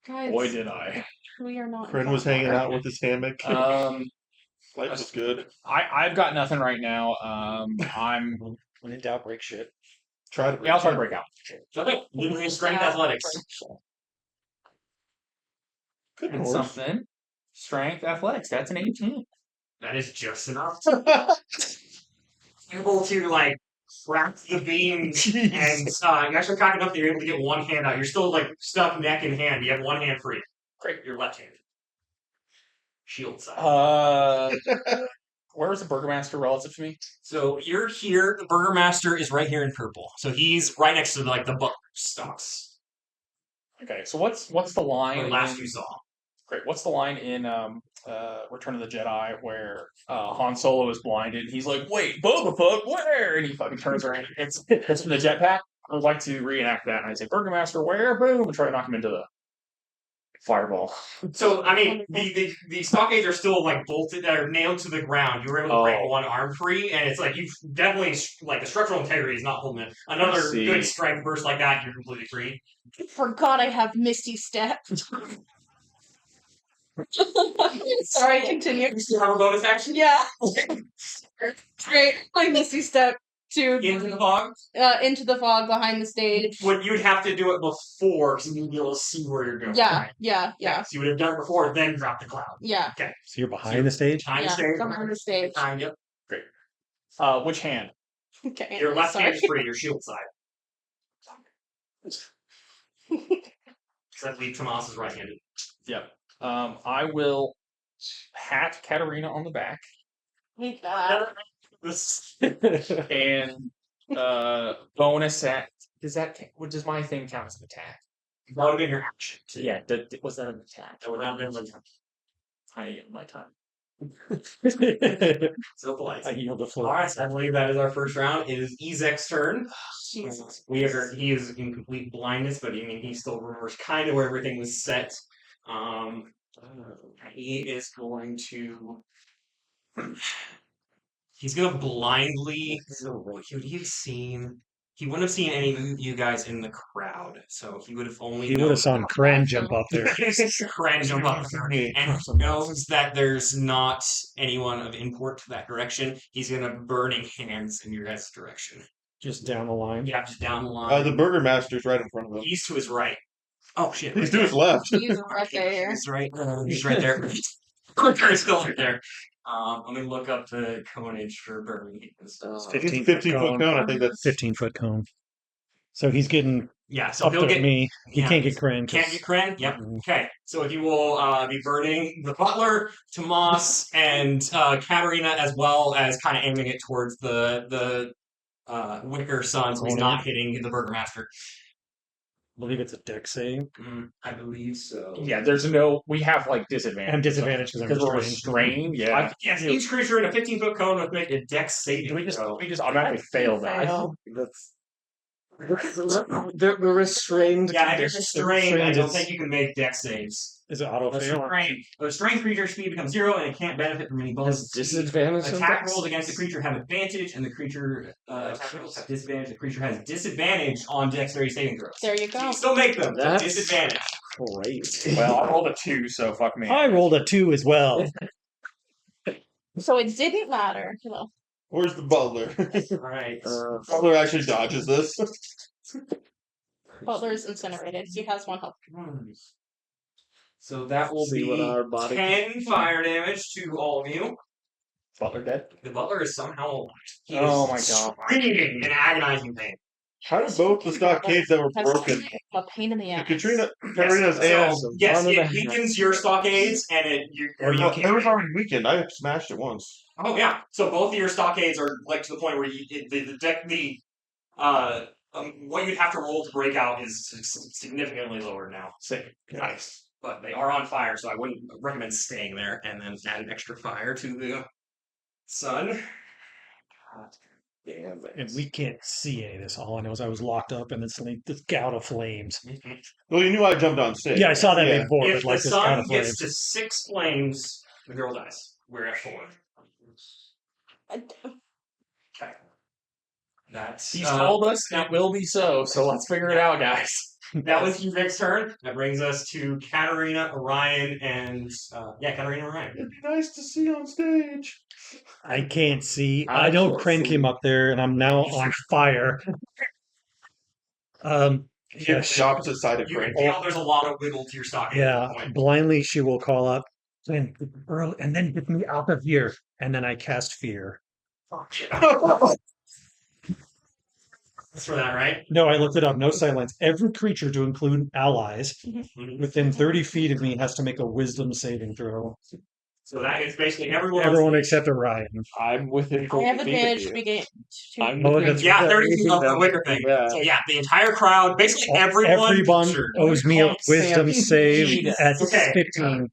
Guys, boy did I. we are not. Friend was hanging out with his hammock. Um, Life was good. I've got nothing right now. I'm When in doubt, break shit. Try to. yeah, I'll try to break out. Okay, literally strength athletics. Good And horse. something. Strength athletics. That's an 18. That is just enough. Able to like crack the beams and you actually crack enough that you're able to get one hand out. You're still like stuck neck in hand. You have one hand free. Great, you're left-handed. Shield side. Where is the Burgermaster relative to me? So you're here. The Burgermaster is right here in purple. So he's right next to like the butler stocks. Okay, so what's the line? The last in- you saw. Great. What's the line in Return of the Jedi where Han Solo is blinded? He's like, "Wait, Boba Fett, where?" And he fucking turns around. It's from the jetpack. I would like to reenact that, and I say, "Burgermaster, where?" Boom, and try to knock him into the fireball. So I mean, the stockades are still like bolted, that are nailed to the ground. You were able to break one arm free, and it's like you've definitely like the structural integrity is not holding it. Another see. good strength burst like that, you're completely free. Forgot I have Misty Step. Sorry, continue. You still have a bonus action? Yeah. Great. I Misty Step to Into the fog? into the fog behind the stage. What you'd have to do it before, because you'd be able to see where you're going. Yeah, Right. yeah. So you would have done it before, then drop the cloud. Yeah. So you're behind the stage? Time Yeah, stage. behind the stage. Time, yep. Which hand? Okay. Your left sorry. hand is free, your shield side. Except leave Tomas is right-handed. Yep. I will hat Katarina on the back Hate that. and bonus at. Does my thing count as an attack? That would have been your action. Yeah. Was that an attack? That would have been like I get my time. so polite. I yield the floor. Alright, I believe that is our first round. It is Ezek's turn. Jesus. He is in complete blindness, but I mean he still remembers kind of where everything was set. He is going to he's gonna blindly what would he have seen? He wouldn't have seen any of you guys in the crowd, so he would have only He would have saw Kren jump up there. Kren jump up there, and knows that there's not anyone of import to that direction. He's gonna burning hands in your guys' direction. Just down the line. Yeah, just down the line. The Burgermaster's right in front of him. He's to his right. Oh shit! He's to his left. He's right there. He's right. He's right there. He's still right there. Let me look up the conage for burning hands. 15 foot cone. I think that's 15-foot cone. So he's getting Yeah, so up he'll to get me. He yeah, can't get Kren. Can't get Kren? Yep. Mhm. Okay. So if you will be burning the butler, Tomas, and Katarina, as well as kind of aiming it towards the Wicker son, so he's not hitting the Burgermaster. I believe it's a deck save. I believe so. Yeah, we have like disadvantage. And disadvantage because because I'm we're restrained. restrained. Yeah. Yes, each creature in a 15-foot cone must make a dex saving Do we just throw. automatically fail that? Fail. That's the restrained. Yeah, if you're restrained, I don't is- think you can make dex saves. Is it auto fail? A restrained creature speed becomes 0 and it can't benefit from any Has bonus. disadvantage. on Attack dex? rolls against the creature have advantage, and the creature attack rolls have disadvantage. The creature has disadvantage on dexterity saving throws. There you You go. can still make them. but That's- disadvantage. Great. Well, I rolled a 2, so fuck me. I rolled a 2 as well. So it didn't matter. No. Where's the butler? Right. Butler actually dodges this. Butler's incinerated. He has one health. So that will See be what our body 10 fire damage to all of you. Butler dead? The butler is somehow alive. He Oh is my God. screaming in agonizing pain. How did both the stockades that were Has broken? a pain in the ass. Katrina's Yes, and yes, One of it the- weakens your stockades, and it it was already weakened. I smashed it once. Oh yeah, so both of your stockades are like to the point where what you'd have to roll to break out is significantly lower now. Sick. Nice, but they are on fire, so I wouldn't recommend staying there. And then add an extra fire to the sun. Damn it. And we can't see any of this. All I know is I was locked up in this gout of flames. Well, you knew I jumped on stage. Yeah, I saw that Yeah. before, If but like the this gout sun of gets flames. to 6 flames, the girl dies. We're at 4. Okay. That's He's told us it will be so let's figure it out, guys. that was Vic's turn. That brings us to Katarina, Orion, and Katarina, Orion. It'd be nice to see on stage. I can't see. I I know can't Kren see. came up there, and I'm now on fire. Yeah, the opposite side of You can Frank. feel there's a lot of wiggle to your stockade at Yeah, this point. blindly she will call out, and then get me out of here. And then I cast fear. That's for that, right? No, I looked it up. No silence. Every creature, to include allies, within 30 feet of me has to make a wisdom saving throw. So that is basically everyone. Everyone else. except Orion. I'm within I 40 have feet of advantage you. begin. I'm Oh, within that's- Yeah, 30 feet feet of the them. wicker thing. Yeah. So yeah, the entire crowd, basically everyone owes me a can't wisdom stand save Jesus. at Okay. 15.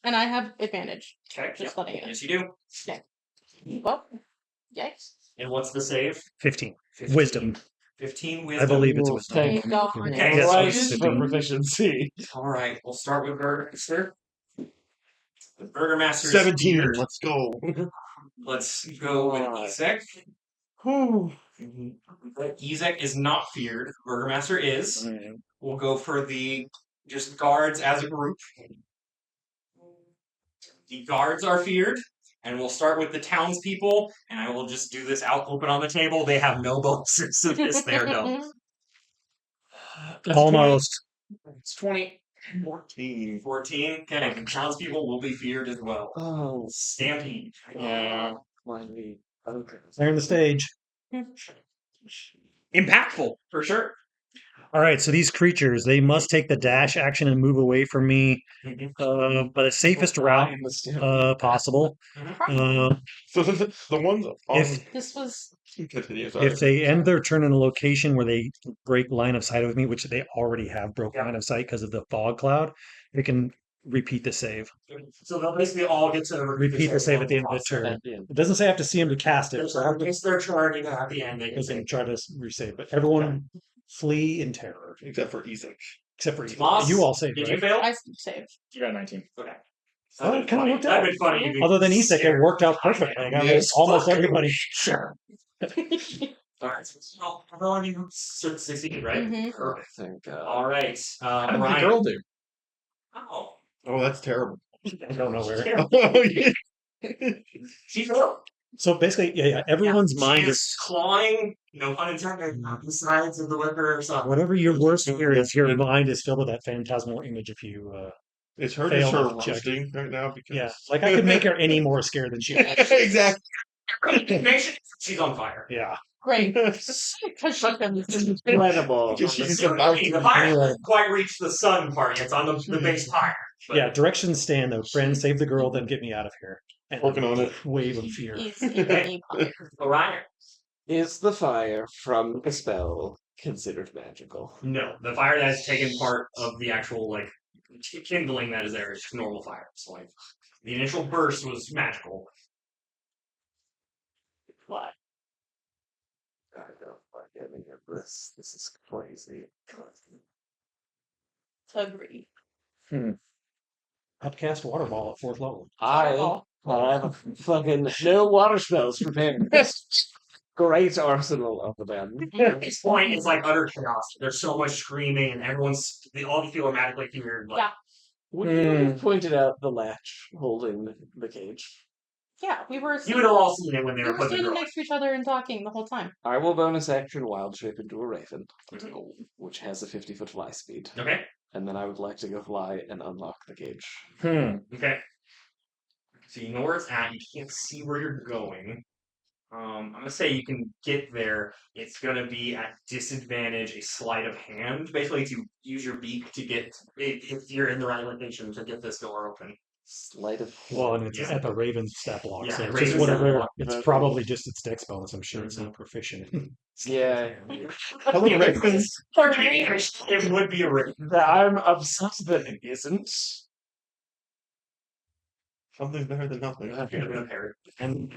And I have advantage. Okay, Just letting you know. yes, you do. Well, yikes. And what's the save? 15. 15. Wisdom. 15 I wisdom. believe it's Ooh, wisdom. thank Thank God. Okay, Yes, Right it's for 15. proficiency. All right, we'll start with Burgermaster. The Burgermaster is 17. feared. Let's go. Let's go with Alright. Ezek. Whew. Ezek is not feared. Burgermaster is. Alright. We'll go for the just guards as a group. The guards are feared, and we'll start with the townspeople. And I will just do this out open on the table. They have no bonuses to this. They're dumb. Almost. It's 20. 14. 14. Okay, the townspeople will be feared as well. Oh, Stampede. yeah. Might be. Okay. Clearing the stage. Impactful for sure. All right, so these creatures, they must take the dash action and move away from me by the safest route In the stamp. possible. Uh, So the ones on If- This was continue, sorry. if they end their turn in a location where they break line of sight with me, which they already have broken line of sight because of the fog cloud, they can repeat the save. So they'll basically all get to Repeat the save at the end of the turn. At the end. It doesn't say I have to see them to cast it, so It's their turn, and at the end they they can can say. try to resave. But everyone flee in terror, Except for Ezek. except for Tomas, you all saved, Did you right? fail? I saved. You got 19. Okay. Oh, it kinda worked That'd out. been funny. if you Other than Isak, it scared worked out the perfect. fuck Like, out I of mean, me. almost everybody. Sure. Alright, so everyone you succeeded, right? Mhm. Perfect. Thank God. Alright. How did the Ryan. girl do? Oh. Oh, that's terrible. I don't know where. Oh, yeah. She's up. So basically, yeah, everyone's mind She is clawing, no pun intended, on the sides of the liquor or something. whatever your worst fear is. Your mind is filled with that phantasmal image. If you, It's her Fail just her that check. roasting right now because yeah, like I could make her any more scared than she is. exactly. Make sure she's on fire. Yeah, Great. Because she can. Incredible. She's about The to fire Anyway. hasn't quite reached the sun part. It's on the base fire. But yeah. Directions stand though. Friend, save the girl, then get me out of here. And Working on it. Wave of fear. Easy, any part. Orion. Is the fire from the spell considered magical? No, the fire that has taken part of the actual like kindling that is there is just normal fire. So like the initial burst was magical. Why? I don't like any of this. This is crazy. Agree. Upcast water ball at 4th level. I have a fucking no water spells prepared. Great arsenal of them. At this point, it's like utter chaos. There's so much screaming, and they all feel automatically feared. Like, Yeah. Would you have pointed out the latch holding the cage? Yeah, we were. you would have all seen it when they We were were putting the standing girl. next to each other and talking the whole time. I will bonus action wild shape into a raven, which has a 50-foot fly speed. Okay. And then I would like to go fly and unlock the cage. Okay. So you know where it's at. You can't see where you're going. I'm gonna say you can get there. It's gonna be at disadvantage, a sleight of hand, basically to use your beak to get if you're in the right location to get this door open. Sleight of Well, and it's Yeah. at the Raven's stat block, Yeah, so it's Raven's just stat whatever. block, It's but- probably just its dex bonus. I'm sure it's Mhm. not proficient. in. Yeah. Hello, Ravens. It would be a ring. I'm obsessed that it isn't. Something's better than nothing. And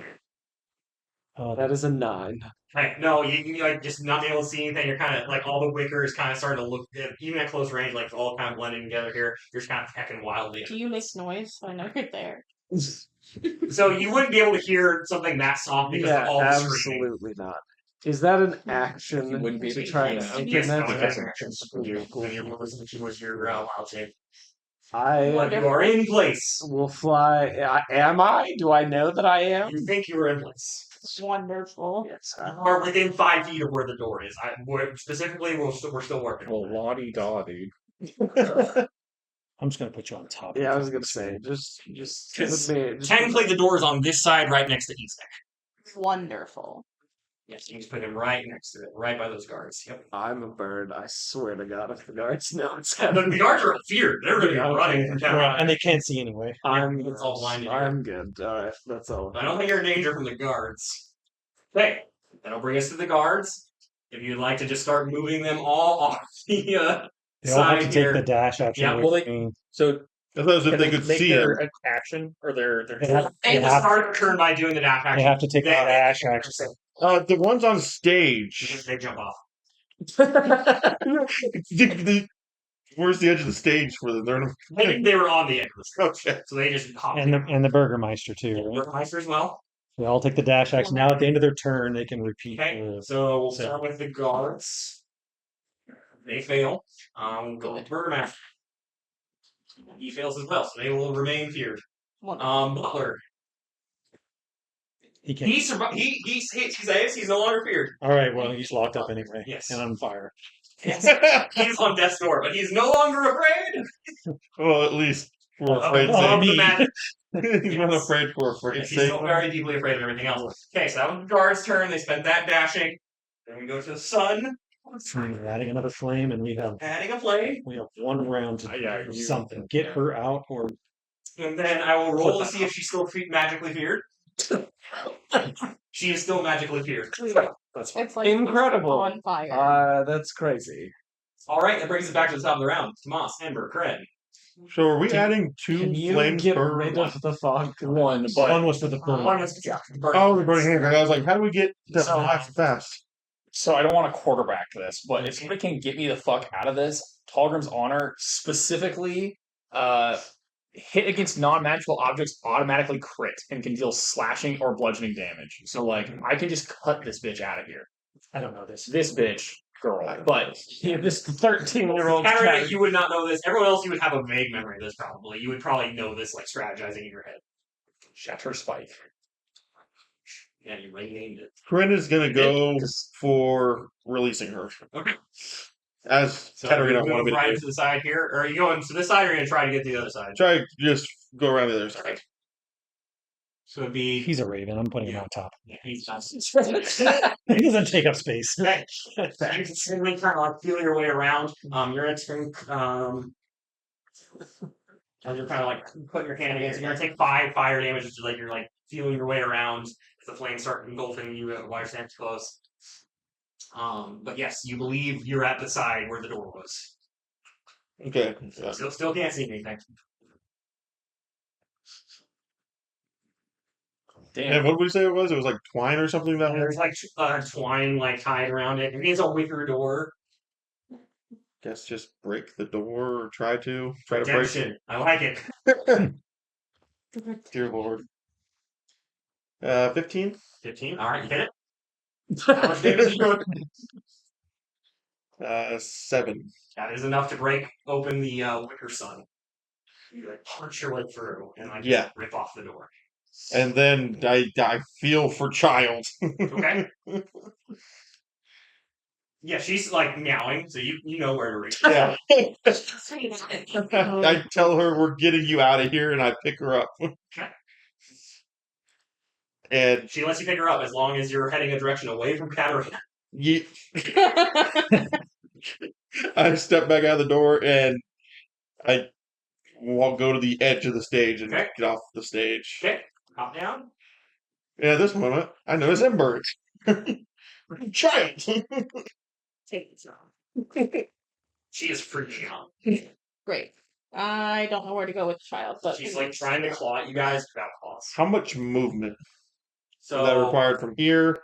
That is a 9. Right. No, you like just not able to see anything. You're kind of like all the wicker is kind of starting to look even at close range, like it's all kind of blending together here. You're just kind of hecking wildly. Do you make noise? I know you're there. So you wouldn't be able to hear something that soft because Yeah, of all the screaming. absolutely not. Is that an action You wouldn't be to able try to to use open Yes, that? no, Okay. that's an action. When your was your wild shape. I But you are in place. will fly. Am I? Do I know that I am? You think you are in place. Wonderful. Yes. You are within 5 feet of where the door is. Specifically, we're still working. Well, lottie da, dude. I'm just gonna put you on top. Yeah, I of was it. gonna say, just Because put me- just technically, the door is on this side, right next to East. Wonderful. Yes, you just put him right next to it, right by those guards. Yep. I'm a bird. I swear to God, if the guards know it's The happening, guards are feared. They're going to be Yeah, running from town. Well, and they can't see anyway. I'm it's all blinded here. I'm good. All right, that's all. I don't think you're in danger from the guards. Okay, that'll bring us to the guards. If you'd like to just start moving them all off the They all have side to take here. the dash action. Yeah, away well, they- from me. So I thought it was if can they could make see their him. action or their They have, They they will have, start a turn by doing the dash action. they have to take the dash action. The ones on stage. They jump off. Where's the edge of the stage for them? They're They were on the edge of the stage, okay. so they just hopped. And the Burgermeister too. Right? Burgermeister as well. They all take the dash action. Now at the end of their turn, they can repeat. Okay, so we'll So- start with the guards. They fail. Go with Burgermaster. He fails as well, so they will remain feared. Wonderful. Butler. He can't. He survived. He saves. He's no longer feared. All right. Well, he's locked up anyway. Yes. And on fire. Yes. He's on death's door, but he's no longer afraid Well, at least for of afraid's the sake. magic. He's not afraid for afraid's He's sake. still very deeply afraid of everything else. Okay, so that was the guard's turn. They spent that dashing. Then we go to the sun, We're adding another flame, and we have adding a flame. one round to Yeah, do you- something. Get her out, or And then I will roll to see if she's still magically feared. She is still magically feared. That's fine. It's like Incredible. on fire. That's crazy. All right, that brings us back to the top of the round. Tomas, Amber, Kren. So are we adding two Can you flames get per rid one? of the fog? one, but one was for the burn. One was yeah. Oh, the burning hand. I was like, how do we get that So- life fast? so I don't want to quarterback this, but if somebody can get me the fuck out of this, Talgrim's Honor specifically hit against non-magical objects automatically crit and can deal slashing or bludgeoning damage. So like I can just cut this bitch out of here. I don't know this. This bitch, girl. But This 13-year-old Henry, you would not know this. Everyone else, you would have a vague memory of this probably. You would probably know this, like, strategizing in your head. Shatter Spike. Yeah, you renamed it. Corinne is gonna go Just- for releasing her. Okay. As So Katarina you're wanted me moving right to to the side here? Or are you going to this side, or are you going to try to get to the other side? try to just go around the other side. So it'd be... He's a raven. I'm putting him on top. He's not... He doesn't take up space. Okay. So you can simply kind of like feel your way around. You're gonna take as you're kind of like putting your hand against it, you're gonna take 5 fire damage, which is like you're like feeling your way around as the flames start engulfing you while you're standing close. But yes, you believe you're at the side where the door was. Okay. Yeah. Still can't see anything. And what did we say it was? It was like twine or something that There's like twine like tied around it. It is a wicker door. guess just break the door or try to break Redemption. I like it. Dear Lord. 15? 15. All right, you hit it. How much damage you doing? 7. That is enough to break open the wicker sun. You like punch your way through and like Yeah. rip off the door. And then I feel for child. Okay. Yeah, she's like meowing, so you know where to reach. Yeah. I tell her we're getting you out of here and I pick her up. And She lets you pick her up as long as you're heading a direction away from Katarina. I step back out of the door and I go to the edge of the stage and Okay. get off the stage. Okay, hop down. And at this moment, I notice Ember. Child! Take it She is freaking out. Great. I don't know where to go with the child, but She's like trying to claw at you guys without claws. How much movement is that So, required from here?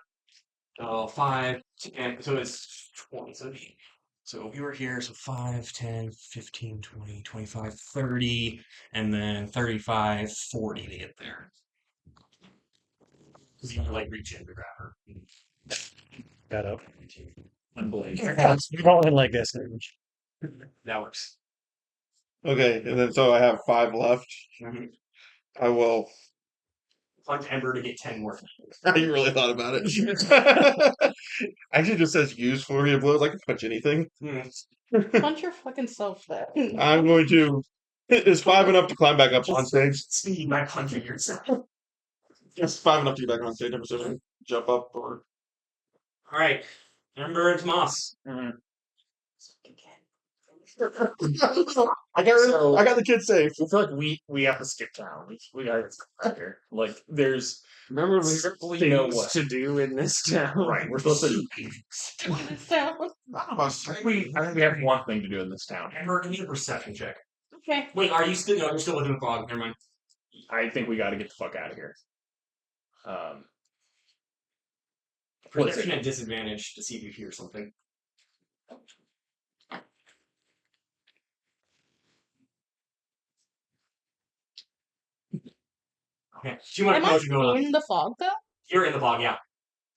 5, 10, so it's 20. So if you were here, so 5, 10, 15, 20, 25, 30, and then 35, 40 to get there. Because you can like reach in to grab her. Got up. Unbelievable. Rolling like this. That works. Okay, and then so I have 5 left. Mhm. I will. Punch Ember to get 10 more. You really thought about it. Actually, it just says use flurry of blows. I can punch anything. punch your fucking self there. I'm going to. Is 5 enough to climb back up on stage? Speed by punching yourself. It's 5 enough to get back on stage. I'm assuming. Jump up or. Alright. Ember and Tomas. I got the kid safe. I feel like we have to skip town. We gotta get out here. Like there's Remember, we Simply know things what. to do in this town. right. We're supposed to. I I think we have one thing to do in this town. Ember, give me a perception check. Okay. Wait, are you still? No, you're still within the fog. Never mind. I think we got to get the fuck out of here. What is Perception it? at disadvantage to see if you hear something. Okay, too much Am I motion going on. in the fog though? You're in the fog, yeah.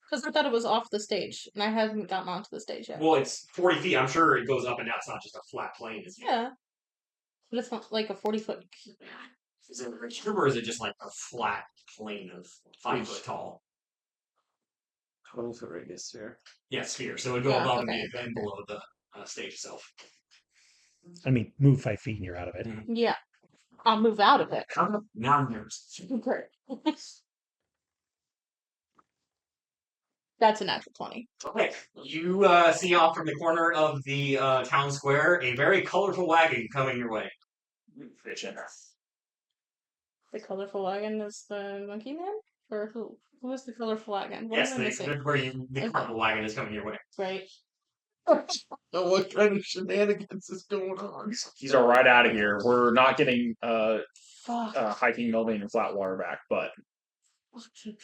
Because I thought it was off the stage, and I haven't gotten onto the stage yet. Well, it's 40 feet. I'm sure it goes up and down. It's not just a flat plane. Is it? Yeah. But it's not like a 40-foot. Is it a cube or is it just like a flat plane of 5 foot tall? 12-foot radius sphere. Yeah, sphere. So it would go Yeah, above okay. and below the stage itself. I mean, move 5 feet and you're out of it. Yeah. I'll move out of it. Now I'm nervous. Great. That's a natural 20. Okay, you see off from the corner of the town square a very colorful wagon coming your way. Fishing. The colorful wagon is the monkey man? Or who? Who is the colorful wagon? What Yes, am I missing? the Okay. colorful wagon is coming your way. Right. What kind of shenanigans is going on? These are right out of here. We're not getting Fuck. hiking Melvin and Flatwater back, but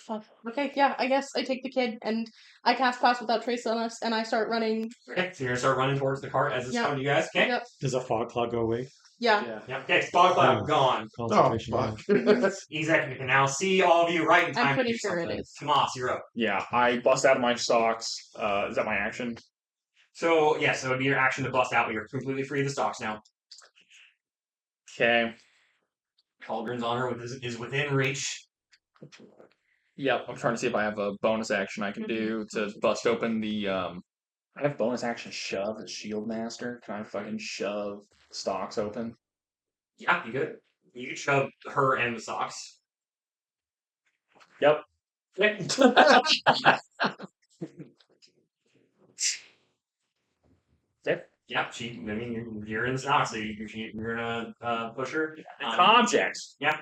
Fuck. Okay, yeah, I guess I take the kid and I cast Pass Without Trace on us and I start running. Okay, so you're gonna start running towards the cart as it's Yeah. coming to you guys. Okay. Yep. Does a fog cloud go away? Yeah. Yeah. Okay. Fog cloud gone. Oh, Concentration. fuck. Exactly. You can now see all of you right in time. I'm pretty to do sure it something. is. Tomas, you're up. yeah, I bust out of my socks. Is that my action? So yeah, so it'd be your action to bust out, but you're completely free of the stocks now. Okay. Cauldron's honor is within reach. Yep. I'm trying to see if I have a bonus action I can do to bust open the. I have bonus action shove as Shield Master. Can I fucking shove stocks open? Yeah, you could. You could shove her and the socks. Yep. Okay. Yep. Yeah, I mean, you're in the socks, so you're gonna push her. Objects. Yeah.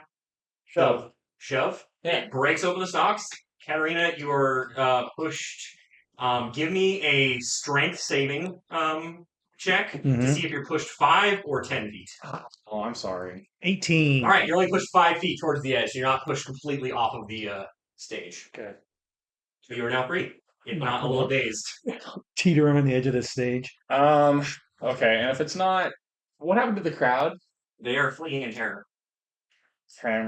Shove. Shove. Yeah. It breaks open the stocks. Katarina, you are pushed. Give me a strength saving check to Mhm. see if you're pushed 5 or 10 feet. Oh, I'm sorry. 18. All right, you're only pushed 5 feet towards the edge. You're not pushed completely off of the stage. Okay. So you are now free, if not a little dazed. Teetering on the edge of the stage. Okay, and if it's not, what happened to the crowd? They are fleeing in terror, Okay.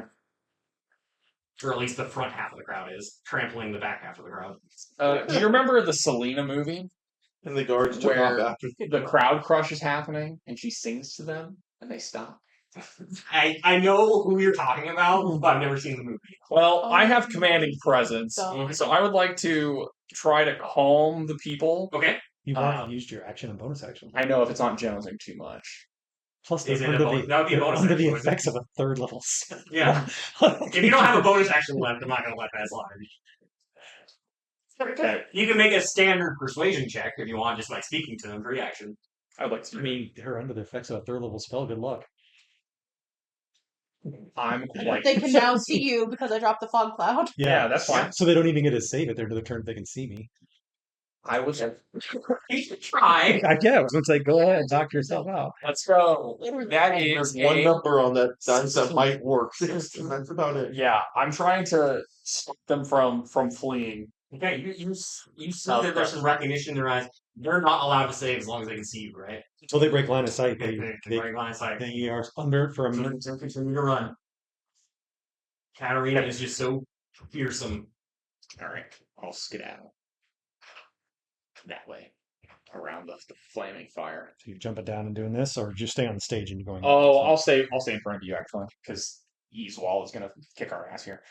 or at least the front half of the crowd is trampling the back half of the crowd. Do you remember the Selena movie And the guards took where off after. the crowd crush is happening and she sings to them and they stop? I know who you're talking about, but I've never seen the movie. Well, I have commanding presence, So- so I would like to try to calm the people. Okay. You've already used your action and bonus action. I know if it's not jonesing too much. Plus, Is they're it a under bonus? the, That would be a they're bonus under the action, wouldn't it? effects of a third level spell. Yeah. If you don't have a bonus action left, I'm not going to let that slide. Okay. You can make a standard persuasion check if you want, just by speaking to them for reaction. I'd like to. I mean, they're under the effects of a third level spell. Good luck. I'm quite. They can now see you because I dropped the fog cloud. Yeah, that's fine. So they don't even get to save it. They're to the turn they can see me. I was. You should try. I guess. It's like, go ahead, knock yourself out. Let's go. That is There's one a- number on that dice that might work. That's about it. Yeah, I'm trying to stop them from fleeing. Okay, you see that there's some recognition in their eyes. They're not allowed to save as long as they can see you, right? Until they break line of sight, They can break line of sight. they are under for a So minute. they'll continue to run. Katarina is just so fearsome. All right, I'll skedaddle that way around the flaming fire. So you jumping down and doing this, or just stay on the stage and you're going. Oh, I'll stay in front of you actually, because Ease Wall is gonna kick our ass here.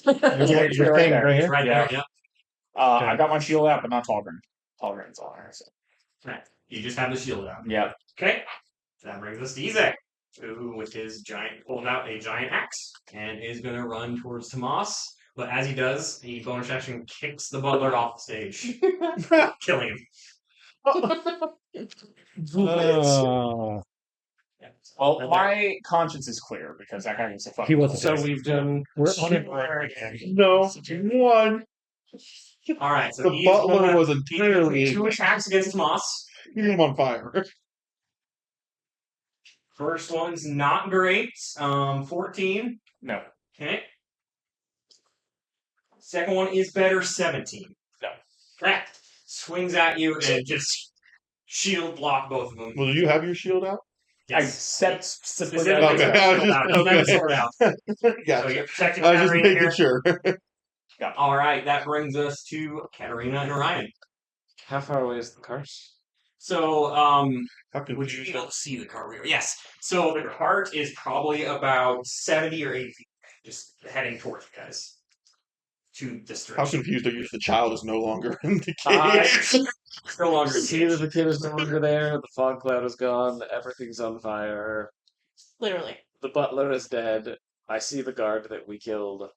You're You're staying there. right here. Right Yeah. there, yeah. Okay. I got my shield out, but not Tallgren. Tallgren's on there. So. Right. You just have the shield out. Yeah. Okay. That brings us to Izek, who, with his giant, pulled out a giant axe and is going to run towards Tomas. But as he does, he bonus action kicks the butler off the stage, killing him. Well, my conscience is clear because that guy was a fucking. He wasn't So safe. we've done. We're on it. No, one. All right, so The he's butler gonna- was he's entirely. two attacks against Tomas. He lit him on fire. First one's not great. 14. No. Okay. Second one is better, 17. No. Okay. Swings at you and just shield block both of them. Well, do you have your shield out? I Yes. said specifically. Specifically, Okay, okay. I was just- Don't have the okay. sword out. So Gotcha. you're protecting I was just Katarina making here. sure. All right, that brings us to Katarina and Orion. How far away is the cart? So, How could would you be able to see the cart? Yes. So the cart is probably about 70 or 80 feet, just heading towards you guys. To this How direction. confused are you if the child is no longer in the Uh, cage? no longer See that the kid is no longer there. The fog cloud is gone. Everything's on fire. Literally. The butler is dead. I see the guard that we killed.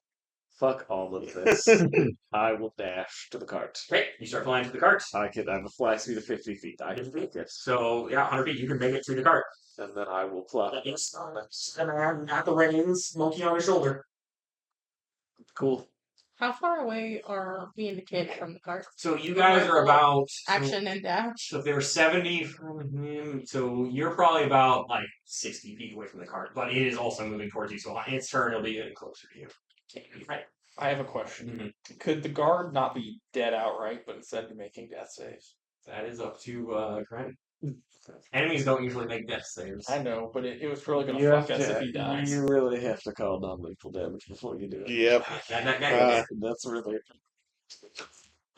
Fuck all of this. I will dash to the cart. Okay, you start flying to the cart. I have a fly speed of 50 feet. I can make it. So, yeah, 100 feet, you can make it to the cart. And then I will plop. Yes. And at the reins, monkey on his shoulder. Cool. How far away are me and the kid from the cart? So you guys are about... Action and dash. So if they're 70 from him, so you're probably about, 60 feet away from the cart. But it is also moving towards you, so on its turn, it'll be getting closer to you. Right. I have a question. Mhm. Could the guard not be dead outright, but instead be making death saves? That is up to Grant. Enemies don't usually make death saves. I know, but it was really gonna You fuck have us if to, he dies. you really have to call non-lethal damage before you do it. Yep. That guy, That's really.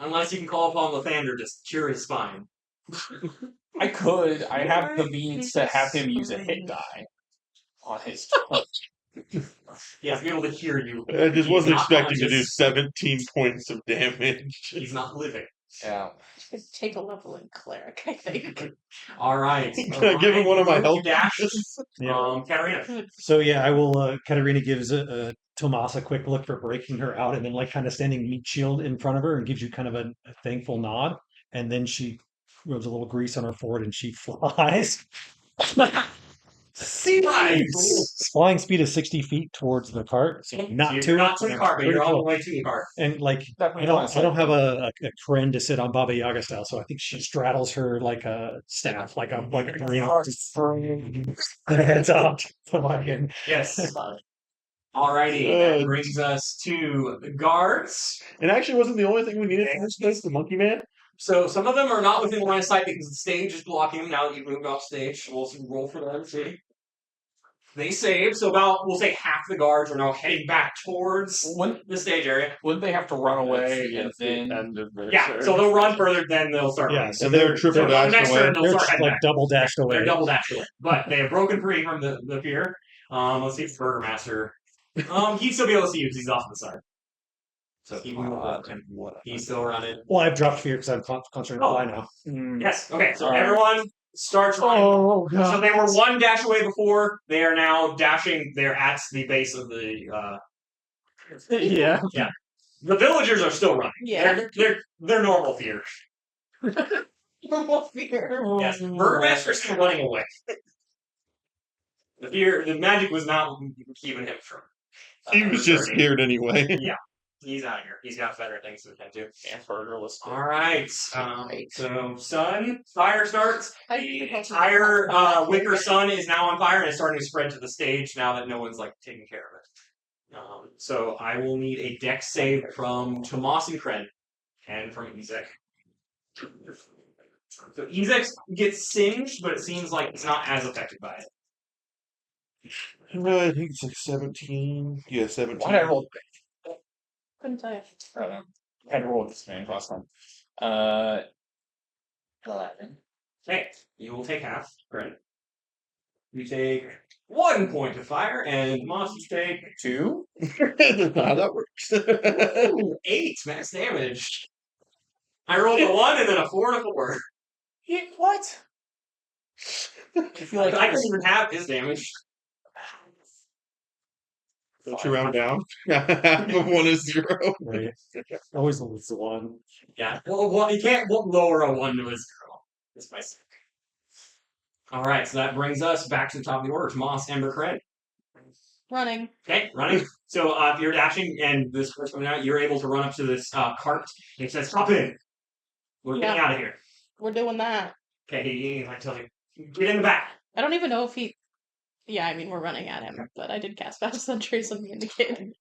unless you can call upon Lathander to cure his spine. I could. I have the means to have him use a hit die on his. He has to be able to hear you. I just He's wasn't not expecting to do conscious. 17 points of damage. He's not living. Yeah. Take a level in cleric, I think. All right. Can I give him one of my health dashes? Yeah. Katarina. So yeah, I will. Katarina gives Tomas a quick look for breaking her out, and then kind of standing meat shield in front of her, and gives you kind of a thankful nod, and then she rubs a little grease on her forehead, and she flies. Flying speed is 60 feet towards the cart, so not you're to not to the cart, but pretty you're on the close. way to the cart. And Definitely I don't have a friend to sit on Baba Yaga style, so I think she straddles her like a staff, like a heads up. So I can. Yes. Alrighty, that brings us to the guards. And actually wasn't the only thing we needed for this place, the monkey man. So some of them are not within line of sight because the stage is blocking them now that you've moved off stage. We'll roll for them, see. They save, so we'll say half the guards are now heading back towards the stage area. Wouldn't they have to run away and then? End of their Yeah, turn. so they'll run further, then they'll start running. And they're triple So dashed next away. turn, they'll They're start just heading like back. double dashed away. They're double dashed away. But they have broken free from the pier. Let's see if Burgermaster... he'd still be able to see you because he's off to the side. So he will he's still running. Well, I've dropped fear because I'm concentrating on fly now. Yes. Okay. So Alright. everyone starts running. Oh So they were one dash away before. They are now dashing. They're at the base of the. Yeah. The villagers are still running. Yeah. They're normal fear. Normal fear. Yes, Burgermaster's still running away. The magic was not keeping him from. He was just returning. scared anyway. Yeah, he's out of here. He's got better things to attend to. Hamburgerless. All right. So sun, fire starts. I The think that's- entire wicker sun is now on fire and it's starting to spread to the stage now that no one's like taking care of it. So I will need a dex save from Tomas and Kren and from Ezek. So Ezek gets singed, but it seems like it's not as affected by it. I think it's like 17. Yeah, 17. Why did I roll? Couldn't tell you. I don't know. I had to roll with disadvantage last time. 11. Okay, you will take half. Kren. You take 1 point of fire, and Tomas, you take 2. That's not how that works. Ooh, 8 max damage. I rolled a 1 and then a 4 and a 4. What? I feel like I can even have his damage. Don't you round down? Half of 1 is 0. Right. Always only one. Yeah. Well, you can't lower a 1 to a 0. That's my secret. All right, so that brings us back to the top of the order. Tomas, Ember, Craig. Running. Okay, running. So if you're dashing and this first coming out, you're able to run up to this cart. And it says, "Hop in. We're getting out of here." We're doing that. Okay, he tells you, "Get in the back." I don't even know if he. Yeah, I mean, we're running at him, but I did cast Battle Sentries on me and the kid.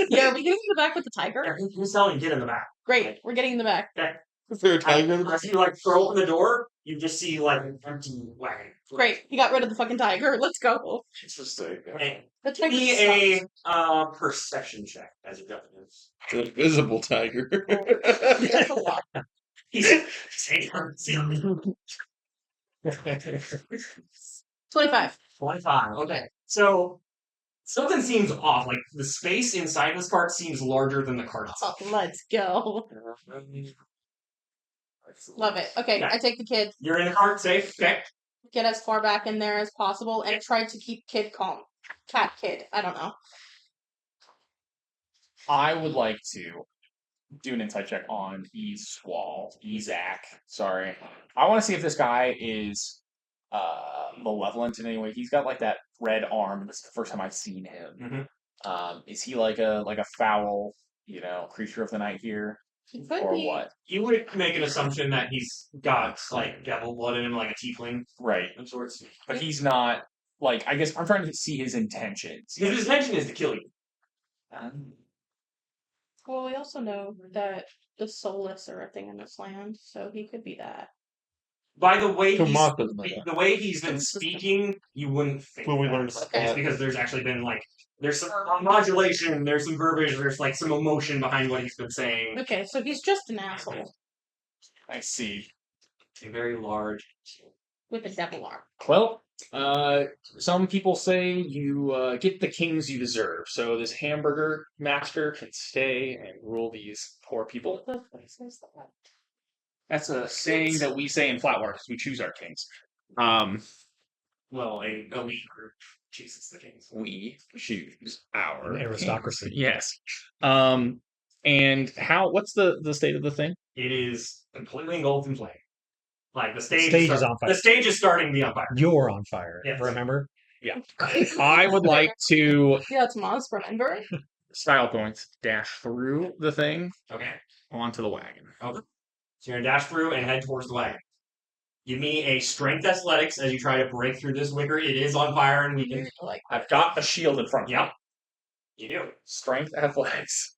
Yeah, are we getting in the back with the tiger? He's telling you, "Get in the back." Great, we're getting in the back. Okay. Is there a tiger in the As you throw open the door, you just see an empty wagon. Great, he got rid of the fucking tiger. Let's go. Interesting. Okay. The Give tiger me sucks. a perception check as a governance. The invisible tiger. He's 25. 25. Okay. So something seems off. Like the space inside this cart seems larger than the cart Oh, itself. let's go. Love it. Okay, Yeah. I take the kid, You're in the cart, safe. Okay. get as far back in there as possible, and try to keep kid calm. Cat kid, I don't know. I would like to do an insight check on Ezak. Sorry. I want to see if this guy is malevolent in any way. He's got that red arm. This is the first time I've seen him. Is he like a foul, creature of the night here? He could Or be. what? You would make an assumption that he's got devil blood in him, like a tiefling Right. of sorts. But he's not I guess I'm trying to see his intentions. His intention is to kill you. Well, we also know that the soulless are a thing in this land, so he could be that. By the way, Tomas doesn't know that. the way he's been speaking, you wouldn't think. Well, we that. learned about It's that. because there's actually been there's some modulation, there's some verbiage, there's some emotion behind what he's been saying. Okay, so he's just an asshole I see. A very large. with a devil arm. Well, some people say you get the kings you deserve. So this hamburger master can stay and rule these poor people. What the fuck is that? That's a saying that we say in Flatwater because we choose our kings. Well, a elite group chooses the kings. We choose our An aristocracy. kings. Yes. And what's the state of the thing? It is completely engulfed in flame. The stage, Stage is on fire. The stage is starting to be on fire. You're on fire. Yes. Remember? I would like to Yeah, it's Maz, remember? style points dash through the thing Okay. onto the wagon. So you're gonna dash through and head towards the wagon. Give me a strength athletics as you try to break through this wicker. It is on fire and we can. I've got a shield in front of me. Yep. You do. Strength athletics.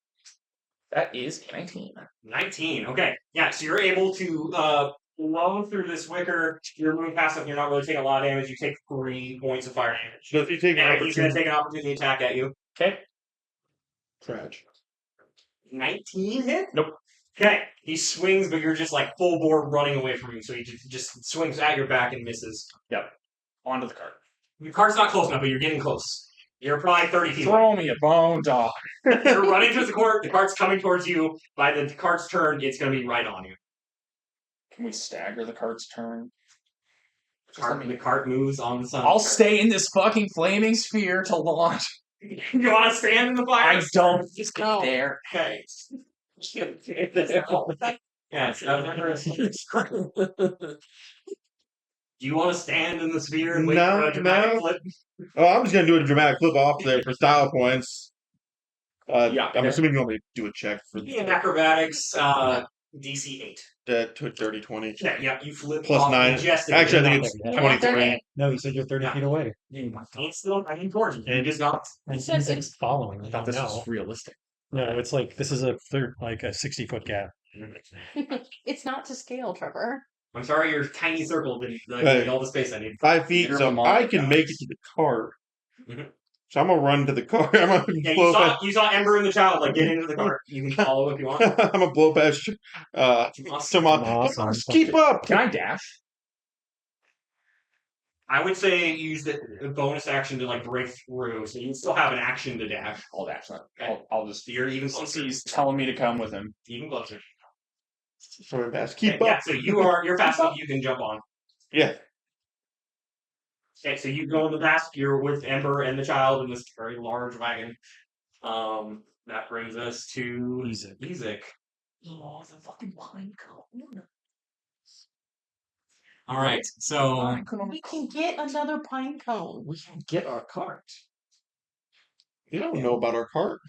That is 19. 19. Okay. Yeah, so you're able to blow through this wicker. You're moving fast enough. You're not really taking a lot of damage. You take 3 points of fire damage. So if you take And he's going to opportunity, take an opportunity attack at you. Okay. Trash. 19 hit? Nope. Okay. He swings, but you're just full bore running away from him. So he just swings at your back and misses. Onto the cart. Your cart's not close enough, but you're getting close. You're probably 30 feet away. Throw me a bone, dog. You're running towards the court. The cart's coming towards you. By the cart's turn, it's going to be right on you. Can we stagger the cart's turn? Just let me- The cart moves on the sun. I'll stay in this fucking flaming sphere to launch. You want to stand in the fire? I don't. Just No. get there. Okay. Yes. Do you want to stand in the sphere and wait for a dramatic flip? Oh, I'm just gonna do a dramatic flip off there for style points. Yeah. I'm assuming you want me to do a check for In acrobatics, DC 8. that to 30, 20. Yeah, you flip Plus off 9. majestically. Actually, I think it's Yeah, 23. No, you said you're 30 Yeah. feet away. It's still 90 towards you. You just got. And said Isaac's following. I thought this No. was realistic. No, it's like this is a 60-foot gap. It's not to scale, Trevor. I'm sorry, your tiny circle didn't Right. give me all the space I need. 5 feet, You're so a I monk, can guys. make it to the cart. Mhm. So I'm gonna run to the cart. I'm gonna Yeah, blow past. you saw Ember and the child like get into the cart. You can follow if you want. I'm gonna blow past. Come on, Awesome. just keep up. Can I dash? I would say use the bonus action to like break through, so you still have an action to dash. I'll dash. Okay. I'll just. You're even Since closer. he's telling me to come with him. Even closer. So fast. Keep Okay, up. yeah, so you're fast enough. You can jump on. Yeah. Okay, so you go in the back. You're with Ember and the child in this very large wagon. That brings us to Ezek. Oh, the fucking pine cone. All right, so We can get another pine cone. We can get our cart. You don't know about our cart.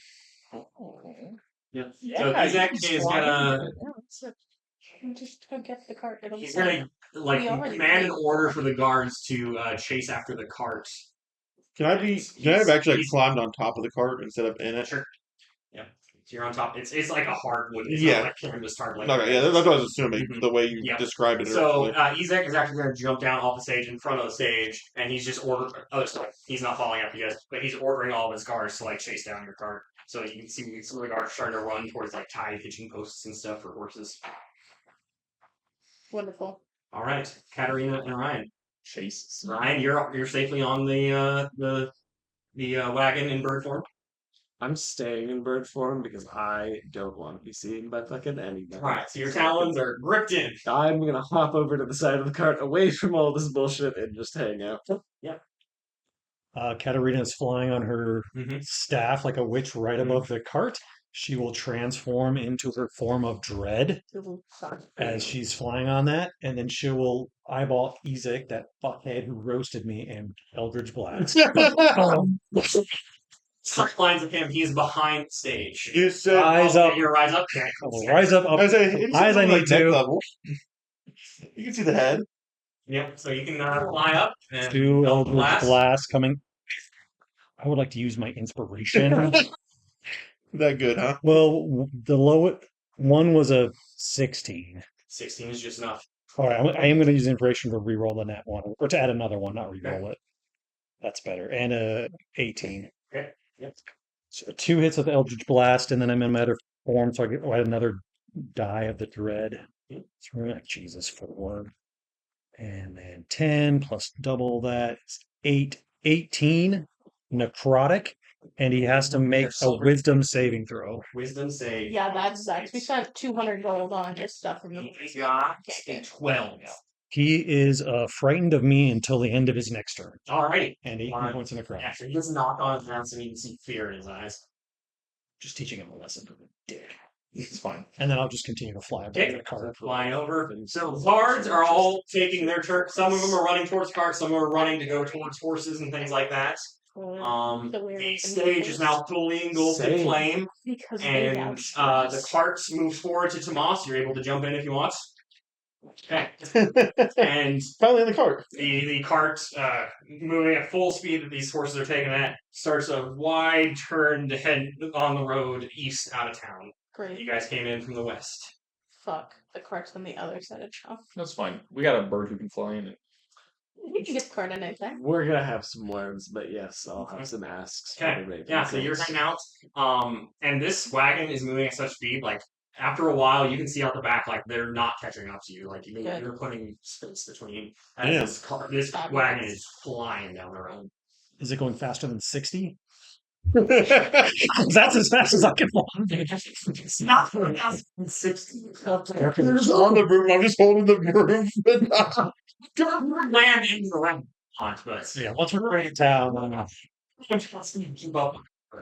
yeah. Yeah, So you Ezek can is slide gonna Just go get the cart. It'll he's be fine. gonna like We already command an did. order for the guards to chase after the cart. Can I be? Can I have actually like, climbed on top of the cart instead of in it? Sure. Yeah. So you're on top. It's like a hardwood. It's Yeah. not like trying to start like. Okay, yeah, that's what I was assuming. Mhm. The way you Yeah. described it So originally. Ezek is actually going to jump down off the stage in front of the stage, and he's just ordering. Oh, sorry, he's not following after you guys, but he's ordering all of his guards to like chase down your cart. So you can see some of the guards starting to run towards like tied hitching posts and stuff for horses. Wonderful. All right, Katarina and Ryan. Chase. Ryan, you're safely on the wagon in bird form. I'm staying in bird form because I don't want to be seen by fucking anybody. All right, so your talons are gripped in. I'm gonna hop over to the side of the cart away from all this bullshit and just hang out. Katarina is flying on her Mhm. staff like a witch right above the cart. She will transform into her form of dread as she's flying on that, and then she will eyeball Ezek, that fuckhead who roasted me, and Eldridge Blast. Lines of him. He's behind stage. You said Rise up. You rise up. Okay. I will rise up, I say, it's high as I like need neck to. level. You can see the head. Yep. So you can fly up and to Eldridge Blast. Blast coming. I would like to use my inspiration. That good, huh? Well, the lowest one was a 16. 16 is just enough. All right, I am going to use inspiration to reroll the net one, or to add another one, not reroll it. That's better. And a 18. Okay. Yep. So 2 hits with Eldritch Blast, and then I'm in matter form, so I get add another die of the dread. Jesus, 4. And then 10 plus double that is 18 necrotic, and he has to make a wisdom saving throw. Wisdom save. Yeah, that sucks. We spent 200 gold on this stuff from the. He's got a 12. He is frightened of me until the end of his next turn, Alrighty. and 18 Fine. points of necrotic. Yeah, so he just knock on his hands and you can see fear in his eyes. Just teaching him a lesson for the dick. It's fine. And then I'll just continue to fly back Okay. to the cart. Flying over. So guards are all taking their turn. Some of them are running towards carts, some are running to go towards horses and things like that. The stage is now fully engulfed in Same. flame, Because and the cart moves forward to Tomas. You're able to jump in if you want. Okay. And Finally in the cart. the cart, moving at full speed that these horses are taking at, starts a wide turn to head on the road east out of town. Great. You guys came in from the west. Fuck. The cart's on the other side of town. That's fine. We got a bird who can fly in it. You can get the cart in anything. We're gonna have some worms, but yes, I'll have some asks. for Okay. everybody. Yeah, so you're hanging out. And this wagon is moving at such speed, like after a while you can see out the back, like they're not catching up to you. Like you're putting space between. And Yeah. this wagon is flying down the road. Is it going faster than 60? That's as fast as I can walk. It's not 60. It's on the broom. I'm just holding the broom. Don't land in the land. But Yeah, once we're in town, keep up.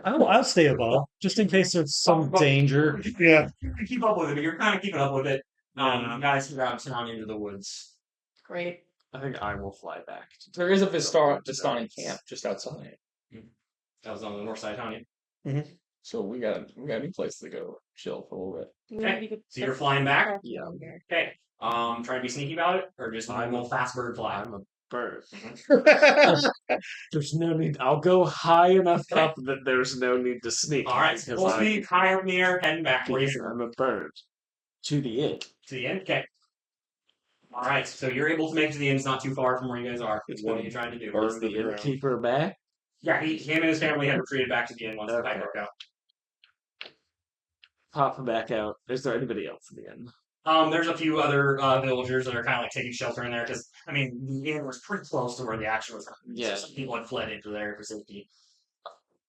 I'll stay above just in case there's some danger. Yeah. You can keep up with it, but you're kind of keeping up with it. You guys can go out town into the woods. Great. I think I will fly back. There is a Vistani camp just outside. That was on the north side of town. So we got a new place to go chill for a little bit. Okay. So you're flying back? Yeah. Okay. Trying to be sneaky about it, or just normal fast bird fly? I'm a bird. There's no need. I'll go high enough up that there's no need to sneak. All right. because Full I- speed, high up in the air, heading back. Where because you I'm a bird. To the inn. to the end? Okay. All right. So you're able to make it to the end. It's not too far from where you guys are. What are you trying to do? Burn Is the the ground. innkeeper back? Yeah, him and his family had retreated back to the inn once the fight Okay. broke out. Pop back out. Is there anybody else in the inn? There's a few other villagers that are kind of like taking shelter in there because I mean the inn was pretty close to where the action was happening. Yeah. So some people had fled into there for safety.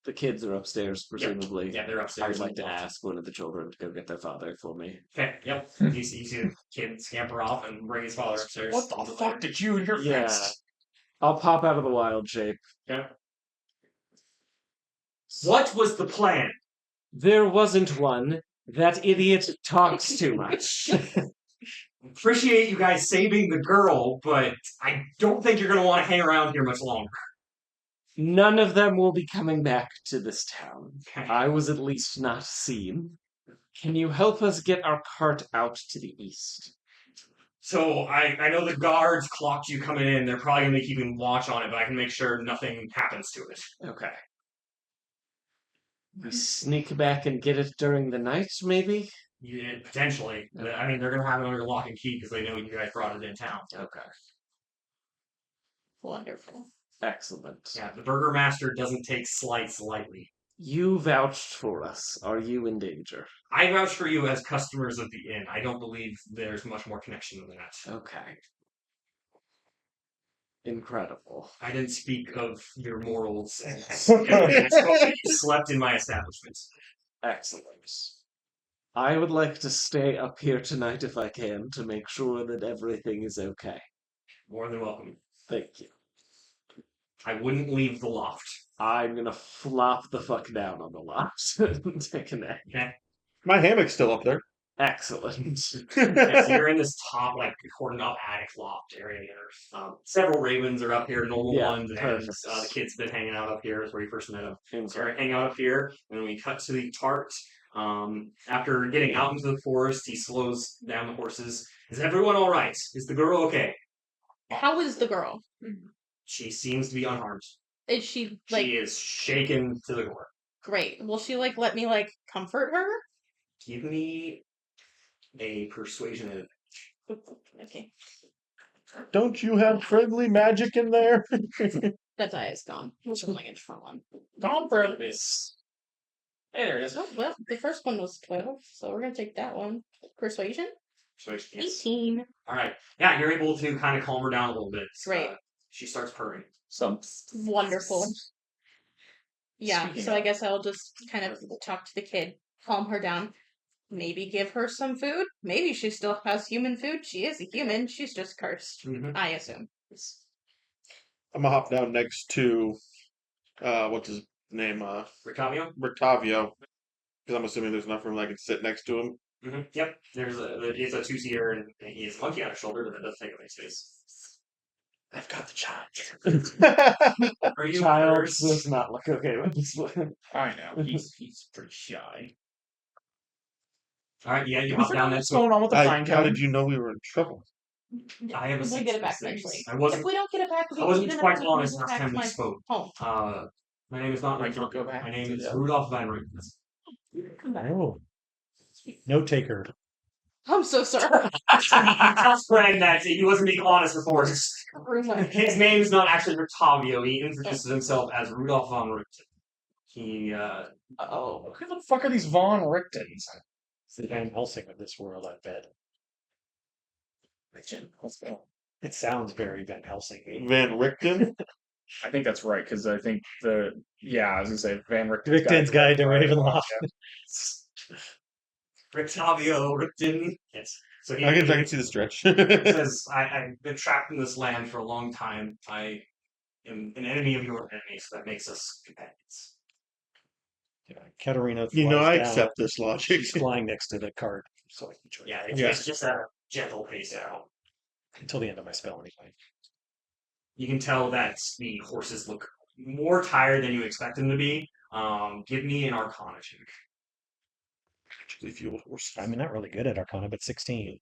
The kids are upstairs, presumably. Yeah, they're I upstairs. would like to ask one of the children to go get their father for me. Okay, yep. You see the kid scamper off and bring his father upstairs. What the fuck did you and your Yeah. friends? I'll pop out of the wild shape. Okay. What was the plan? There wasn't one. That idiot talks too much. Appreciate you guys saving the girl, but I don't think you're going to want to hang around here much longer. None of them will be coming back to this town. Okay. I was at least not seen. Can you help us get our cart out to the east? So I know the guards clocked you coming in. They're probably going to be keeping watch on it, but I can make sure nothing happens to it. Okay. We sneak back and get it during the night, maybe? Yeah, potentially. I mean, they're going to have it under lock and key because they know you guys brought it in town. Okay. Wonderful. Excellent. Yeah, the burgermaster doesn't take slights lightly. You vouched for us. Are you in danger? I vouch for you as customers of the inn. I don't believe there's much more connection than that. Okay. Incredible. I didn't speak of your morals. I spoke that you slept in my establishment. Excellent. I would like to stay up here tonight if I can to make sure that everything is okay. More than welcome. Thank you. I wouldn't leave the loft. I'm gonna flop the fuck down on the loft and take a nap. Okay. My hammock's still up there. Excellent. Yeah, so you're in this top, like, cordoned off attic loft area here. Several ravens are up here, normal Yeah, ones, and perfect. the kids have been hanging out up here. Is where you first met them. So Okay. you're hanging out up here, and then we cut to the cart. After getting out into the forest, he slows down the horses. Is everyone all right? Is the girl okay? How is the girl? She seems to be unharmed. Is she like She is shaken to the core. great? Will she like let me like comfort her? Give me a persuasion. Okay. Don't you have friendly magic in there? That die is gone. It's only a different one. Gone for this. Hey, there it is. Oh, well, the first one was 12, so we're gonna take that one. Persuasion? Persuasion. Yes. 18. All right. Yeah, you're able to kind of calm her down a little bit. Great. She starts purring. Some Wonderful. Yeah, Speaking so I of- guess I'll just kind of talk to the kid, calm her down, maybe give her some food. Maybe she still has human food. She is a human. She's just cursed, Mm-hmm. I assume. I'm gonna hop down next to what's his name? Ricavio? Bertavio. Because I'm assuming there's enough room I can sit next to him. Mm-hmm. Yep. It's a two-seater, and he has a monkey on his shoulder, but it does take up any space. I've got the child. Are you Child cursed? does not look okay with this one. I know. He's pretty shy. All right, yeah, you hop down next What's to him. going on with the pine How cone? did you know we were in trouble? I have a We'll sense get it of back things. eventually. I If wasn't. we don't get it back, I wasn't then quite I'm honest gonna last go back time to we my spoke. home. My name is not I Rachel. don't go back My name to is that. Rudolph Van Ryn. Oh. Note taker. I'm so sorry. Tell Fred that he wasn't being honest before. Ruma. His name is not actually Ricavio. He introduces himself as Rudolph von Richten. He, Oh. Who the fuck are these Von Richtons? It's the Van Helsing of this world, I bet. Let's go. It sounds very Van Helsing. Van Richten? I think that's right because I think I was gonna say Van Richten's Guide to Ravenloft. Rictavio Ricton. Yes. So I can see the stretch. says, I've been trapped in this land for a long time. I am an enemy of your enemies. That makes us companions. Yeah, Katerina You know, flies I down. accept this logic. She's flying next to the cart, so I can join Yeah, her. it's just a gentle pace out. Until the end of my spell, anyway. You can tell that the horses look more tired than you expect them to be. Give me an Arcana check. Actually, fueled horse. I'm not really good at Arcana, but 16.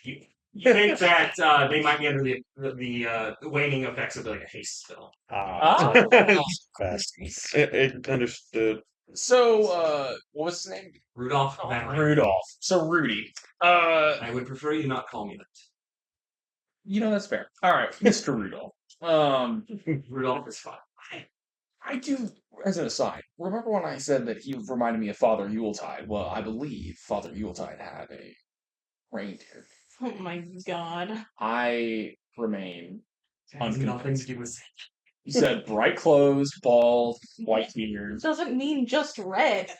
You think that they might be under the waning effects of like a haste spell. Fast. It understood. So, what was his name? Rudolph Van Ryn. Rudolph. So Rudy. I would prefer you not call me that. That's fair. All right, Mr. Rudolph. Rudolph is fine. I do, as an aside, remember when I said that he reminded me of Father Yuletide? Well, I believe Father Yuletide had a reindeer. Oh my god. I remain Has nothing to do with He said bright clothes, bald, white beard. Doesn't mean just red.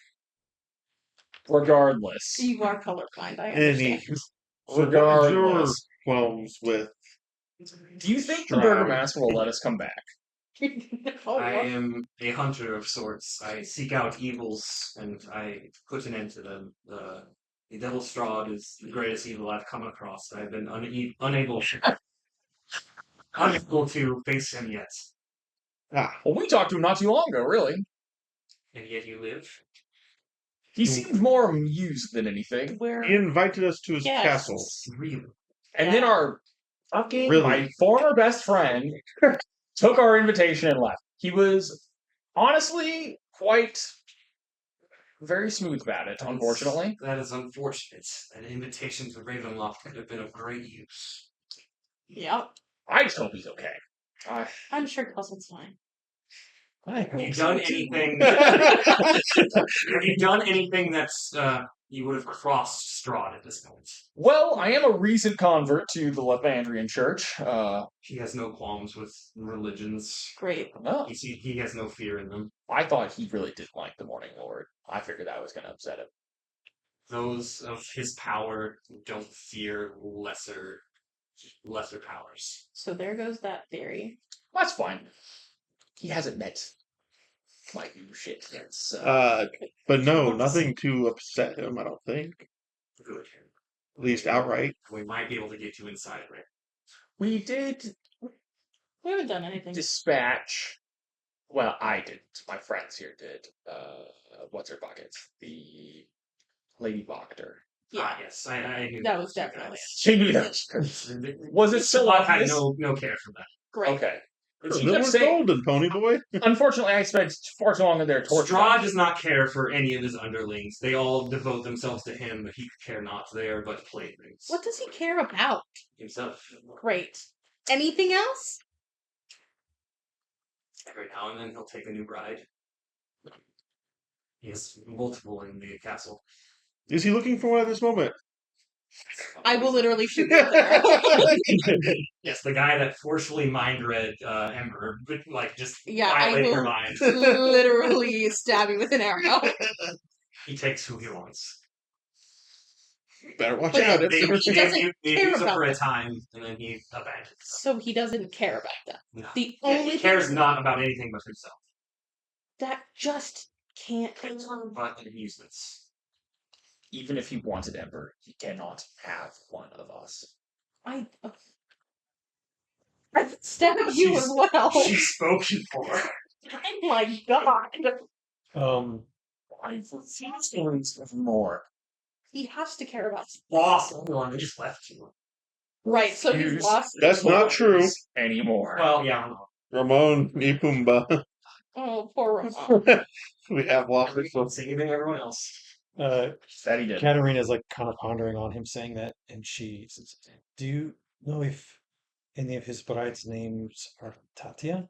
Regardless. You are colorblind, I Any understand. Regardless. qualms with. Do you think the Stride. Burgomaster will let us come back? Oh, I am a hunter of sorts. I seek out evils and I put an end to them. The Devil's Strahd is the greatest evil I've come across. I've been unable to face him yet. Well, we talked to him not too long ago, really. And yet you live? He seemed more amused than anything. He invited us to his Yes. castle. Really? And then Really? my former best friend took our invitation and left. He was honestly quite very smooth about it, unfortunately. That is unfortunate. An invitation to Ravenloft could have been of great use. Yep. I just hope he's okay. I'm sure Cousin's fine. Have you done anything? Have you done anything that's you would have crossed Strahd at this point? Well, I am a recent convert to the Levandrian Church. He has no qualms with religions. Great. Well, He has no fear in them. I thought he really didn't like the Morning Lord. I figured that was going to upset him. Those of his power don't fear lesser powers. So there goes that theory. That's fine. He hasn't met my new shit yet. So. But no, nothing to upset him, I don't think. Good. At least outright. We might be able to get you inside of it. We did We haven't done anything. dispatch. Well, I didn't. My friends here did. What's her bucket? The Lady Boctor. Yeah. Yes, I knew That was definitely She knew that. Was it so I had obvious? no care for that. great. Okay. She Miller's kept saying, golden, pony boy. unfortunately, I spent far too long in there torturing. Strahd does not care for any of his underlings. They all devote themselves to him, but he could care not. They are but playthings. What does he care about? Himself. Great. Anything else? Every now and then he'll take a new bride. He has multiple in the castle. Is he looking for one at this moment? I will literally shoot you with an arrow. Yes, the guy that forcefully mind read Ember, but just Yeah, I violated her will mind. literally stab you with an arrow. He takes who he wants. Better watch But out. he doesn't They care use it about for a them. time, and then he abandons them. So he doesn't care about them. No. The Yeah, only he cares thing not about anything but himself, that just can't be. but amusements. Even if he wanted Ember, he cannot have one of us. I stab you She's- as well. She's spoken for. Oh my god. I've feelings of more. He has to care about. Lost everyone who just left you. Right, so he's Use- lost. That's not true. Anymore. Well, yeah. Ramon y Pumbaa. Oh, poor Ramon. We have lost it. So Saving everyone else. That he did. Katerina's like kind of pondering on him saying that, and she says, "Do you know if any of his brides' names are Tatia?"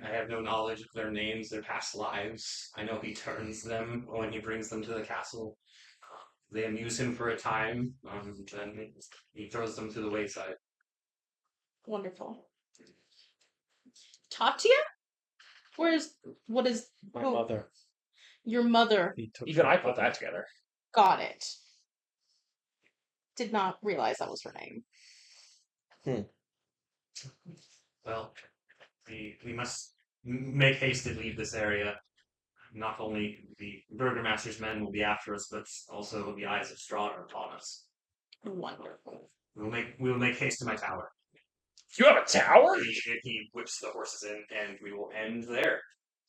I have no knowledge of their names, their past lives. I know he turns them when he brings them to the castle. They amuse him for a time, then he throws them to the wayside. Wonderful. Tatia? What is My who- mother. your mother? He took Even my I put mother. that together. Got it. Did not realize that was her name. Well, we must make haste to leave this area. Not only the Burgermaster's men will be after us, but also the eyes of Strahd are upon us. Wonderful. We will make haste to my tower. You have a tower? He whips the horses in, and we will end there.